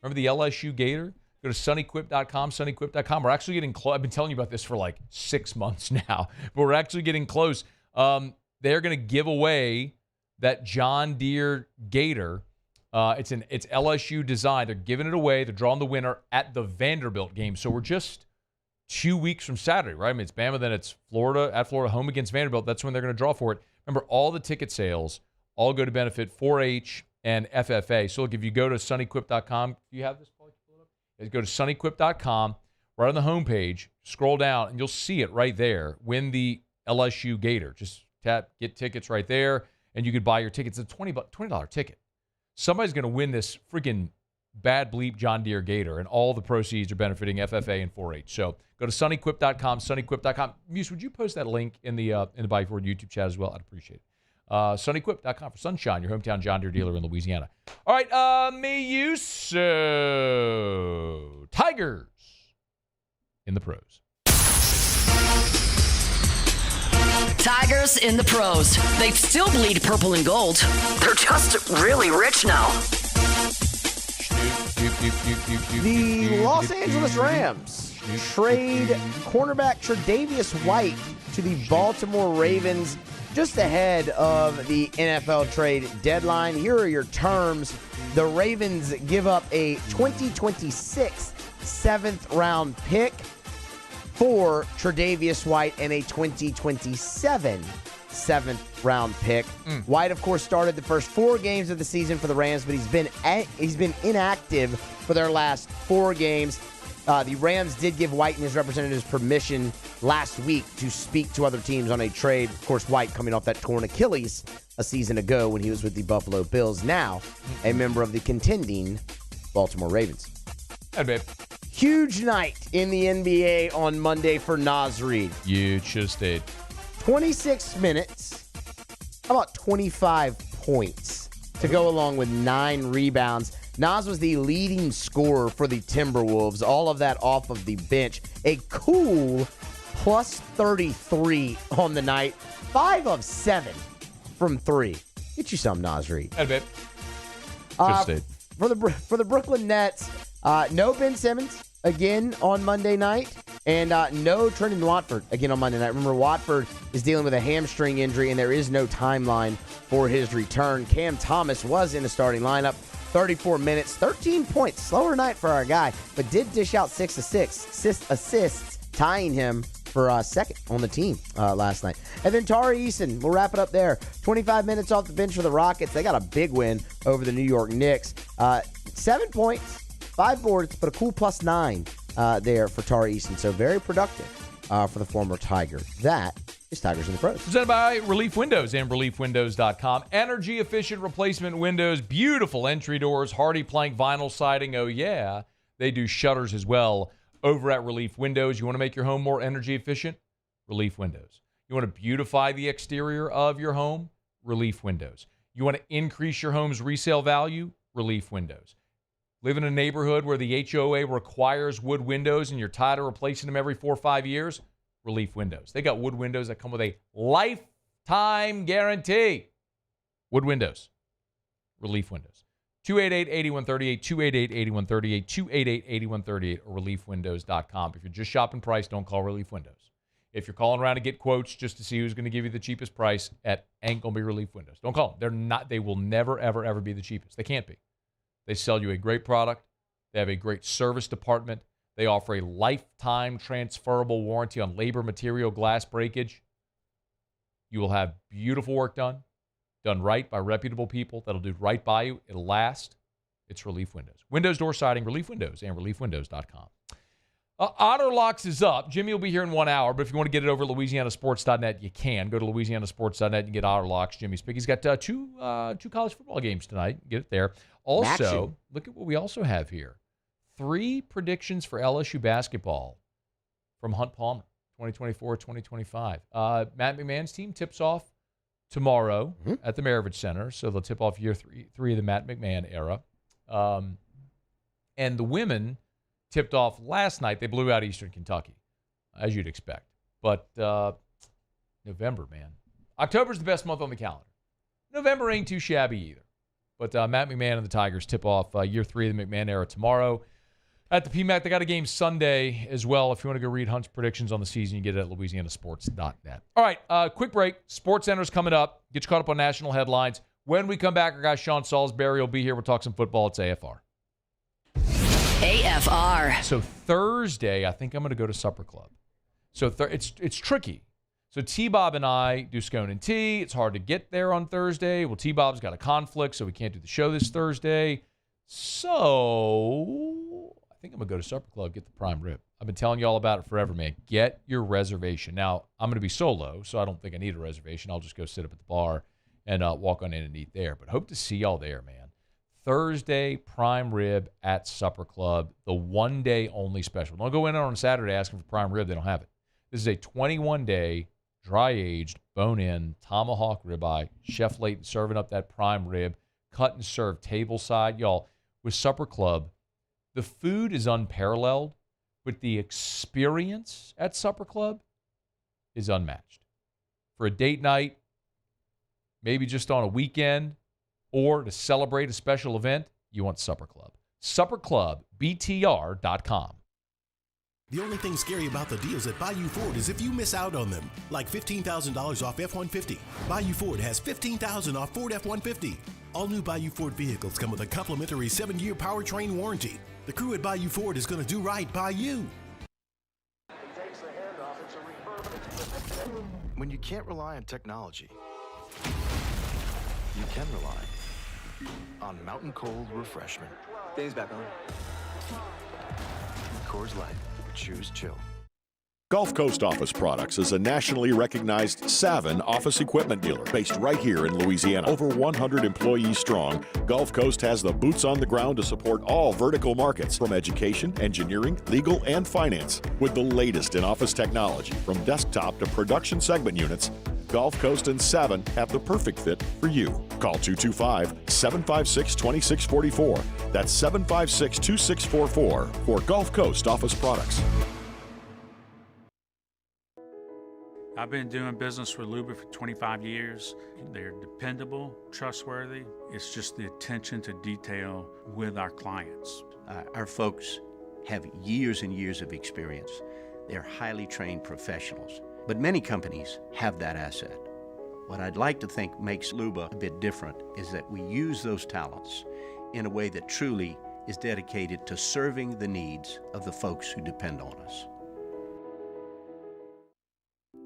Remember the LSU Gator? Go to sunnyquip.com, sunnyquip.com. We're actually getting close. I've been telling you about this for like 6 months now, but we're actually getting close. They're going to give away that John Deere Gator. It's LSU design. They're giving it away. They're drawing the winner at the Vanderbilt game. So we're just 2 weeks from Saturday, right? I mean, it's Bama, then it's Florida, at Florida, home against Vanderbilt. That's when they're going to draw for it. Remember, all the ticket sales all go to benefit 4-H and FFA. So look, if you go to sunnyquip.com, do you have this? Go to sunnyquip.com, right on the homepage, scroll down, and you'll see it right there. Win the LSU Gator. Just tap, get tickets right there, and you could buy your tickets. It's a $20 ticket. Somebody's going to win this freaking bad bleep John Deere Gator, and all the proceeds are benefiting FFA and 4-H. So go to sunnyquip.com, sunnyquip.com. Muse, would you post that link in the Bayou Ford YouTube chat as well? I'd appreciate it. Sunnyquip.com for Sunshine, your hometown John Deere dealer in Louisiana. All right, Tigers in the pros. Tigers in the pros. They still bleed purple and gold. They're just really rich now. The Los Angeles Rams trade cornerback Tre'Davious White to the Baltimore Ravens just ahead of the NFL trade deadline. Here are your terms. The Ravens give up a 2026 7th-round pick for Tre'Davious White and a 2027 7th-round pick. White, of course, started the first 4 games of the season for the Rams, but he's been inactive for their last 4 games. The Rams did give White and his representatives permission last week to speak to other teams on a trade. Of course, White coming off that torn Achilles a season ago when he was with the Buffalo Bills. Now, a member of the contending Baltimore Ravens. Hey, babe. Huge night in the NBA on Monday for Naz Reid. You should have stayed. 26 minutes, about 25 points to go along with 9 rebounds. Naz was the leading scorer for the Timberwolves, all of that off of the bench. A cool plus 33 on the night, 5 of 7 from 3. Get you some, Naz Reid. Hey, babe. For the Brooklyn Nets, no Ben Simmons again on Monday night, and no Trendon Watford again on Monday night. Remember, Watford is dealing with a hamstring injury, and there is no timeline for his return. Cam Thomas was in the starting lineup, 34 minutes, 13 points. Slower night for our guy, but did dish out 6 assists, tying him for second on the team last night. And then Tari Eason, we'll wrap it up there. 25 minutes off the bench for the Rockets. They got a big win over the New York Knicks. 7 points, 5 boards, but a cool plus 9 there for Tari Eason. So very productive for the former Tiger. That is Tigers in the Pros. Presented by Relief Windows and ReliefWindows.com. Energy-efficient replacement windows, beautiful entry doors, hardy plank vinyl siding. Oh, yeah. They do shutters as well over at Relief Windows. You want to make your home more energy efficient? Relief Windows. You want to beautify the exterior of your home? Relief Windows. You want to increase your home's resale value? Relief Windows. Live in a neighborhood where the HOA requires wood windows and you're tired of replacing them every 4 or 5 years? Relief Windows. They got wood windows that come with a lifetime guarantee. Wood windows. Relief Windows. 288-8138, 288-8138, 288-8138, or reliefwindows.com. If you're just shopping price, don't call Relief Windows. If you're calling around to get quotes just to see who's going to give you the cheapest price, ain't going to be Relief Windows. Don't call them. They will never, ever, ever be the cheapest. They can't be. They sell you a great product. They have a great service department. They offer a lifetime transferable warranty on labor, material, glass breakage. You will have beautiful work done right by reputable people that'll do right by you. It'll last. It's Relief Windows. Windows door siding, Relief Windows, and reliefwindows.com. Otter Locks is up. Jimmy will be here in 1 hour, but if you want to get it over LouisianaSports.net, you can. Go to LouisianaSports.net and get Otter Locks. Jimmy's pick. He's got two college football games tonight. Get it there. Also, look at what we also have here. 3 predictions for LSU basketball from Hunt Palmer, 2024-2025. Matt McMahon's team tips off tomorrow at the Maravich Center, so they'll tip off year three of the Matt McMahon era. And the women tipped off last night. They blew out Eastern Kentucky, as you'd expect. But November, man. October's the best month on the calendar. November ain't too shabby either. But Matt McMahon and the Tigers tip off year 3 of the McMahon era tomorrow at the PMAC. They got a game Sunday as well. If you want to go read Hunt's predictions on the season, you get it at LouisianaSports.net. All right, quick break. Sports Center's coming up. Get you caught up on national headlines. When we come back, our guy Sean Salisbury will be here. We'll talk some football. It's AFR. AFR. So Thursday, I think I'm going to go to Supper Club. So it's tricky. So T-Bob and I do Scone and Tea. It's hard to get there on Thursday. Well, T-Bob's got a conflict, so we can't do the show this Thursday. So I think I'm going to go to Supper Club, get the prime rib. I've been telling you all about it forever, man. Get your reservation. Now, I'm going to be solo, so I don't think I need a reservation. I'll just go sit up at the bar and walk on in and eat there. But hope to see y'all there, man. Thursday, prime rib at Supper Club, the one-day only special. Don't go in on Saturday asking for prime rib. They don't have it. This is a 21-day, dry-aged, bone-in, tomahawk ribeye. Chef Layton serving up that prime rib, cut and served tableside. Y'all, with Supper Club, the food is unparalleled, but the experience at Supper Club is unmatched. For a date night, maybe just on a weekend, or to celebrate a special event, you want Supper Club. SupperClubBTR.com. The only thing scary about the deals at Bayou Ford is if you miss out on them. Like $15,000 off F-150. Bayou Ford has $15,000 off Ford F-150. All new Bayou Ford vehicles come with a complimentary 7-year powertrain warranty. The crew at Bayou Ford is going to do right by you. When you can't rely on technology, you can rely on Mountain Cold Refreshment. Dave's back on. Coors Light. Choose chill. Gulf Coast Office Products is a nationally recognized Savin office equipment dealer based right here in Louisiana. Over 100 employees strong, Gulf Coast has the boots on the ground to support all vertical markets, from education, engineering, legal, and finance. With the latest in office technology, from desktop to production segment units, Gulf Coast and Savin have the perfect fit for you. Call 225-756-2644. That's 756-2644 for Gulf Coast Office Products. I've been doing business with Luba for 25 years. They're dependable, trustworthy. It's just the attention to detail with our clients. Our folks have years and years of experience. They're highly trained professionals. But many companies have that asset. What I'd like to think makes Luba a bit different is that we use those talents in a way that truly is dedicated to serving the needs of the folks who depend on us.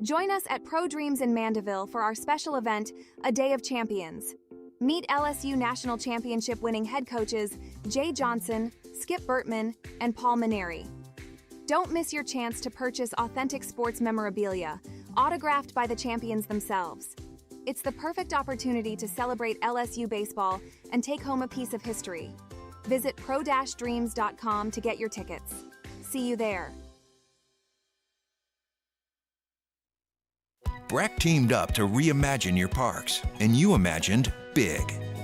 Join us at Pro Dreams in Mandeville for our special event, A Day of Champions. Meet LSU National Championship winning head coaches Jay Johnson, Skip Burtman, and Paul Maneri. Don't miss your chance to purchase authentic sports memorabilia, autographed by the champions themselves. It's the perfect opportunity to celebrate LSU baseball and take home a piece of history. Visit pro-dreams.com to get your tickets. See you there. Breck teamed up to reimagine your parks, and you imagined big.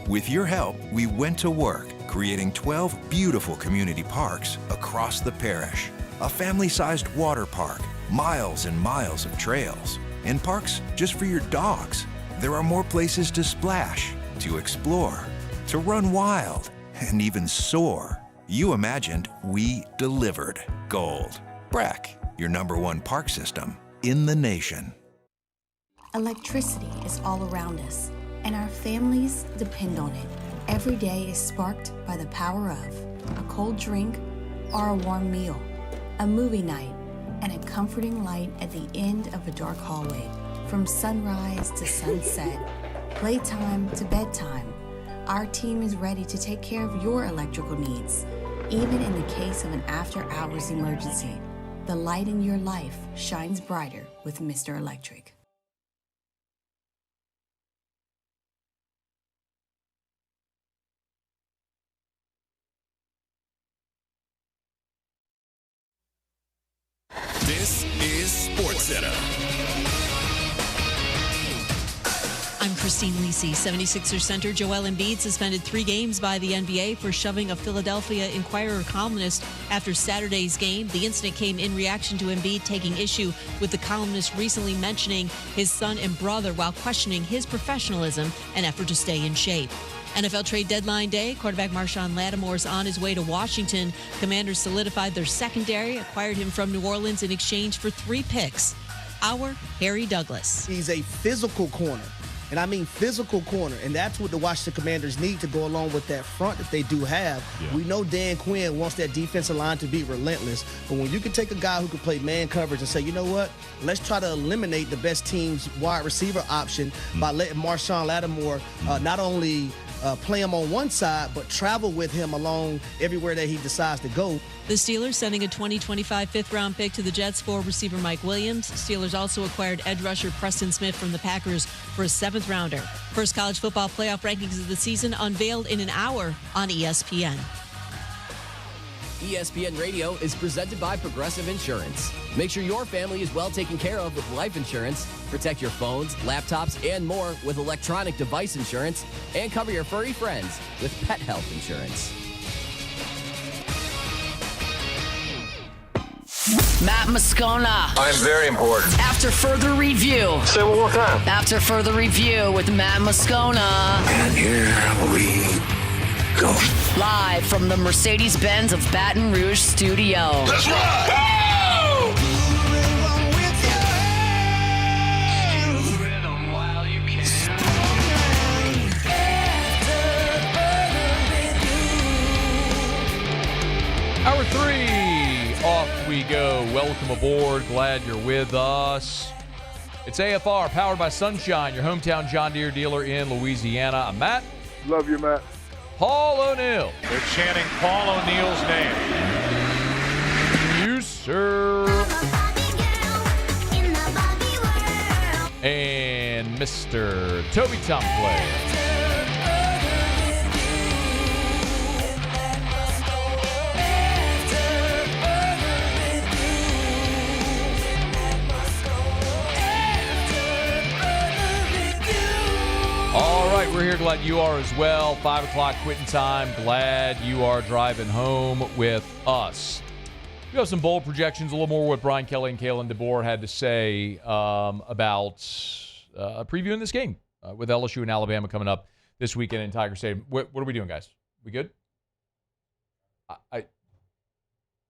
With your help, we went to work, creating 12 beautiful community parks across the parish. A family-sized water park, miles and miles of trails, and parks just for your dogs. There are more places to splash, to explore, to run wild, and even soar. You imagined, we delivered gold. Breck, your #1 park system in the nation. Electricity is all around us, and our families depend on it. Every day is sparked by the power of a cold drink or a warm meal, a movie night, and a comforting light at the end of a dark hallway. From sunrise to sunset, playtime to bedtime, our team is ready to take care of your electrical needs. Even in the case of an after-hours emergency, the light in your life shines brighter with Mr. Electric. This is SportsCenter. I'm Christine Lisi. 76ers center Joel Embiid suspended 3 games by the NBA for shoving a Philadelphia Inquirer columnist after Saturday's game. The incident came in reaction to Embiid taking issue with the columnist recently mentioning his son and brother while questioning his professionalism and effort to stay in shape. NFL trade deadline day, quarterback Marshon Lattimore is on his way to Washington. Commanders solidified their secondary, acquired him from New Orleans in exchange for 3 picks. Our Harry Douglas. He's a physical corner, and I mean physical corner, and that's what the Washington Commanders need to go along with that front that they do have. Yeah. We know Dan Quinn wants that defensive line to be relentless, but when you can take a guy who can play man coverage and say, you know what, let's try to eliminate the best team's wide receiver option by letting Marshon Lattimore not only play him on one side, but travel with him along everywhere that he decides to go. The Steelers sending a 2025 fifth-round pick to the Jets for receiver Mike Williams. Steelers also acquired edge rusher Preston Smith from the Packers for a 7th-rounder. First college football playoff rankings of the season unveiled in an hour on ESPN. ESPN Radio is presented by Progressive Insurance. Make sure your family is well taken care of with life insurance. Protect your phones, laptops, and more with electronic device insurance. And cover your furry friends with pet health insurance. Matt Moscona. I'm very important. After further review. Say it one more time. After further review with Matt Moscona. And here we go. Live from the Mercedes-Benz of Baton Rouge studio. Let's ride! Hour 3, off we go. Welcome aboard. Glad you're with us. It's AFR, powered by Sunshine, your hometown John Deere dealer in Louisiana. I'm Matt. Love you, Matt. Paul O'Neill. They're chanting Paul O'Neill's name. You, sir. And Mr. Toby Tomplay. All right, we're here. Glad you are as well. 5 o'clock quitting time. Glad you are driving home with us. We have some bold projections, a little more what Brian Kelly and Kalen DeBoer had to say about previewing this game with LSU and Alabama coming up this weekend in Tiger Stadium. What are we doing, guys? We good?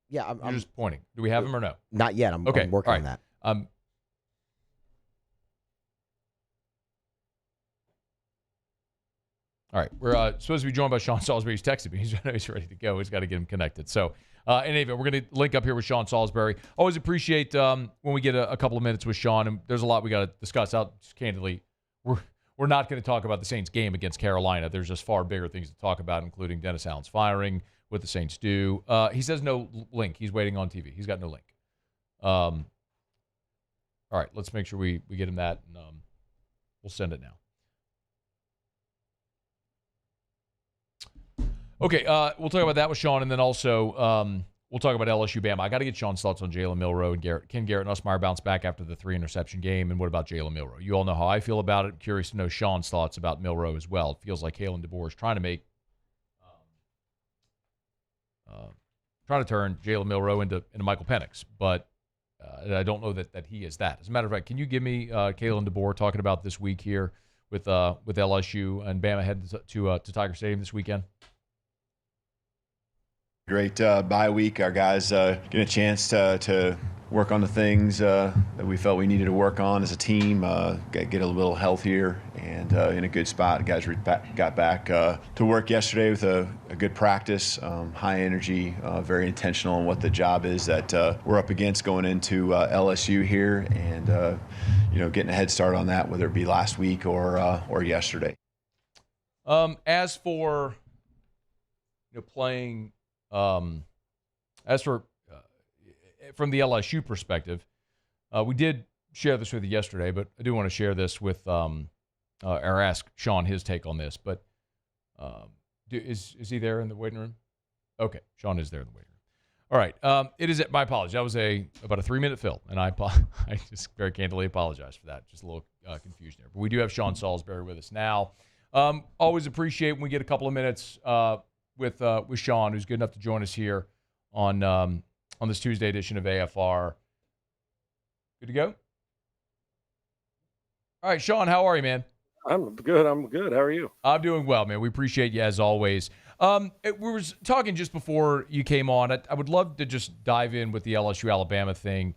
Yeah, I'm just pointing. Do we have them or no? Not yet. I'm working on that. All right, we're supposed to be joined by Sean Salisbury. He's texted me. He's ready to go. He's got to get him connected. So, in any event, we're going to link up here with Sean Salisbury. Always appreciate when we get a couple of minutes with Sean, and there's a lot we got to discuss. Just candidly, we're not going to talk about the Saints game against Carolina. There's just far bigger things to talk about, including Dennis Allen's firing, what the Saints do. He says no link. He's waiting on TV. He's got no link. All right, let's make sure we get him that, and we'll send it now. Okay, we'll talk about that with Sean, and then also we'll talk about LSU-Bama. I got to get Sean's thoughts on Jalen Milroe and Garrett. Can Garrett Nussmeier bounce back after the 3-interception game, and what about Jalen Milroe? You all know how I feel about it. I'm curious to know Sean's thoughts about Milroe as well. It feels like Kalen DeBoer is trying to turn Jalen Milroe into Michael Penix, but I don't know that he is that. As a matter of fact, can you give me Kalen DeBoer talking about this week here with LSU and Bama heading to Tiger Stadium this weekend? Great bye week. Our guys get a chance to work on the things that we felt we needed to work on as a team, get a little healthier and in a good spot. Guys got back to work yesterday with a good practice, high energy, very intentional on what the job is that we're up against going into LSU here, and getting a head start on that, whether it be last week or yesterday. As for playing, as for from the LSU perspective, we did share this with you yesterday, but I do want to share this with or ask Sean his take on this. But is he there in the waiting room? Okay, Sean is there in the waiting room. All right, it is. My apologies. That was about a 3-minute fill, and I just very candidly apologize for that. Just a little confusion there. But we do have Sean Salisbury with us now. Always appreciate when we get a couple of minutes with Sean, who's good enough to join us here on this Tuesday edition of AFR. Good to go? All right, Sean, how are you, man? I'm good. How are you? I'm doing well, man. We appreciate you as always. We were talking just before you came on. I would love to just dive in with the LSU-Alabama thing.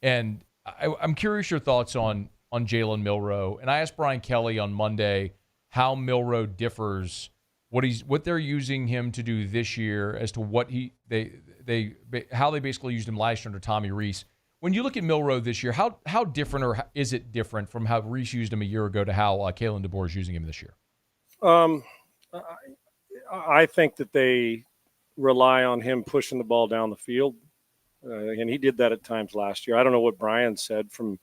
And I'm curious your thoughts on Jalen Milroe. And I asked Brian Kelly on Monday how Milroe differs, what they're using him to do this year as to what how they basically used him last year under Tommy Rees. When you look at Milroe this year, how different, or is it different from how Rees used him a year ago to how Kalen DeBoer is using him this year? I think that they rely on him pushing the ball down the field, and he did that at times last year. I don't know what Brian said from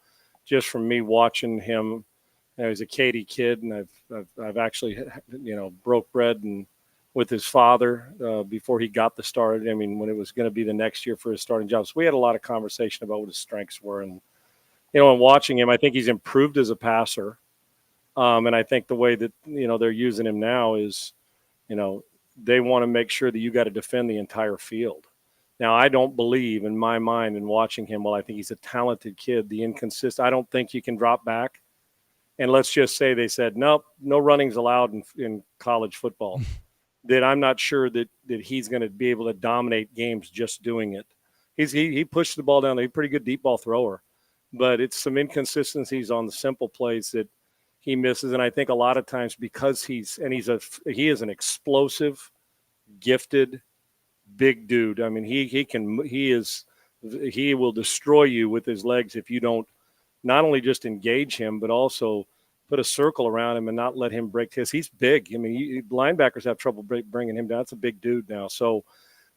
me watching him. He's a Katy kid, and I've actually broke bread and with his father before he got the start. I mean, when it was going to be the next year for his starting job. So we had a lot of conversation about what his strengths were. And, in watching him, I think he's improved as a passer. And I think the way that, they're using him now is, they want to make sure that you got to defend the entire field. Now, I don't believe in my mind in watching him, I think he's a talented kid, the inconsistent. I don't think you can drop back. And let's just say they said, nope, no running's allowed in college football. That I'm not sure that he's going to be able to dominate games just doing it. He pushed the ball down. He's a pretty good deep ball thrower, but it's some inconsistencies on the simple plays that he misses. And I think a lot of times because he is an explosive, gifted, big dude. I mean, he will destroy you with his legs if you don't not only just engage him, but also put a circle around him and not let him break his. He's big. I mean, linebackers have trouble bringing him down. That's a big dude now. So,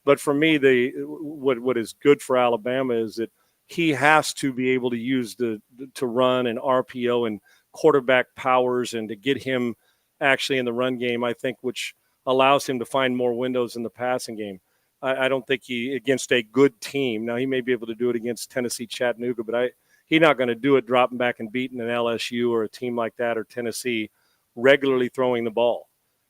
but for me, what is good for Alabama is that he has to be able to use to run and RPO and quarterback powers and to get him actually in the run game, I think, which allows him to find more windows in the passing game. I don't think against a good team. Now, he may be able to do it against Tennessee, Chattanooga, but he's not going to do it dropping back and beating an LSU or a team like that or Tennessee regularly throwing the ball.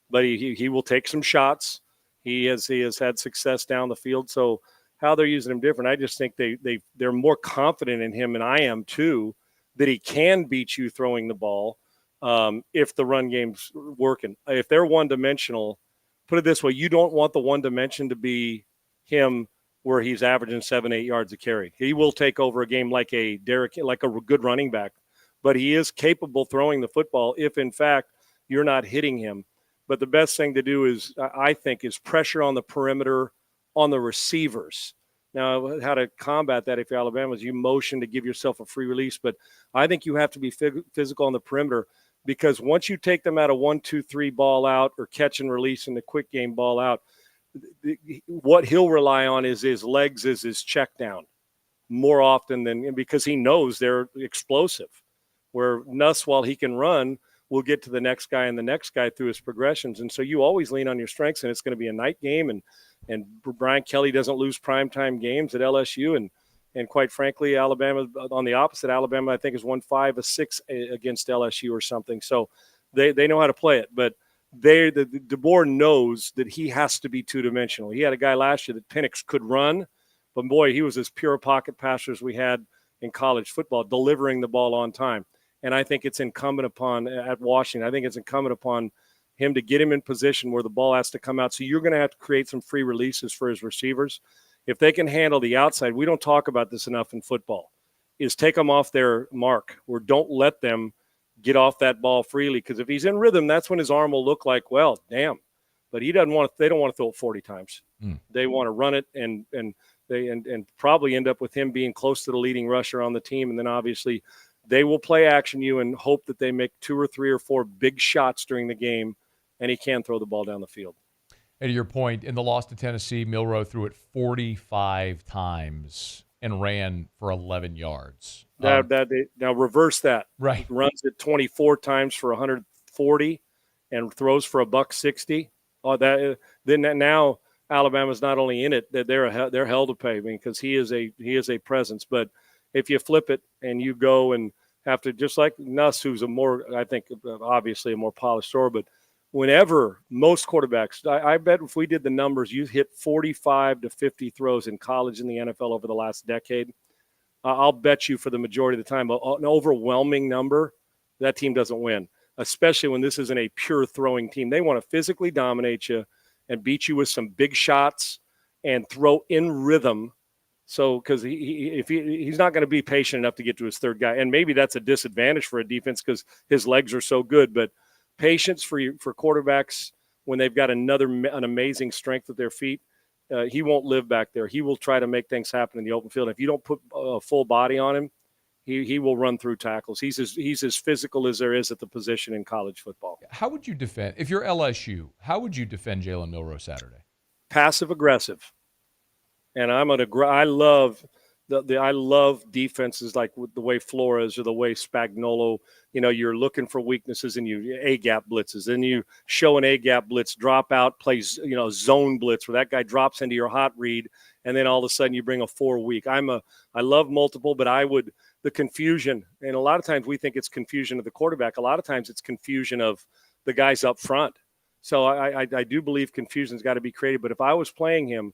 But he will take some shots. He has had success down the field. So how they're using him different, I just think they're more confident in him, and I am too, that he can beat you throwing the ball if the run game's working. If they're one-dimensional, put it this way, you don't want the one dimension to be him where he's averaging 7-8 yards a carry. He will take over a game like a good running back, but he is capable throwing the football if, in fact, you're not hitting him. But the best thing to do is, I think, is pressure on the perimeter on the receivers. Now, how to combat that if you're Alabama is you motion to give yourself a free release, but I think you have to be physical on the perimeter, because once you take them out of 1-2-3 ball out or catch and release in the quick game ball out, what he'll rely on is his legs, is his check down more often than, because he knows they're explosive. Where Nuss, while he can run, will get to the next guy and the next guy through his progressions. And so you always lean on your strengths, and it's going to be a night game. And Brian Kelly doesn't lose primetime games at LSU. And quite frankly, Alabama, on the opposite, Alabama, I think, has won 5 of 6 against LSU or something. So they know how to play it. But DeBoer knows that he has to be two-dimensional. He had a guy last year that Penix could run, but boy, he was as pure pocket passer as we had in college football, delivering the ball on time. And I think it's incumbent upon, at Washington, I think it's incumbent upon him to get him in position where the ball has to come out. So you're going to have to create some free releases for his receivers. If they can handle the outside, we don't talk about this enough in football, is take them off their mark, or don't let them get off that ball freely. Because if he's in rhythm, that's when his arm will look like, well, damn. But he doesn't want. They don't want to throw it 40 times. They want to run it and probably end up with him being close to the leading rusher on the team. And then obviously they will play action you and hope that they make 2 or 3 or 4 big shots during the game, and he can throw the ball down the field. And to your point, in the loss to Tennessee, Milroe threw it 45 times and ran for 11 yards. Now reverse that. Right. He runs it 24 times for 140 and throws for $160. Now Alabama's not only in it, that they're hell to pay, because he is a presence. But if you flip it and you go and have to, just like Nuss, who's obviously a more polished thrower, but whenever most quarterbacks, I bet if we did the numbers, you hit 45 to 50 throws in college and the NFL over the last decade. I'll bet you for the majority of the time, an overwhelming number, that team doesn't win, especially when this isn't a pure throwing team. They want to physically dominate you and beat you with some big shots and throw in rhythm. So, because he's not going to be patient enough to get to his third guy, and maybe that's a disadvantage for a defense because his legs are so good. But patience for quarterbacks when they've got an amazing strength at their feet, he won't live back there. He will try to make things happen in the open field. If you don't put a full body on him, he will run through tackles. He's as physical as there is at the position in college football. How would you defend, if you're LSU, how would you defend Jalen Milroe Saturday? Passive aggressive. And I love defenses like the way Flores or the way Spagnuolo, you're looking for weaknesses and you A-gap blitzes. Then you show an A-gap blitz, drop out, plays, zone blitz where that guy drops into your hot read, and then all of a sudden you bring a 4-week. I love multiple, but the confusion, and a lot of times we think it's confusion of the quarterback. A lot of times it's confusion of the guys up front. So I do believe confusion's got to be created. But if I was playing him,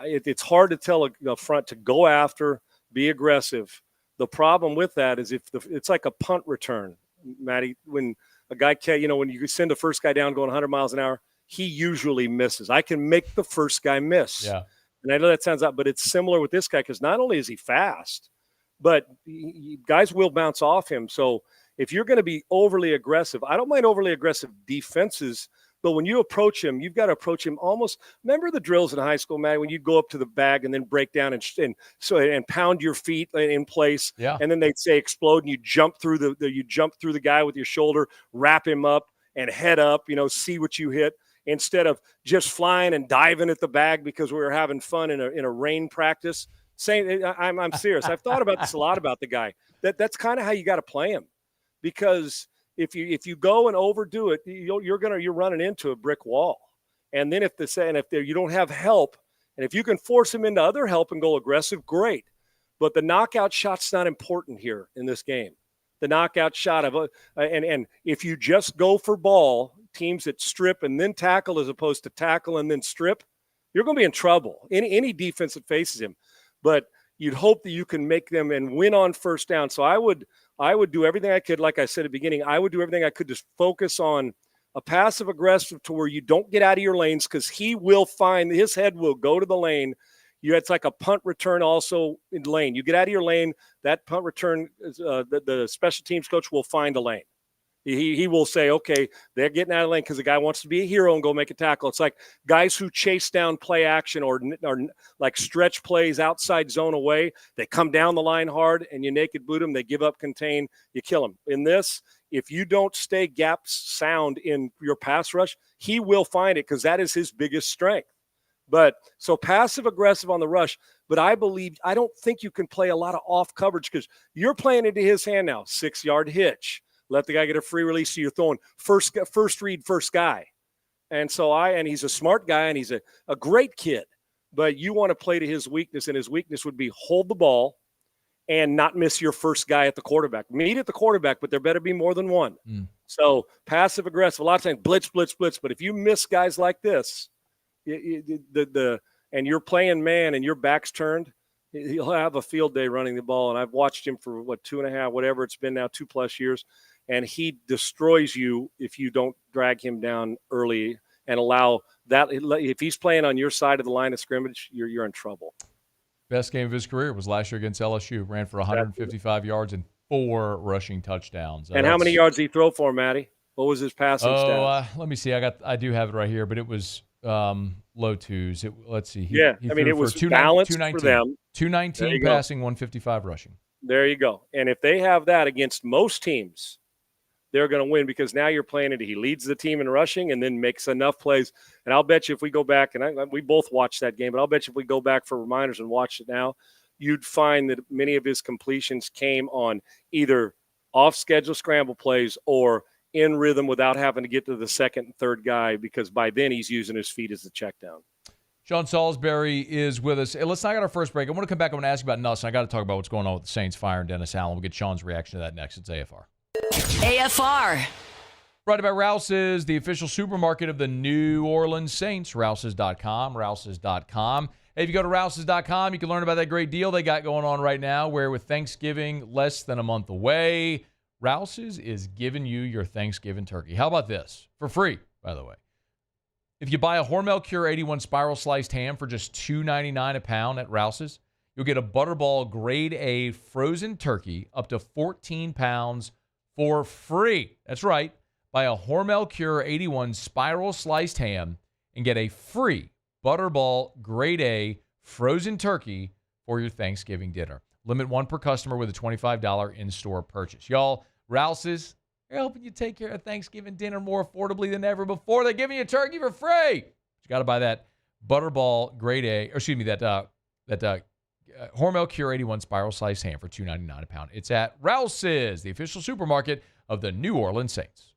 it's hard to tell a front to go after, be aggressive. The problem with that is it's like a punt return, Matty. When a guy when you send the first guy down going 100 miles an hour, he usually misses. I can make the first guy miss. Yeah. And I know that sounds out, but it's similar with this guy because not only is he fast, but guys will bounce off him. So if you're going to be overly aggressive, I don't mind overly aggressive defenses. But when you approach him, you've got to approach him almost. Remember the drills in high school, man, when you go up to the bag and then break down and pound your feet in place. Yeah. And then they'd say explode, and you jump through the guy with your shoulder, wrap him up, and head up. See what you hit instead of just flying and diving at the bag because we were having fun in a rain practice. I'm serious. I've thought about this a lot about the guy. That's kind of how you got to play him, because if you go and overdo it, you're running into a brick wall. And then if you don't have help, and if you can force him into other help and go aggressive, great. But the knockout shot's not important here in this game. The knockout shot and if you just go for ball, teams that strip and then tackle as opposed to tackle and then strip, you're going to be in trouble. Any defense that faces him. But you'd hope that you can make them and win on first down. So I would do everything I could. Like I said at the beginning, I would do everything I could to focus on a passive aggressive to where you don't get out of your lanes, because he will find his head will go to the lane. It's like a punt return also in lane. You get out of your lane, that punt return, the special teams coach will find a lane. He will say, okay, they're getting out of the lane because the guy wants to be a hero and go make a tackle. It's like guys who chase down play action or like stretch plays outside zone away. They come down the line hard and you naked boot them. They give up contain. You kill them. In this, if you don't stay gap sound in your pass rush, he will find it because that is his biggest strength. But so passive aggressive on the rush. But I don't think you can play a lot of off coverage because you're playing into his hand now. 6-yard hitch. Let the guy get a free release, so you're throwing first read, first guy. And so he's a smart guy, and he's a great kid. But you want to play to his weakness, and his weakness would be hold the ball and not miss your first guy at the quarterback. Meet at the quarterback, but there better be more than one. So passive-aggressive, a lot of times blitz. But if you miss guys like this, and you're playing man and your back's turned, he'll have a field day running the ball. And I've watched him for, 2.5, whatever it's been now, 2+ years. and he destroys you if you don't drag him down early and allow that. If he's playing on your side of the line of scrimmage, you're in trouble. Best game of his career was last year against LSU. Ran for 155 yards and 4 rushing touchdowns. And how many yards did he throw for, Matty? What was his passing stat? Let me see. I do have it right here, but it was low twos. Let's see. It was balanced for them. 219 passing, 155 rushing. There you go. And if they have that against most teams, they're going to win, because now you're playing it. He leads the team in rushing and then makes enough plays. And I'll bet you if we go back, and we both watched that game, but I'll bet you if we go back for reminders and watch it now, you'd find that many of his completions came on either off-schedule scramble plays or in rhythm without having to get to the second and third guy, because by then he's using his feet as the check down. Sean Salisbury is with us. Hey, let's not get our first break. I want to come back. I want to ask you about Nuss. I got to talk about what's going on with the Saints firing Dennis Allen. We'll get Sean's reaction to that next. It's AFR. AFR. Brought to you by Rouse's, the official supermarket of the New Orleans Saints. Rouse's.com, Rouse's.com. Hey, if you go to Rouse's.com, you can learn about that great deal they got going on right now, where with Thanksgiving less than a month away, Rouse's is giving you your Thanksgiving turkey. How about this? For free, by the way. If you buy a Hormel Cure 81 spiral sliced ham for just $2.99 a pound at Rouse's, you'll get a Butterball Grade A frozen turkey up to 14 pounds for free. That's right. Buy a Hormel Cure 81 spiral sliced ham and get a free Butterball Grade A frozen turkey for your Thanksgiving dinner. Limit 1 per customer with a $25 in-store purchase. Y'all, Rouse's, they're helping you take care of Thanksgiving dinner more affordably than ever before. They're giving you a turkey for free. You got to buy that Butterball Grade A, or excuse me, that Hormel Cure 81 spiral sliced ham for $2.99 a pound. It's at Rouse's, the official supermarket of the New Orleans Saints.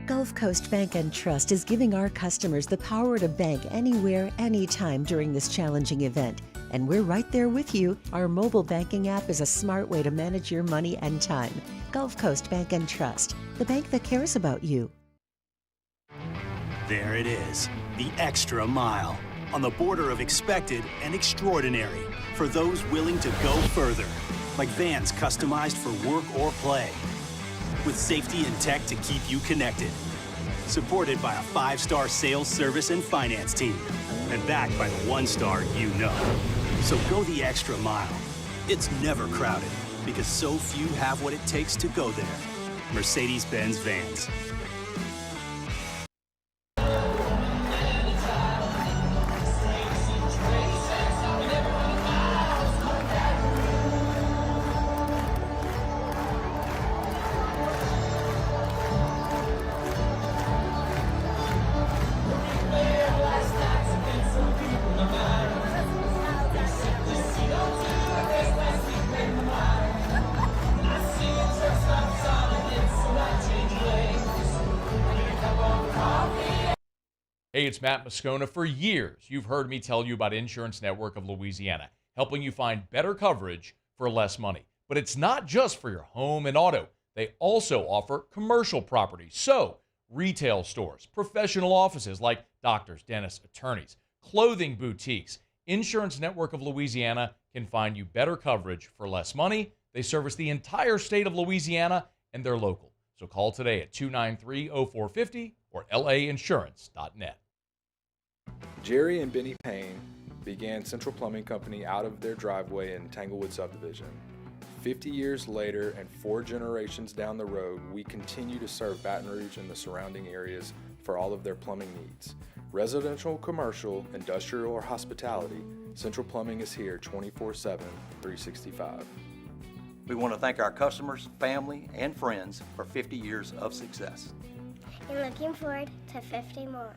Gulf Coast Bank and Trust is giving our customers the power to bank anywhere, anytime during this challenging event. And we're right there with you. Our mobile banking app is a smart way to manage your money and time. Gulf Coast Bank and Trust, the bank that cares about you. There it is, the extra mile, on the border of expected and extraordinary, for those willing to go further, like vans customized for work or play, with safety and tech to keep you connected, supported by a 5-star sales, service, and finance team, and backed by the 1-star you know. So go the extra mile. It's never crowded, because so few have what it takes to go there. Mercedes-Benz Vans. Hey, it's Matt Moscona. For years, you've heard me tell you about Insurance Network of Louisiana, helping you find better coverage for less money. But it's not just for your home and auto. They also offer commercial property. So, retail stores, professional offices like doctors, dentists, attorneys, clothing boutiques. Insurance Network of Louisiana can find you better coverage for less money. They service the entire state of Louisiana, and they're local. So call today at 293-0450 or lainsurance.net. Jerry and Benny Payne began Central Plumbing Company out of their driveway in Tanglewood Subdivision. 50 years later and 4 generations down the road, we continue to serve Baton Rouge and the surrounding areas for all of their plumbing needs. Residential, commercial, industrial, or hospitality, Central Plumbing is here 24/7, 365. We want to thank our customers, family, and friends for 50 years of success. And looking forward to 50 more.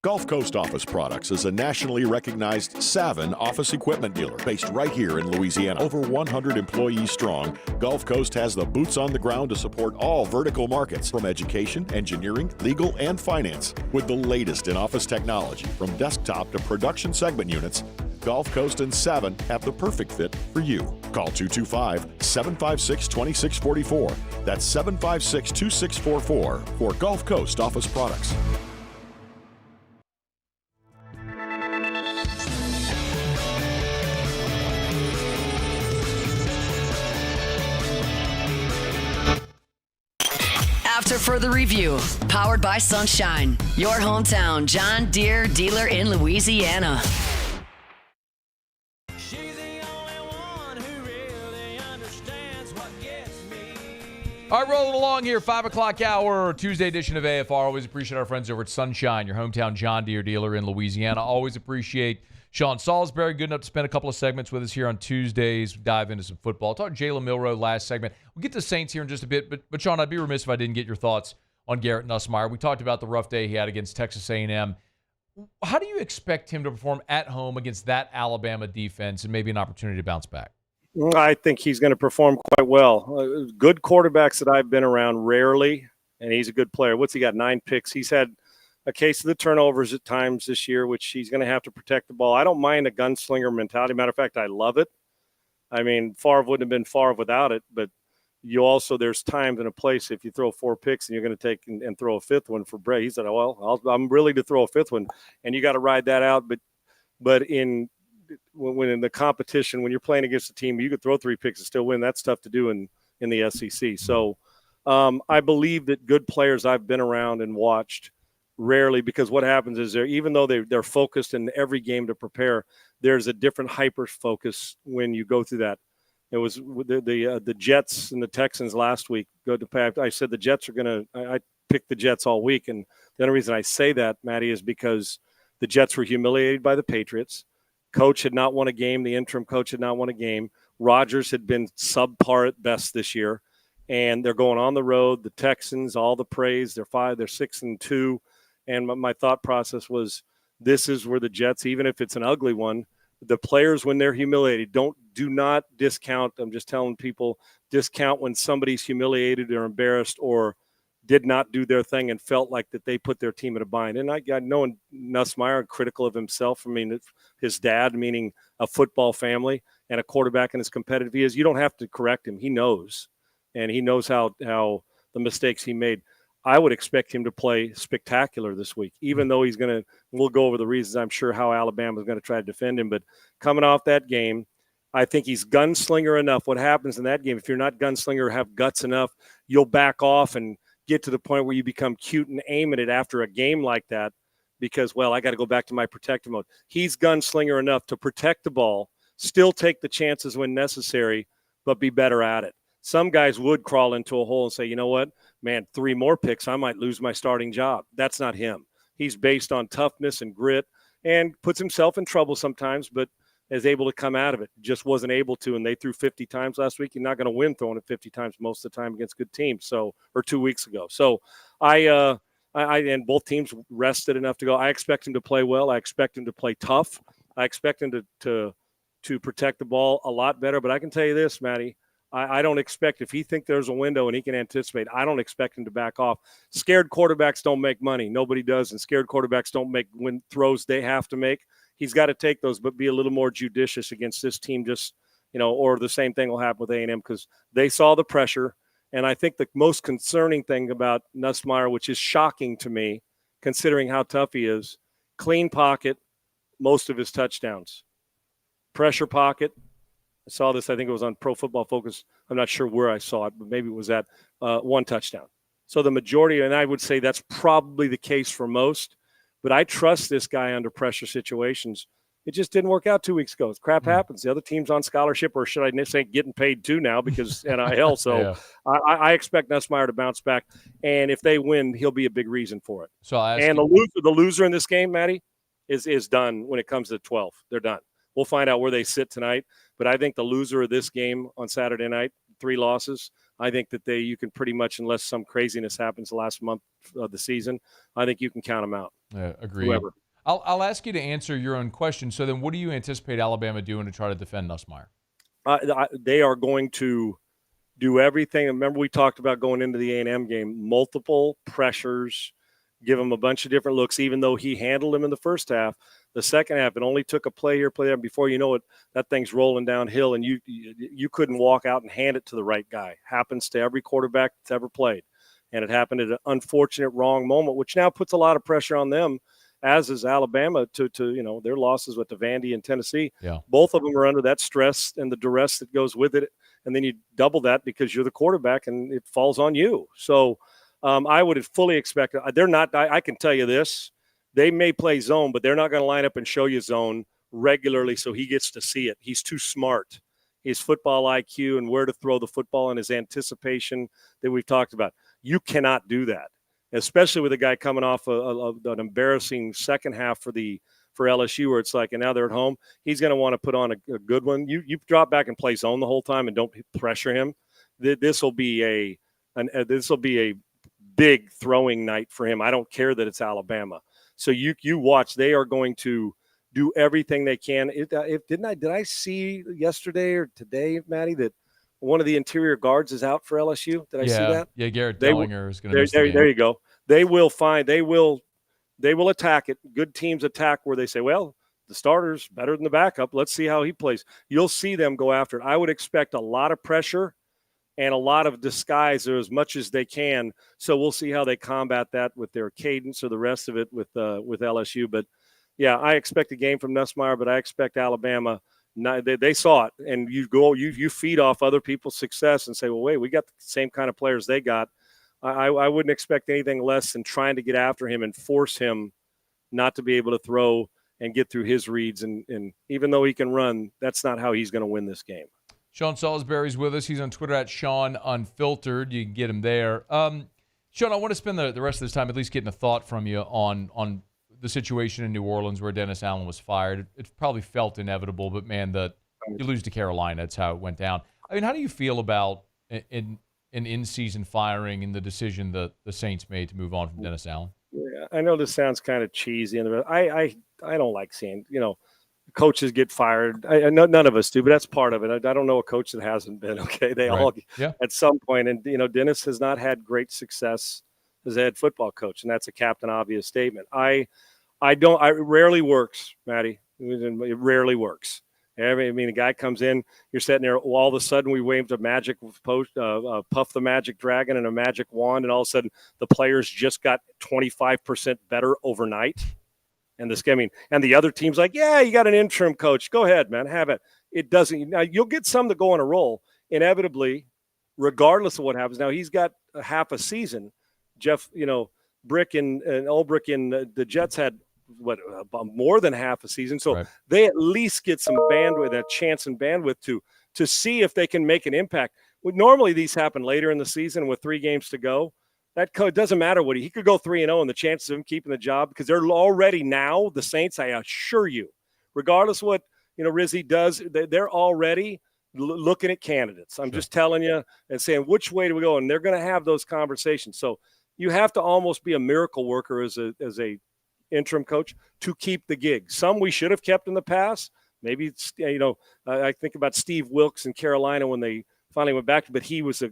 Gulf Coast Office Products is a nationally recognized Savin office equipment dealer based right here in Louisiana. Over 100 employees strong, Gulf Coast has the boots on the ground to support all vertical markets, from education, engineering, legal, and finance. With the latest in office technology, from desktop to production segment units, Gulf Coast and Savin have the perfect fit for you. Call 225-756-2644. That's 756-2644 for Gulf Coast Office Products. Advertiser for the review. Powered by Sunshine, your hometown John Deere dealer in Louisiana. All right, rolling along here, 5 o'clock hour, Tuesday edition of AFR. Always appreciate our friends over at Sunshine, your hometown John Deere dealer in Louisiana. Always appreciate Sean Salisbury, good enough to spend a couple of segments with us here on Tuesdays. We dive into some football. Talk Jalen Milroe last segment. We'll get to Saints here in just a bit, but Sean, I'd be remiss if I didn't get your thoughts on Garrett Nussmeier. We talked about the rough day he had against Texas A&M. How do you expect him to perform at home against that Alabama defense and maybe an opportunity to bounce back? I think he's going to perform quite well. Good quarterbacks that I've been around rarely, and he's a good player. What's he got? 9 picks. He's had a case of the turnovers at times this year, which he's going to have to protect the ball. I don't mind a gunslinger mentality. Matter of fact, I love it. I mean, Favre wouldn't have been Favre without it, but you also, there's times and a place if you throw 4 picks and you're going to take and throw a 5th one for Bray. He said, well, I'm really to throw a 5th one, and you got to ride that out. But when in the competition, when you're playing against a team, you could throw 3 picks and still win. That's tough to do in the SEC. So I believe that good players I've been around and watched rarely, because what happens is even though they're focused in every game to prepare, there's a different hyper focus when you go through that. It was the Jets and the Texans last week. I said the Jets are going to – I picked the Jets all week, and the only reason I say that, Matty, is because the Jets were humiliated by the Patriots. Coach had not won a game. The interim coach had not won a game. Rodgers had been subpar at best this year, and they're going on the road. The Texans, all the praise. They're 6-2, and my thought process was, this is where the Jets, even if it's an ugly one, the players, when they're humiliated, do not discount. I'm just telling people, discount when somebody's humiliated or embarrassed or did not do their thing and felt like that they put their team in a bind. And I got knowing Nussmeier, critical of himself. I mean, his dad, meaning a football family and a quarterback, and as competitive he is, you don't have to correct him. He knows, and he knows how the mistakes he made. I would expect him to play spectacular this week, even though we'll go over the reasons, I'm sure, how Alabama's going to try to defend him. But coming off that game, I think he's gunslinger enough. What happens in that game, if you're not gunslinger or have guts enough, you'll back off and get to the point where you become cute and aim at it after a game like that because, well, I got to go back to my protective mode. He's gunslinger enough to protect the ball, still take the chances when necessary, but be better at it. Some guys would crawl into a hole and say, you know what, man, 3 more picks, I might lose my starting job. That's not him. He's based on toughness and grit and puts himself in trouble sometimes, but is able to come out of it. Just wasn't able to, and they threw 50 times last week. You're not going to win throwing it 50 times most of the time against good teams. Or 2 weeks ago. So I and both teams rested enough to go. I expect him to play well. I expect him to play tough. I expect him to protect the ball a lot better. But I can tell you this, Matty, I don't expect, if he thinks there's a window and he can anticipate, I don't expect him to back off. Scared quarterbacks don't make money. Nobody does, and scared quarterbacks don't make when throws they have to make. He's got to take those, but be a little more judicious against this team, or the same thing will happen with A&M because they saw the pressure. And I think the most concerning thing about Nussmeier, which is shocking to me, considering how tough he is, clean pocket, most of his touchdowns. Pressure pocket. I saw this, I think it was on Pro Football Focus. I'm not sure where I saw it, but maybe it was at 1 touchdown. So the majority, and I would say that's probably the case for most, but I trust this guy under pressure situations. It just didn't work out 2 weeks ago. Crap happens. The other team's on scholarship, or should I say getting paid too now because NIL. So yeah. I expect Nussmeier to bounce back, and if they win, he'll be a big reason for it. So the loser in this game, Matty, is done when it comes to 12. They're done. We'll find out where they sit tonight. But I think the loser of this game on Saturday night, 3 losses, I think that you can pretty much, unless some craziness happens the last month of the season, I think you can count them out. Yeah, agreed. Whoever. I'll ask you to answer your own question. So then what do you anticipate Alabama doing to try to defend Nussmeier? They are going to do everything. Remember we talked about going into the A&M game, multiple pressures, give him a bunch of different looks, even though he handled him in the first half. The second half, it only took a play here, play there. Before you know it, that thing's rolling downhill, and you couldn't walk out and hand it to the right guy. Happens to every quarterback that's ever played. And it happened at an unfortunate wrong moment, which now puts a lot of pressure on them, as is Alabama, to their losses with the Vandy and Tennessee. Yeah. Both of them are under that stress and the duress that goes with it. And then you double that because you're the quarterback and it falls on you. So I would have fully expected. They're not. I can tell you this: they may play zone, but they're not going to line up and show you zone regularly, so he gets to see it. He's too smart. His football IQ and where to throw the football and his anticipation that we've talked about. You cannot do that, especially with a guy coming off an embarrassing second half for LSU, where it's like, and now they're at home. He's going to want to put on a good one. You drop back and play zone the whole time and don't pressure him. This will be a big throwing night for him. I don't care that it's Alabama. So you watch. They are going to do everything they can. Did I see yesterday or today, Maddie, that one of the interior guards is out for LSU? Did I see that? Yeah, Garrett Dellinger is going to miss the game. There you go. They will attack it. Good teams attack where they say, well, the starter's better than the backup. Let's see how he plays. You'll see them go after it. I would expect a lot of pressure and a lot of disguise as much as they can. So we'll see how they combat that with their cadence or the rest of it with LSU. But yeah, I expect a game from Nussmeier, but I expect Alabama. They saw it, and you feed off other people's success and say, well, wait, we got the same kind of players they got. I wouldn't expect anything less than trying to get after him and force him not to be able to throw and get through his reads. And even though he can run, that's not how he's going to win this game. Sean Salisbury's with us. He's on Twitter at Sean Unfiltered. You can get him there. Sean, I want to spend the rest of this time at least getting a thought from you on the situation in New Orleans where Dennis Allen was fired. It probably felt inevitable, but, man, you lose to Carolina. That's how it went down. I mean, how do you feel about an in-season firing and the decision that the Saints made to move on from Dennis Allen? Yeah, I know this sounds kind of cheesy, and I don't like seeing, coaches get fired. None of us do, but that's part of it. I don't know a coach that hasn't been. Okay, they all at some point, and Dennis has not had great success as a head football coach, and that's a Captain Obvious statement. It rarely works, Maddie. It rarely works. A guy comes in, you're sitting there, all of a sudden we waved a magic puff the magic dragon and a magic wand, and all of a sudden the players just got 25% better overnight. And and the other team's like, yeah, you got an interim coach. Go ahead, man, have it. It doesn't. Now, you'll get some that go on a roll, inevitably, regardless of what happens. Now, he's got a half a season. Jeff, Brick and Ulbrich and the Jets had more than half a season, so they at least get some bandwidth, a chance and bandwidth to see if they can make an impact. Normally, these happen later in the season with 3 games to go. That doesn't matter what he could go 3-0, and the chances of him keeping the job, because they're already now the Saints. I assure you, regardless of what Rizzi does, they're already looking at candidates. I'm just telling you and saying which way do we go, and they're going to have those conversations. So you have to almost be a miracle worker as a interim coach to keep the gig. Some we should have kept in the past. Maybe I think about Steve Wilkes in Carolina when they finally went back, but he was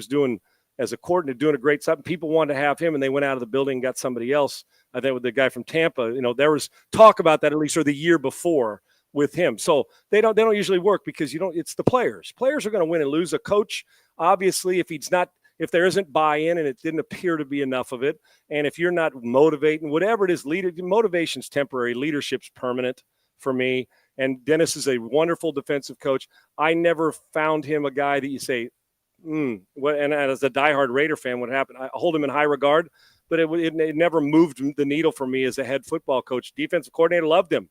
doing as a coordinator, doing a great job. People wanted to have him, and they went out of the building and got somebody else. I think with the guy from Tampa, there was talk about that at least, or the year before with him. So they don't usually work because it's the players. Players are going to win and lose. A coach, obviously, if there isn't buy-in and it didn't appear to be enough of it, and if you're not motivating, whatever it is, motivation's temporary, leadership's permanent for me. And Dennis is a wonderful defensive coach. I never found him a guy that you say, and as a diehard Raider fan, what happened? I hold him in high regard, but it never moved the needle for me as a head football coach. Defensive coordinator, loved him.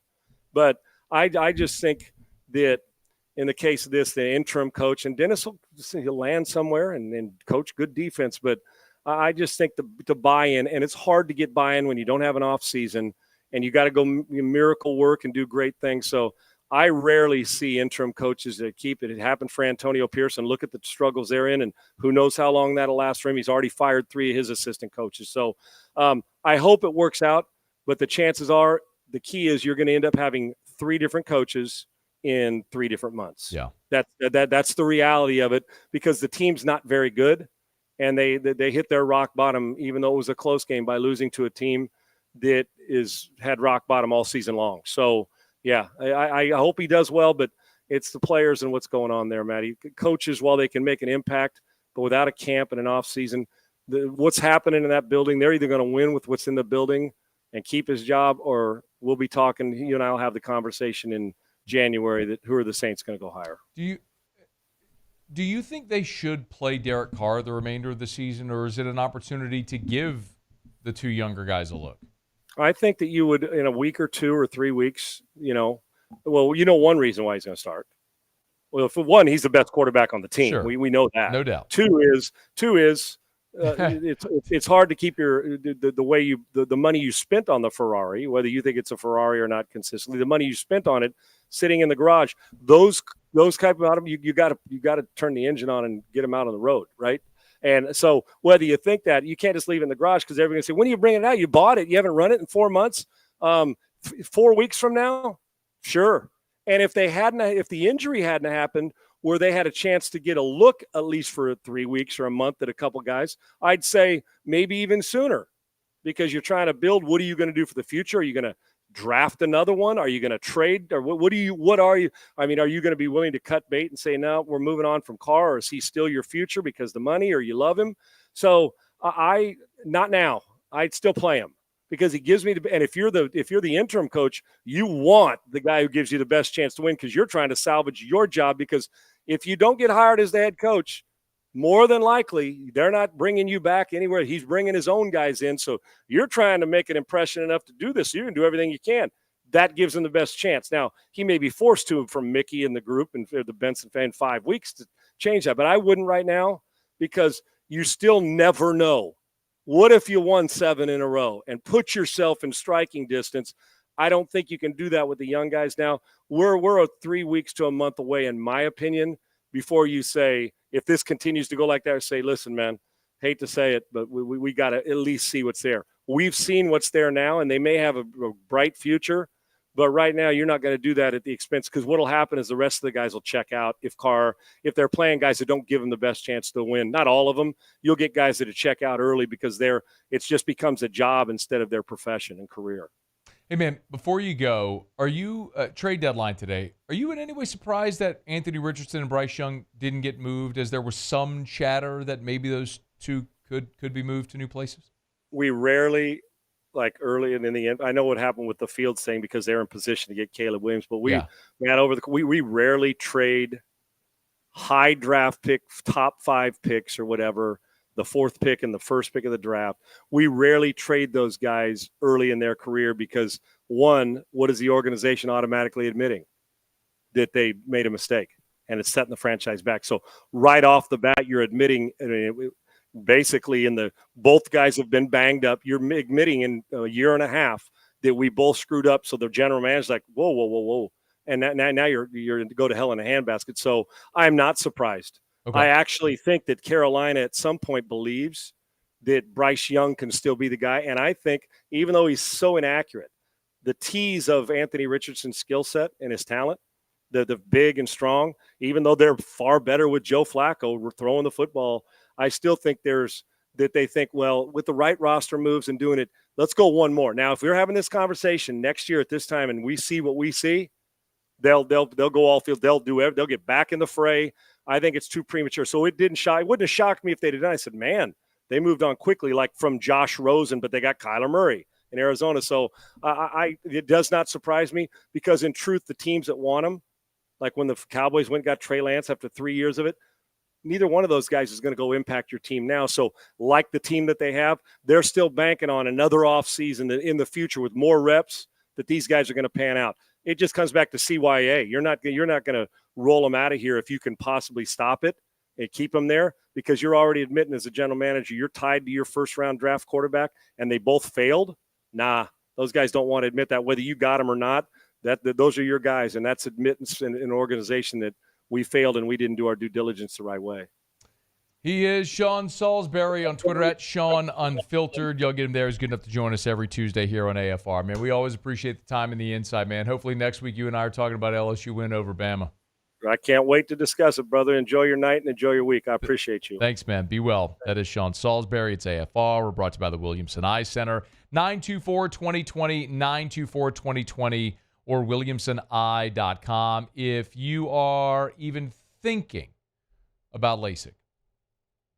But I just think that in the case of this, the interim coach, and Dennis he'll land somewhere and coach good defense. But I just think the buy-in, and it's hard to get buy-in when you don't have an off season and you got to go miracle work and do great things. So I rarely see interim coaches that keep it. It happened for Antonio Pearson. Look at the struggles they're in, and who knows how long that'll last for him. He's already fired 3 of his assistant coaches. So I hope it works out, but the chances are the key is you're going to end up having 3 different coaches in 3 different months. Yeah, that's the reality of it, because the team's not very good, and they hit their rock bottom, even though it was a close game, by losing to a team that had rock bottom all season long. So yeah, I hope he does well, but it's the players and what's going on there, Matty. Coaches, while they can make an impact, but without a camp and an off season, what's happening in that building, they're either going to win with what's in the building and keep his job, or we'll be talking. You and I will have the conversation in January that who are the Saints going to go hire. Do you think they should play Derek Carr the remainder of the season, or is it an opportunity to give the two younger guys a look? I think that you would, in a week or 2 or 3 weeks, one reason why he's going to start. Well, for one, he's the best quarterback on the team. Sure. We know that. No doubt. Two is it's hard to keep the money you spent on the Ferrari, whether you think it's a Ferrari or not consistently, the money you spent on it sitting in the garage, those type of items, you got to turn the engine on and get them out on the road, right? And so whether you think that, you can't just leave it in the garage because everyone's going to say, when are you bringing it out? You bought it. You haven't run it in 4 months. 4 weeks from now? Sure. And if the injury hadn't happened where they had a chance to get a look at least for 3 weeks or a month at a couple guys, I'd say maybe even sooner because you're trying to build. What are you going to do for the future? Are you going to draft another one? Are you going to trade? Or what are you? I mean, are you going to be willing to cut bait and say, no, we're moving on from Carr, or is he still your future because the money, or you love him? So not now. I'd still play him because he gives me and if you're the interim coach, you want the guy who gives you the best chance to win because you're trying to salvage your job, because if you don't get hired as the head coach, more than likely they're not bringing you back anywhere. He's bringing his own guys in. So you're trying to make an impression enough to do this. So you can do everything you can. That gives him the best chance. Now, he may be forced to from Mickey and the group and the Benson fan 5 weeks to change that. But I wouldn't right now because you still never know. What if you won 7 in a row and put yourself in striking distance? I don't think you can do that with the young guys now. We're 3 weeks to a month away, in my opinion, before you say, if this continues to go like that, say, listen, man, hate to say it, but we got to at least see what's there. We've seen what's there now, and they may have a bright future, but right now you're not going to do that at the expense, because what will happen is the rest of the guys will check out if they're playing guys that don't give them the best chance to win. Not all of them. You'll get guys that check out early because it just becomes a job instead of their profession and career. Hey, man, before you go, are you trade deadline today? Are you in any way surprised that Anthony Richardson and Bryce Young didn't get moved, as there was some chatter that maybe those two could be moved to new places? We rarely, like early and in the end, I know what happened with the Fields thing because they're in position to get Caleb Williams, but we rarely trade high draft pick, top 5 picks or whatever, the 4th pick and the 1st pick of the draft. We rarely trade those guys early in their career because, one, what is the organization automatically admitting? That they made a mistake, and it's setting the franchise back. So right off the bat, you're admitting, basically both guys have been banged up. You're admitting in a year and a half that we both screwed up. So the general manager's like, whoa. And now you're to go to hell in a handbasket. So I'm not surprised. Okay. I actually think that Carolina at some point believes that Bryce Young can still be the guy. And I think, even though he's so inaccurate, the tease of Anthony Richardson's skill set and his talent, the big and strong, even though they're far better with Joe Flacco throwing the football, I still think they think, well, with the right roster moves and doing it, let's go one more. Now, if we're having this conversation next year at this time and we see what we see, they'll go all field. They'll get back in the fray. I think it's too premature. So it wouldn't have shocked me if they did. I said, man, they moved on quickly, like from Josh Rosen, but they got Kyler Murray in Arizona. So it does not surprise me, because in truth, the teams that want him, like when the Cowboys went and got Trey Lance after 3 years of it, neither one of those guys is going to go impact your team now. So like the team that they have, they're still banking on another offseason in the future with more reps that these guys are going to pan out. It just comes back to CYA. You're not going to roll them out of here if you can possibly stop it and keep them there, because you're already admitting as a general manager you're tied to your first-round draft quarterback, and they both failed. Nah, those guys don't want to admit that, whether you got them or not. Those are your guys, and that's admittance in an organization that we failed and we didn't do our due diligence the right way. He is Sean Salisbury on Twitter at Sean Unfiltered. You'll get him there. He's good enough to join us every Tuesday here on AFR. Man, we always appreciate the time and the insight, man. Hopefully next week you and I are talking about LSU win over Bama. I can't wait to discuss it, brother. Enjoy your night and enjoy your week. I appreciate you. Thanks, man. Be well. That is Sean Salisbury. It's AFR. We're brought to you by the Williamson Eye Center. 924-2020, 924-2020, or williamsoneye.com. If you are even thinking about LASIK,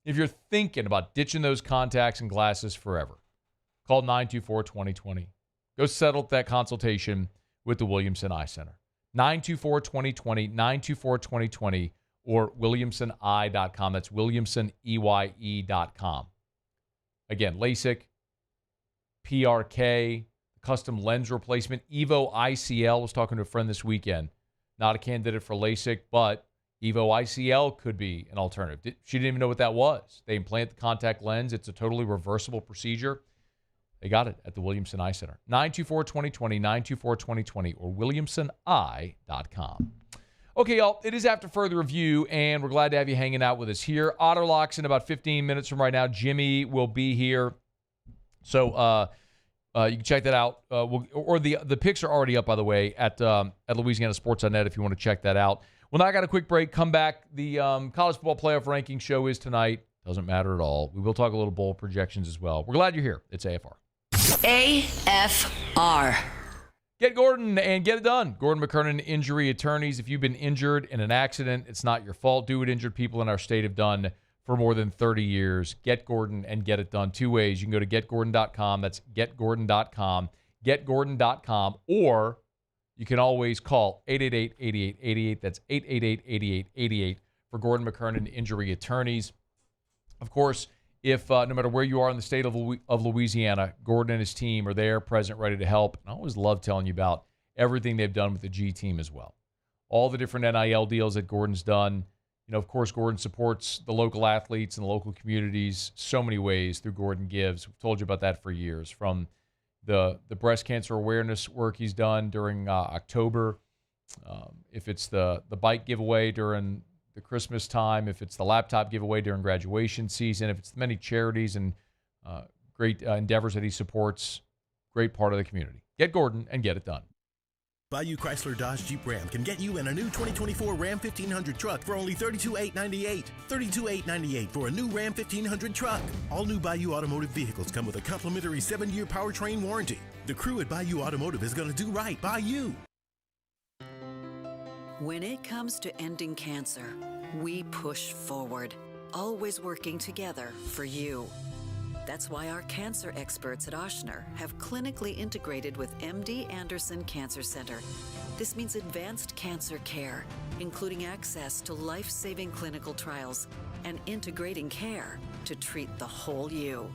if you're thinking about ditching those contacts and glasses forever, call 924-2020. Go settle that consultation with the Williamson Eye Center. 924-2020, 924-2020, or WilliamsonEye.com. That's WilliamsonEye.com. Again, LASIK, PRK, custom lens replacement, Evo ICL. I was talking to a friend this weekend. Not a candidate for LASIK, but Evo ICL could be an alternative. She didn't even know what that was. They implant the contact lens. It's a totally reversible procedure. They got it at the Williamson Eye Center. 924-2020, 924-2020, or WilliamsonEye.com. Okay, y'all, it is after further review, and we're glad to have you hanging out with us here. Otterlocks in about 15 minutes from right now. Jimmy will be here. So you can check that out. The picks are already up, by the way, at LouisianaSports.net if you want to check that out. Well, now I got a quick break. Come back. The college football playoff ranking show is tonight. Doesn't matter at all. We will talk a little bowl projections as well. We're glad you're here. It's AFR. AFR. Get Gordon and get it done. Gordon McKernan Injury Attorneys. If you've been injured in an accident, it's not your fault. Do what injured people in our state have done for more than 30 years. Get Gordon and get it done. Two ways. You can go to getgordon.com. That's getgordon.com. Getgordon.com. Or you can always call 888-8888. That's 888-8888 for Gordon McKernan Injury Attorneys. Of course, if no matter where you are in the state of Louisiana, Gordon and his team are there, present, ready to help. And I always love telling you about everything they've done with the G team as well. All the different NIL deals that Gordon's done. You know, of course, Gordon supports the local athletes and the local communities so many ways through Gordon Gives. We've told you about that for years. From the breast cancer awareness work he's done during October, if it's the bike giveaway during the Christmas time, if it's the laptop giveaway during graduation season, if it's the many charities and great endeavors that he supports, great part of the community. Get Gordon and get it done. Bayou Chrysler Dodge Jeep Ram can get you in a new 2024 Ram 1500 truck for only $32,898. $32,898 for a new Ram 1500 truck. All new Bayou Automotive vehicles come with a complimentary 7-year powertrain warranty. The crew at Bayou Automotive is going to do right by you. When it comes to ending cancer, we push forward, always working together for you. That's why our cancer experts at Ochsner have clinically integrated with MD Anderson Cancer Center. This means advanced cancer care, including access to life-saving clinical trials and integrating care to treat the whole you.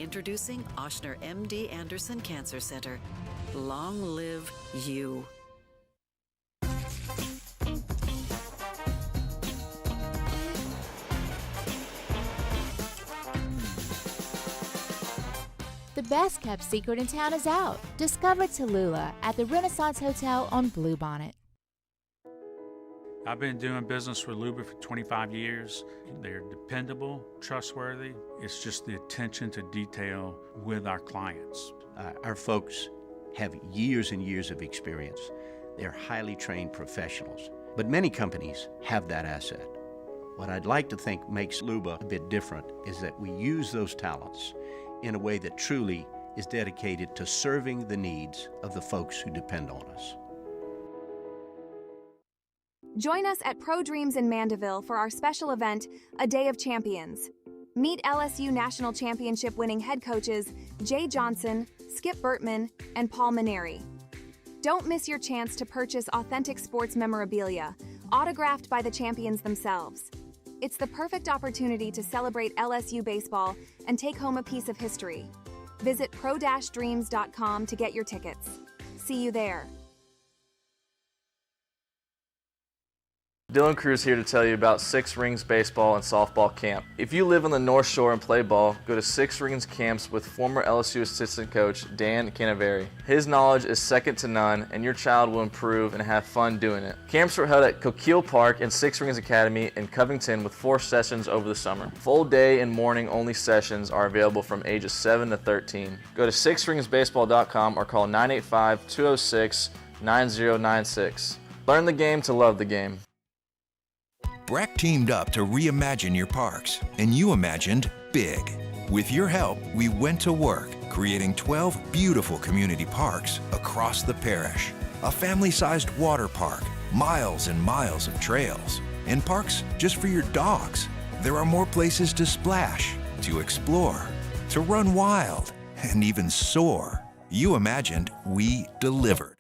Introducing Ochsner MD Anderson Cancer Center. Long live you. The best kept secret in town is out. Discover Tallulah at the Renaissance Hotel on Bluebonnet. I've been doing business with Luba for 25 years. They're dependable, trustworthy. It's just the attention to detail with our clients. Our folks have years and years of experience. They're highly trained professionals. But many companies have that asset. What I'd like to think makes Luba a bit different is that we use those talents in a way that truly is dedicated to serving the needs of the folks who depend on us. Join us at Pro Dreams in Mandeville for our special event, A Day of Champions. Meet LSU National Championship winning head coaches Jay Johnson, Skip Bertman, and Paul Maneri. Don't miss your chance to purchase authentic sports memorabilia, autographed by the champions themselves. It's the perfect opportunity to celebrate LSU baseball and take home a piece of history. Visit pro-dreams.com to get your tickets. See you there. Dylan Cruz here to tell you about Six Rings Baseball and Softball Camp. If you live on the North Shore and play ball, go to Six Rings Camps with former LSU assistant coach Dan Canaveri. His knowledge is second to none, and your child will improve and have fun doing it. Camps were held at Coquille Park and Six Rings Academy in Covington with 4 sessions over the summer. Full day and morning only sessions are available from ages 7 to 13. Go to sixringsbaseball.com or call 985-206-9096. Learn the game to love the game. BRAC teamed up to reimagine your parks, and you imagined big. With your help, we went to work, creating 12 beautiful community parks across the parish. A family-sized water park, miles and miles of trails, and parks just for your dogs. There are more places to splash, to explore, to run wild, and even soar. You imagined, we delivered.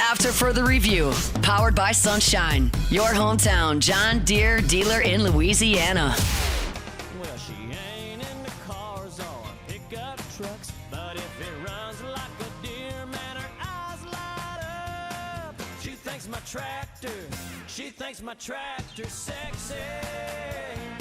After Further Review, powered by Sunshine, your hometown John Deere dealer in Louisiana. Well, she ain't into cars or pickup trucks, but if it runs like a deer, man, her eyes light up. She thinks my tractor's sexy.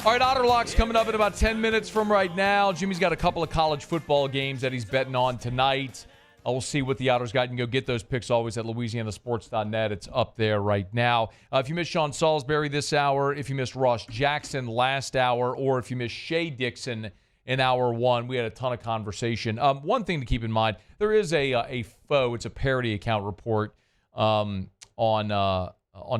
All right, Otter Lock's coming up in about 10 minutes from right now. Jimmy's got a couple of college football games that he's betting on tonight. We'll see what the Otters got. You can go get those picks always at LouisianaSports.net. It's up there right now. If you missed Sean Salisbury this hour, if you missed Ross Jackson last hour, or if you missed Shea Dixon in hour one, we had a ton of conversation. One thing to keep in mind, there is a faux, it's a parody account report on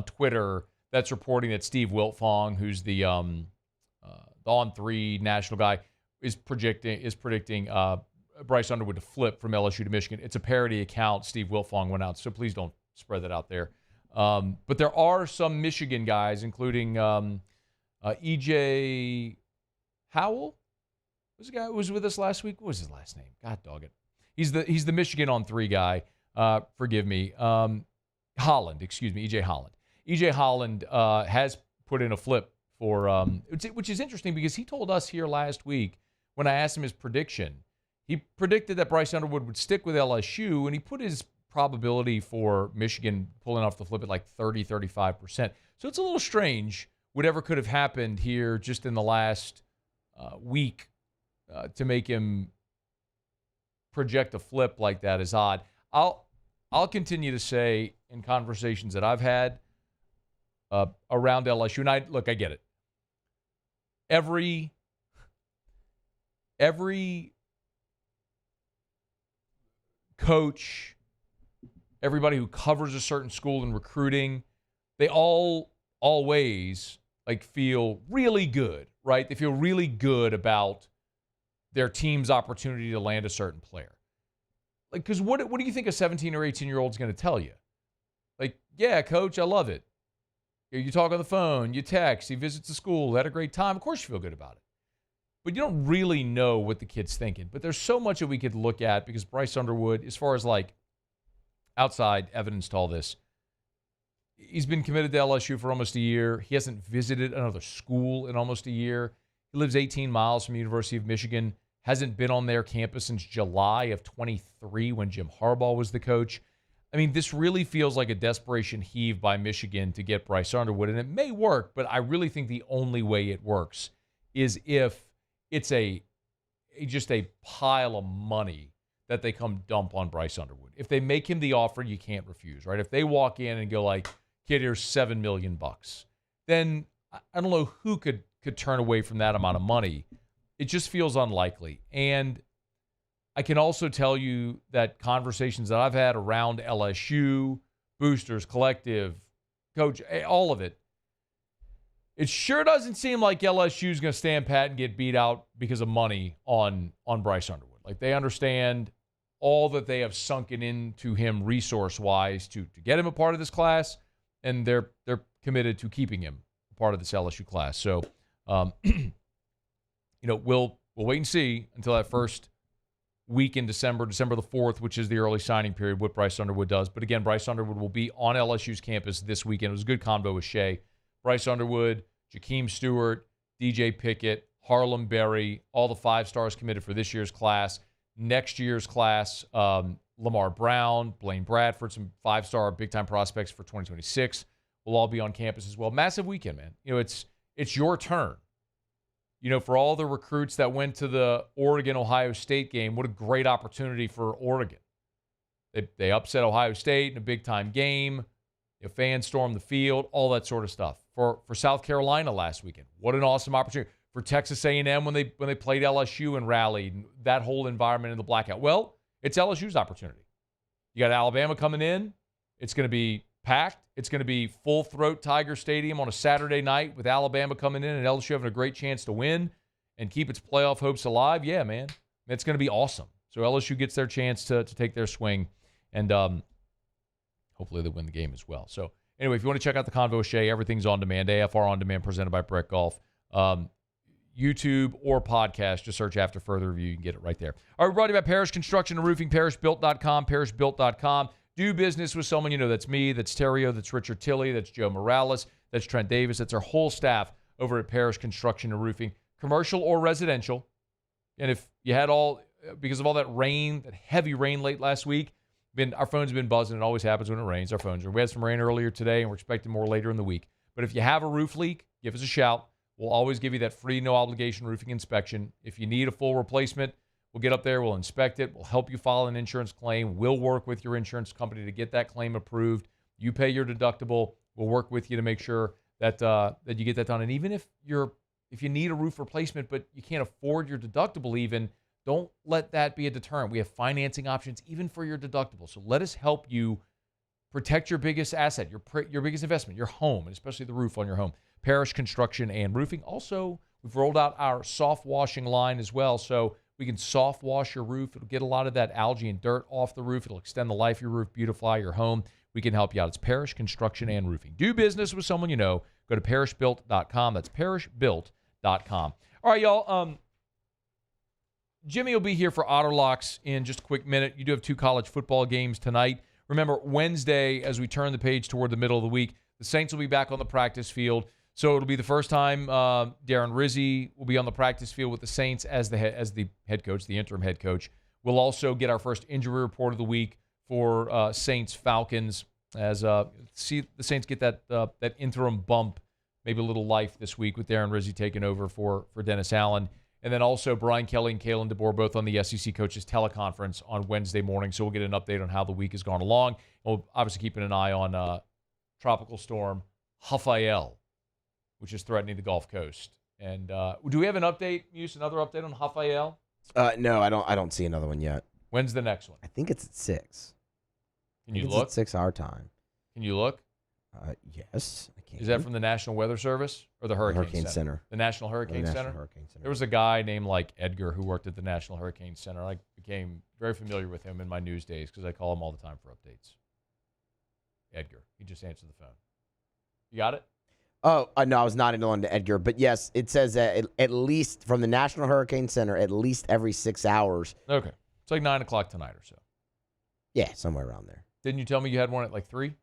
Twitter that's reporting that Steve Wiltfong, who's the on-3 national guy, is predicting Bryce Underwood to flip from LSU to Michigan. It's a parody account. Steve Wiltfong went out, so please don't spread that out there. But there are some Michigan guys, including E.J. Howell. Was the guy who was with us last week? What was his last name? God dog it. He's the Michigan on-3 guy. Forgive me. Holland, excuse me, E.J. Holland. E.J. Holland has put in a flip for, which is interesting because he told us here last week when I asked him his prediction. He predicted that Bryce Underwood would stick with LSU, and he put his probability for Michigan pulling off the flip at like 30-35%. So it's a little strange whatever could have happened here just in the last week to make him project a flip like that is odd. I'll continue to say in conversations that I've had around LSU, and I get it. Every coach, everybody who covers a certain school in recruiting, they always feel really good, right? They feel really good about their team's opportunity to land a certain player. Because what do you think a 17 or 18-year-old is going to tell you? Yeah, coach, I love it. You talk on the phone, you text, he visits the school, had a great time. Of course you feel good about it. But you don't really know what the kid's thinking. But there's so much that we could look at because Bryce Underwood, as far as outside evidence to all this, he's been committed to LSU for almost a year. He hasn't visited another school in almost a year. He lives 18 miles from the University of Michigan, hasn't been on their campus since July of 23 when Jim Harbaugh was the coach. I mean, this really feels like a desperation heave by Michigan to get Bryce Underwood, and it may work, but I really think the only way it works is if it's just a pile of money that they come dump on Bryce Underwood. If they make him the offer, you can't refuse, right? If they walk in and go kid, here's $7 million, then I don't know who could turn away from that amount of money. It just feels unlikely. And I can also tell you that conversations that I've had around LSU, boosters, collective, coach, all of it, it sure doesn't seem like LSU is going to stand pat and get beat out because of money on Bryce Underwood. They understand all that they have sunken into him resource-wise to get him a part of this class, and they're committed to keeping him a part of this LSU class. So, we'll wait and see until that first week in December the 4th, which is the early signing period, what Bryce Underwood does. But again, Bryce Underwood will be on LSU's campus this weekend. It was a good combo with Shea. Bryce Underwood, Jakeem Stewart, DJ Pickett, Harlem Berry, all the 5 stars committed for this year's class. Next year's class, Lamar Brown, Blaine Bradford, some 5-star big-time prospects for 2026 will all be on campus as well. Massive weekend, man. It's your turn. For all the recruits that went to the Oregon-Ohio State game, what a great opportunity for Oregon. They upset Ohio State in a big-time game. Fans stormed the field, all that sort of stuff. For South Carolina last weekend, what an awesome opportunity. For Texas A&M when they played LSU and rallied, that whole environment in the blackout. Well, it's LSU's opportunity. You got Alabama coming in. It's going to be packed. It's going to be full-throat Tiger Stadium on a Saturday night with Alabama coming in and LSU having a great chance to win and keep its playoff hopes alive. Yeah, man. It's going to be awesome. So LSU gets their chance to take their swing, and hopefully they win the game as well. So anyway, if you want to check out the Convo Shea, everything's on demand. AFR On Demand presented by Brett Golf. YouTube or podcast, just search After Further Review. You can get it right there. All right, we're brought to you by Parish Construction and Roofing, parishbuilt.com, parishbuilt.com. Do business with someone you know. That's me, that's Terrio, that's Richard Tilley, that's Joe Morales, that's Trent Davis. That's our whole staff over at Parish Construction and Roofing, commercial or residential. And if you had because of all that rain, that heavy rain late last week, our phones have been buzzing. It always happens when it rains, our phones. We had some rain earlier today, and we're expecting more later in the week. But if you have a roof leak, give us a shout. We'll always give you that free, no-obligation roofing inspection. If you need a full replacement, we'll get up there, we'll inspect it, we'll help you file an insurance claim. We'll work with your insurance company to get that claim approved. You pay your deductible. We'll work with you to make sure that you get that done. And even if you need a roof replacement but you can't afford your deductible even, don't let that be a deterrent. We have financing options even for your deductible. So let us help you protect your biggest asset, your biggest investment, your home, and especially the roof on your home. Parish Construction and Roofing. Also, we've rolled out our soft washing line as well, so we can soft wash your roof. It'll get a lot of that algae and dirt off the roof. It'll extend the life of your roof, beautify your home. We can help you out. It's Parish Construction and Roofing. Do business with someone you know. Go to parishbuilt.com. That's parishbuilt.com. All right, y'all. Jimmy will be here for Otterlocks in just a quick minute. You do have 2 college football games tonight. Remember, Wednesday, as we turn the page toward the middle of the week, the Saints will be back on the practice field. So it'll be the first time Darren Rizzi will be on the practice field with the Saints as the head coach, the interim head coach. We'll also get our first injury report of the week for Saints Falcons as see the Saints get that interim bump, maybe a little life this week with Darren Rizzi taking over for Dennis Allen. And then also Brian Kelly and Kalen DeBoer both on the SEC Coaches teleconference on Wednesday morning. So we'll get an update on how the week has gone along. We'll obviously keeping an eye on Tropical Storm Rafael, which is threatening the Gulf Coast. And do we have an update, Muse, another update on Rafael? No, I don't see another one yet. When's the next one? I think it's at 6. Can you look? It's at 6 our time. Can you look? Yes, I can. Is that from the National Weather Service or the Hurricane Center? The National Hurricane Center? Hurricane Center. There was a guy named Edgar who worked at the National Hurricane Center. I became very familiar with him in my news days because I call him all the time for updates. Edgar. He just answered the phone. You got it? Oh, no, I was not on to Edgar. But, yes, it says that at least from the National Hurricane Center, at least every 6 hours. Okay. It's like 9 o'clock tonight or so. Yeah, somewhere around there. Didn't you tell me you had one at 3?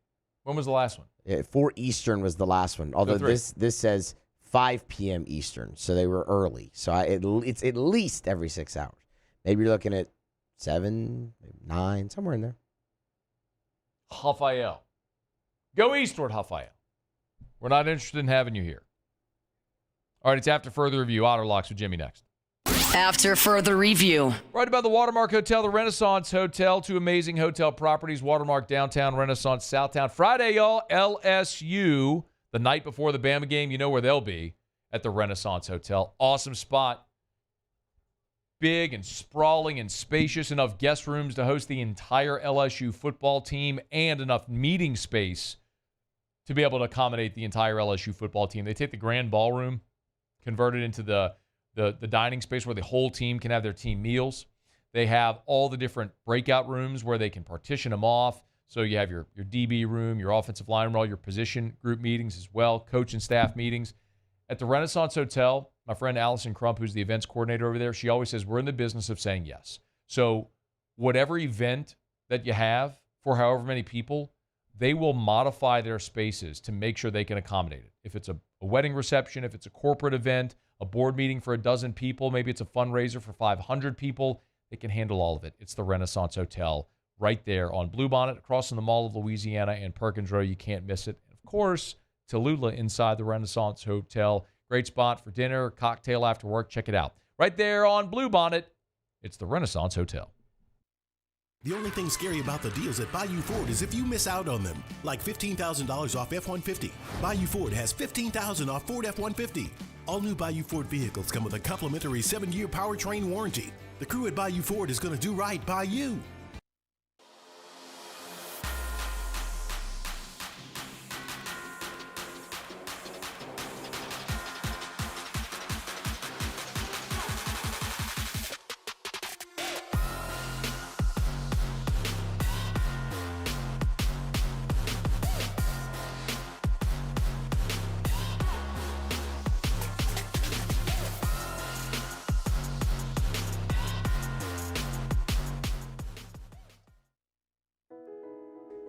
When was the last one? 4 Eastern was the last one. Although this says 5 p.m. Eastern, so they were early. So it's at least every 6 hours. Maybe you're looking at 7, 9, somewhere in there. Rafael. Go eastward, Rafael. We're not interested in having you here. All right, it's After Further Review. Otterlocks with Jimmy next. After Further Review. Right about the Watermark Hotel, the Renaissance Hotel. 2 amazing hotel properties, Watermark Downtown, Renaissance Southtown. Friday, y'all, LSU. The night before the Bama game, you know where they'll be, at the Renaissance Hotel. Awesome spot. Big and sprawling and spacious, enough guest rooms to host the entire LSU football team and enough meeting space to be able to accommodate the entire LSU football team. They take the grand ballroom, convert it into the dining space where the whole team can have their team meals. They have all the different breakout rooms where they can partition them off. So you have your DB room, your offensive line room, all your position group meetings as well, coach and staff meetings. At the Renaissance Hotel, my friend Allison Crump, who's the events coordinator over there, she always says, we're in the business of saying yes. So whatever event that you have for however many people, they will modify their spaces to make sure they can accommodate it. If it's a wedding reception, if it's a corporate event, a board meeting for 12 people, maybe it's a fundraiser for 500 people, they can handle all of it. It's the Renaissance Hotel right there on Bluebonnet, across from the Mall of Louisiana and Perkins Road. You can't miss it. And of course, Tallulah inside the Renaissance Hotel. Great spot for dinner, cocktail after work. Check it out. Right there on Bluebonnet, it's the Renaissance Hotel. The only thing scary about the deals at Bayou Ford is if you miss out on them, like $15,000 off F-150. Bayou Ford has $15,000 off Ford F-150. All new Bayou Ford vehicles come with a complimentary 7-year powertrain warranty. The crew at Bayou Ford is going to do right by you.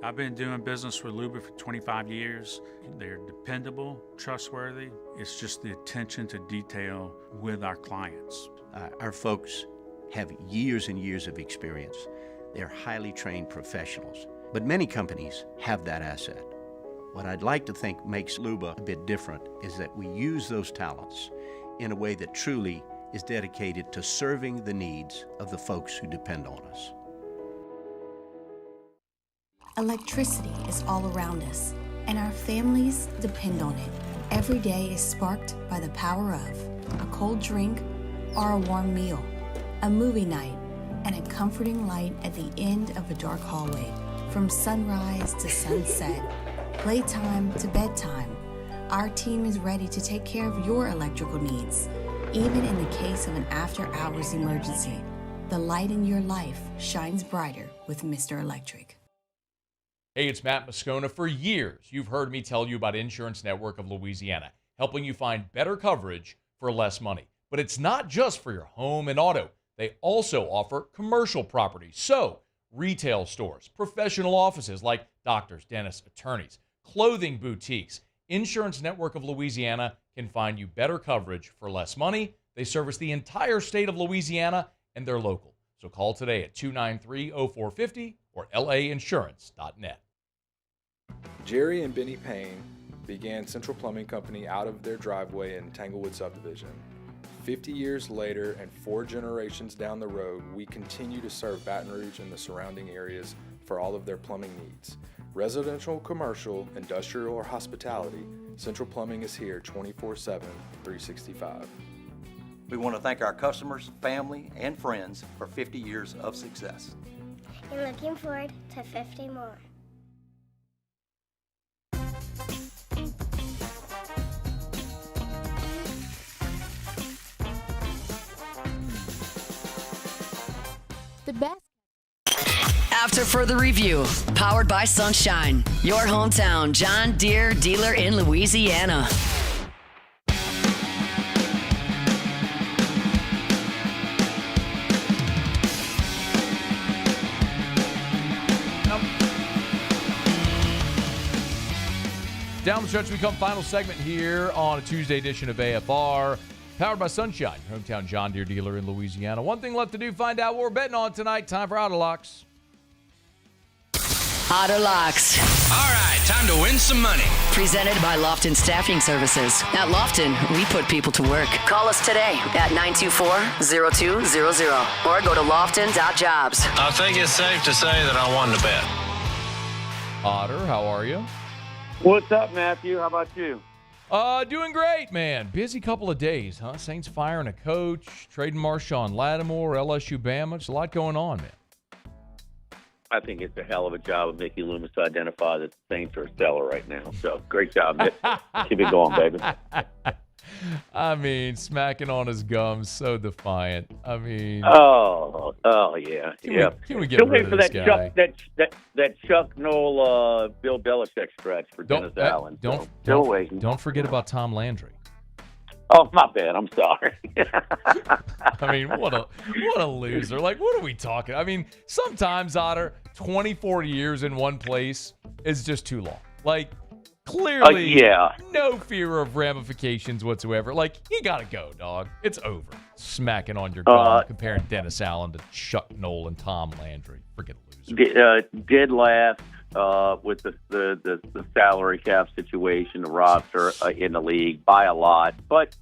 I've been doing business with Luba for 25 years. They're dependable, trustworthy. It's just the attention to detail with our clients. Our folks have years and years of experience. They're highly trained professionals, but many companies have that asset. What I'd like to think makes Luba a bit different is that we use those talents in a way that truly is dedicated to serving the needs of the folks who depend on us. Electricity is all around us, and our families depend on it. Every day is sparked by the power of a cold drink or a warm meal, a movie night, and a comforting light at the end of a dark hallway. From sunrise to sunset, playtime to bedtime, our team is ready to take care of your electrical needs. Even in the case of an after-hours emergency, the light in your life shines brighter with Mr. Electric. Hey, it's Matt Moscona. For years, you've heard me tell you about Insurance Network of Louisiana, helping you find better coverage for less money. But it's not just for your home and auto. They also offer commercial property. So, retail stores, professional offices like doctors, dentists, attorneys, clothing boutiques. Insurance Network of Louisiana can find you better coverage for less money. They service the entire state of Louisiana, and they're local. So call today at 293-0450 or lainsurance.net. Jerry and Benny Payne began Central Plumbing Company out of their driveway in Tanglewood subdivision. 50 years later and 4 generations down the road, we continue to serve Baton Rouge and the surrounding areas for all of their plumbing needs. Residential, commercial, industrial, or hospitality, Central Plumbing is here 24/7, 365. We want to thank our customers, family, and friends for 50 years of success. And looking forward to 50 more. The best. After further review, powered by Sunshine, your hometown John Deere dealer in Louisiana. Down the stretch, we come final segment here on a Tuesday edition of AFR. Powered by Sunshine, your hometown John Deere dealer in Louisiana. One thing left to do, find out what we're betting on tonight. Time for Auto Locks. Auto Locks. All right, time to win some money. Presented by Lofton Staffing Services. At Lofton, we put people to work. Call us today at 924-0200 or go to lofton.jobs. I think it's safe to say that I won the bet. Otter, how are you? What's up, Matthew? How about you? Doing great, man. Busy couple of days, huh? Saints firing a coach, trading Marshon Lattimore, LSU-Bama. There's a lot going on, man. I think it's a hell of a job of Mickey Loomis to identify that the Saints are stellar right now. So, great job, Mick. Keep it going, baby. I mean, smacking on his gums, so defiant. I mean... Oh, yeah. Can we get rid of this guy? That Chuck Noll, Bill Belichick stretch for Dennis Allen. Don't forget about Tom Landry. Oh, my bad. I'm sorry. I mean, what a loser. Like, what are we talking? I mean, sometimes, Otter, 24 years in one place is just too long. Like, clearly, no fear of ramifications whatsoever. Like, you got to go, dog. It's over. Smacking on your gum, comparing Dennis Allen to Chuck Noll and Tom Landry. Freaking loser. Did laugh with the salary cap situation, the roster in the league by a lot, but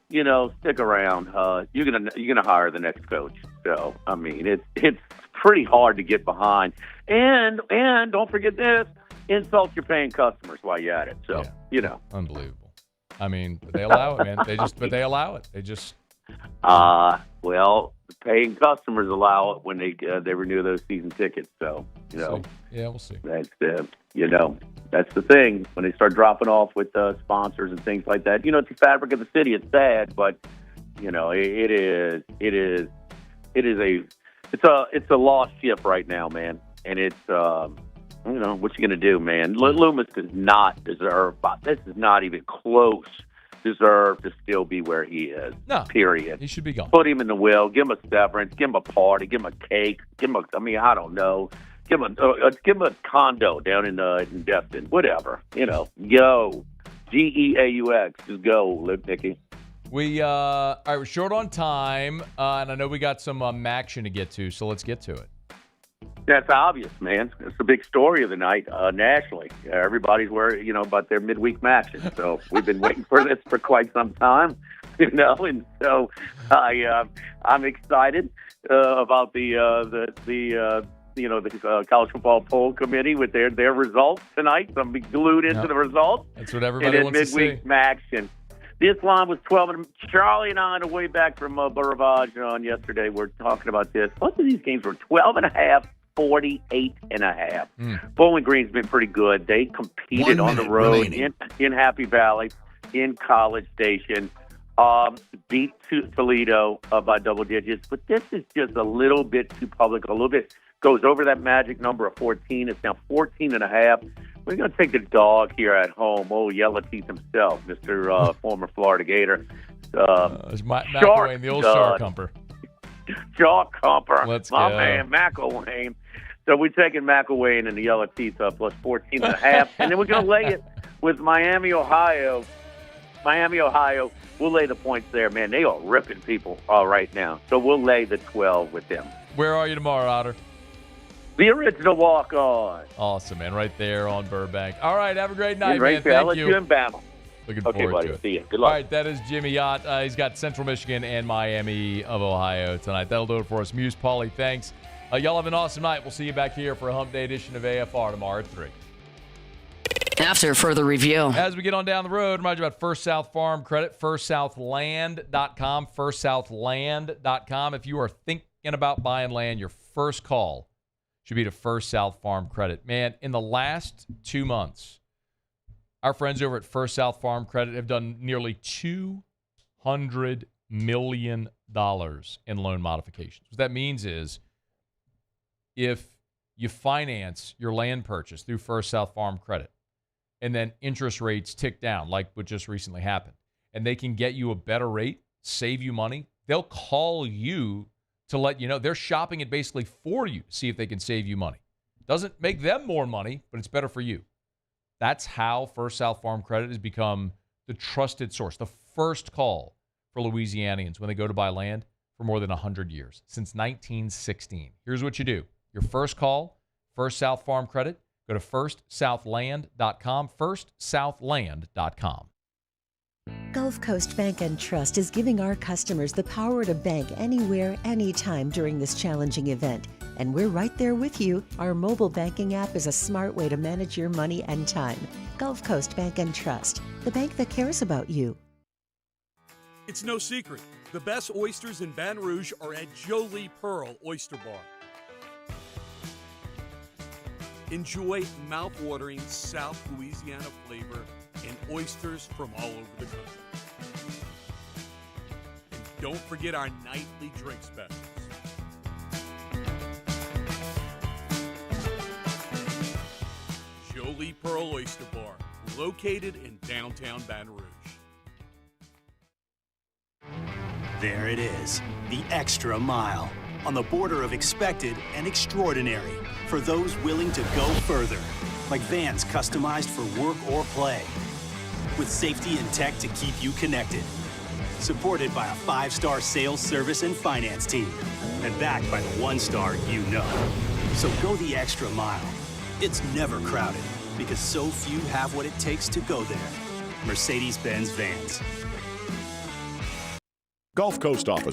stick around. You're gonna hire the next coach. So I mean, it's pretty hard to get behind, and don't forget this: insult your paying customers while you're at it. So unbelievable. I mean, they allow it, man. They allow it. They just. Well, paying customers allow it when they renew those season tickets. So Yeah, we'll see. That's that's the thing when they start dropping off with sponsors and things like that. It's the fabric of the city. It's sad, but it's a lost ship right now, man. And it's what you gonna do, man? Loomis does not deserve. This is not even close. Deserve to still be where he is. No, period. He should be gone. Put him in the will. Give him a severance. Give him a party. Give him a cake. I don't know. give him a condo down in Destin, whatever. Go. GEAUX. Just go, Nicky. All right, we're short on time, and I know we got some action to get to, so let's get to it. That's obvious, man. It's the big story of the night nationally. Everybody's worried, about their midweek matches. So we've been waiting for this for quite some time, and so I'm excited about the college football poll committee with their results tonight. So I'm glued into the results. That's what everybody wants to see. Midweek action. This line was 12, and Charlie and I, on the way back from Buravage on yesterday, we're talking about this. Both of these games were 12.5, 48.5. Bowling Green's been pretty good. They competed on the road in Happy Valley, in College Station, beat Toledo by double digits. But this is just a little bit too public, a little bit goes over that magic number of 14. It's now 14.5. We're going to take the dog here at home. Oh, Yellow Teeth himself, Mr. Former Florida Gator. McElwain, the old Shark Humper. Shark Humper. Let's my go. man, McElwain. So we're taking McElwain and the Yellow Teeth plus 14.5. And then we're going to lay it with Miami, Ohio. Miami, Ohio. We'll lay the points there, man. They are ripping people right now. So we'll lay the 12 with them. Where are you tomorrow, Otter? The original walk-on. Awesome, man. Right there on Burbank. All right, have a great night, man. Thank you. LSU and Bama. Looking Okay, forward buddy. to it. See you. Good luck. All right, that is Jimmy Yott. He's got Central Michigan and Miami of Ohio tonight. That'll do it for us. Muse, Paulie, thanks. Y'all have an awesome night. We'll see you back here for a Hump Day edition of AFR tomorrow at 3. After further review. As we get on down the road, remind you about First South Farm Credit, firstsouthland.com, firstsouthland.com. If you are thinking about buying land, your first call should be to First South Farm Credit. Man, in the last 2 months, our friends over at First South Farm Credit have done nearly $200 million in loan modifications. What that means is if you finance your land purchase through First South Farm Credit, and then interest rates tick down like what just recently happened, and they can get you a better rate, save you money, they'll call you to let you know. They're shopping it basically for you to see if they can save you money. Doesn't make them more money, but it's better for you. That's how First South Farm Credit has become the trusted source, the first call for Louisianians when they go to buy land for more than 100 years, since 1916. Here's what you do. Your first call, First South Farm Credit, go to firstsouthland.com, firstsouthland.com. Gulf Coast Bank and Trust is giving our customers the power to bank anywhere, anytime during this challenging event. And we're right there with you. Our mobile banking app is a smart way to manage your money and time. Gulf Coast Bank and Trust, the bank that cares about you. It's no secret. The best oysters in Baton Rouge are at Jolie Pearl Oyster Bar. Enjoy mouth-watering South Louisiana flavor and oysters from all over the country. And don't forget our nightly drink specials. Jolie Pearl Oyster Bar, located in downtown Baton Rouge. There it is, the extra mile, on the border of expected and extraordinary, for those willing to go further, like vans customized for work or play, with safety and tech to keep you connected, supported by a 5-star sales, service, and finance team, and backed by the 1-star you know. So go the extra mile. It's never crowded, because so few have what it takes to go there. Mercedes-Benz Vans. Gulf Coast office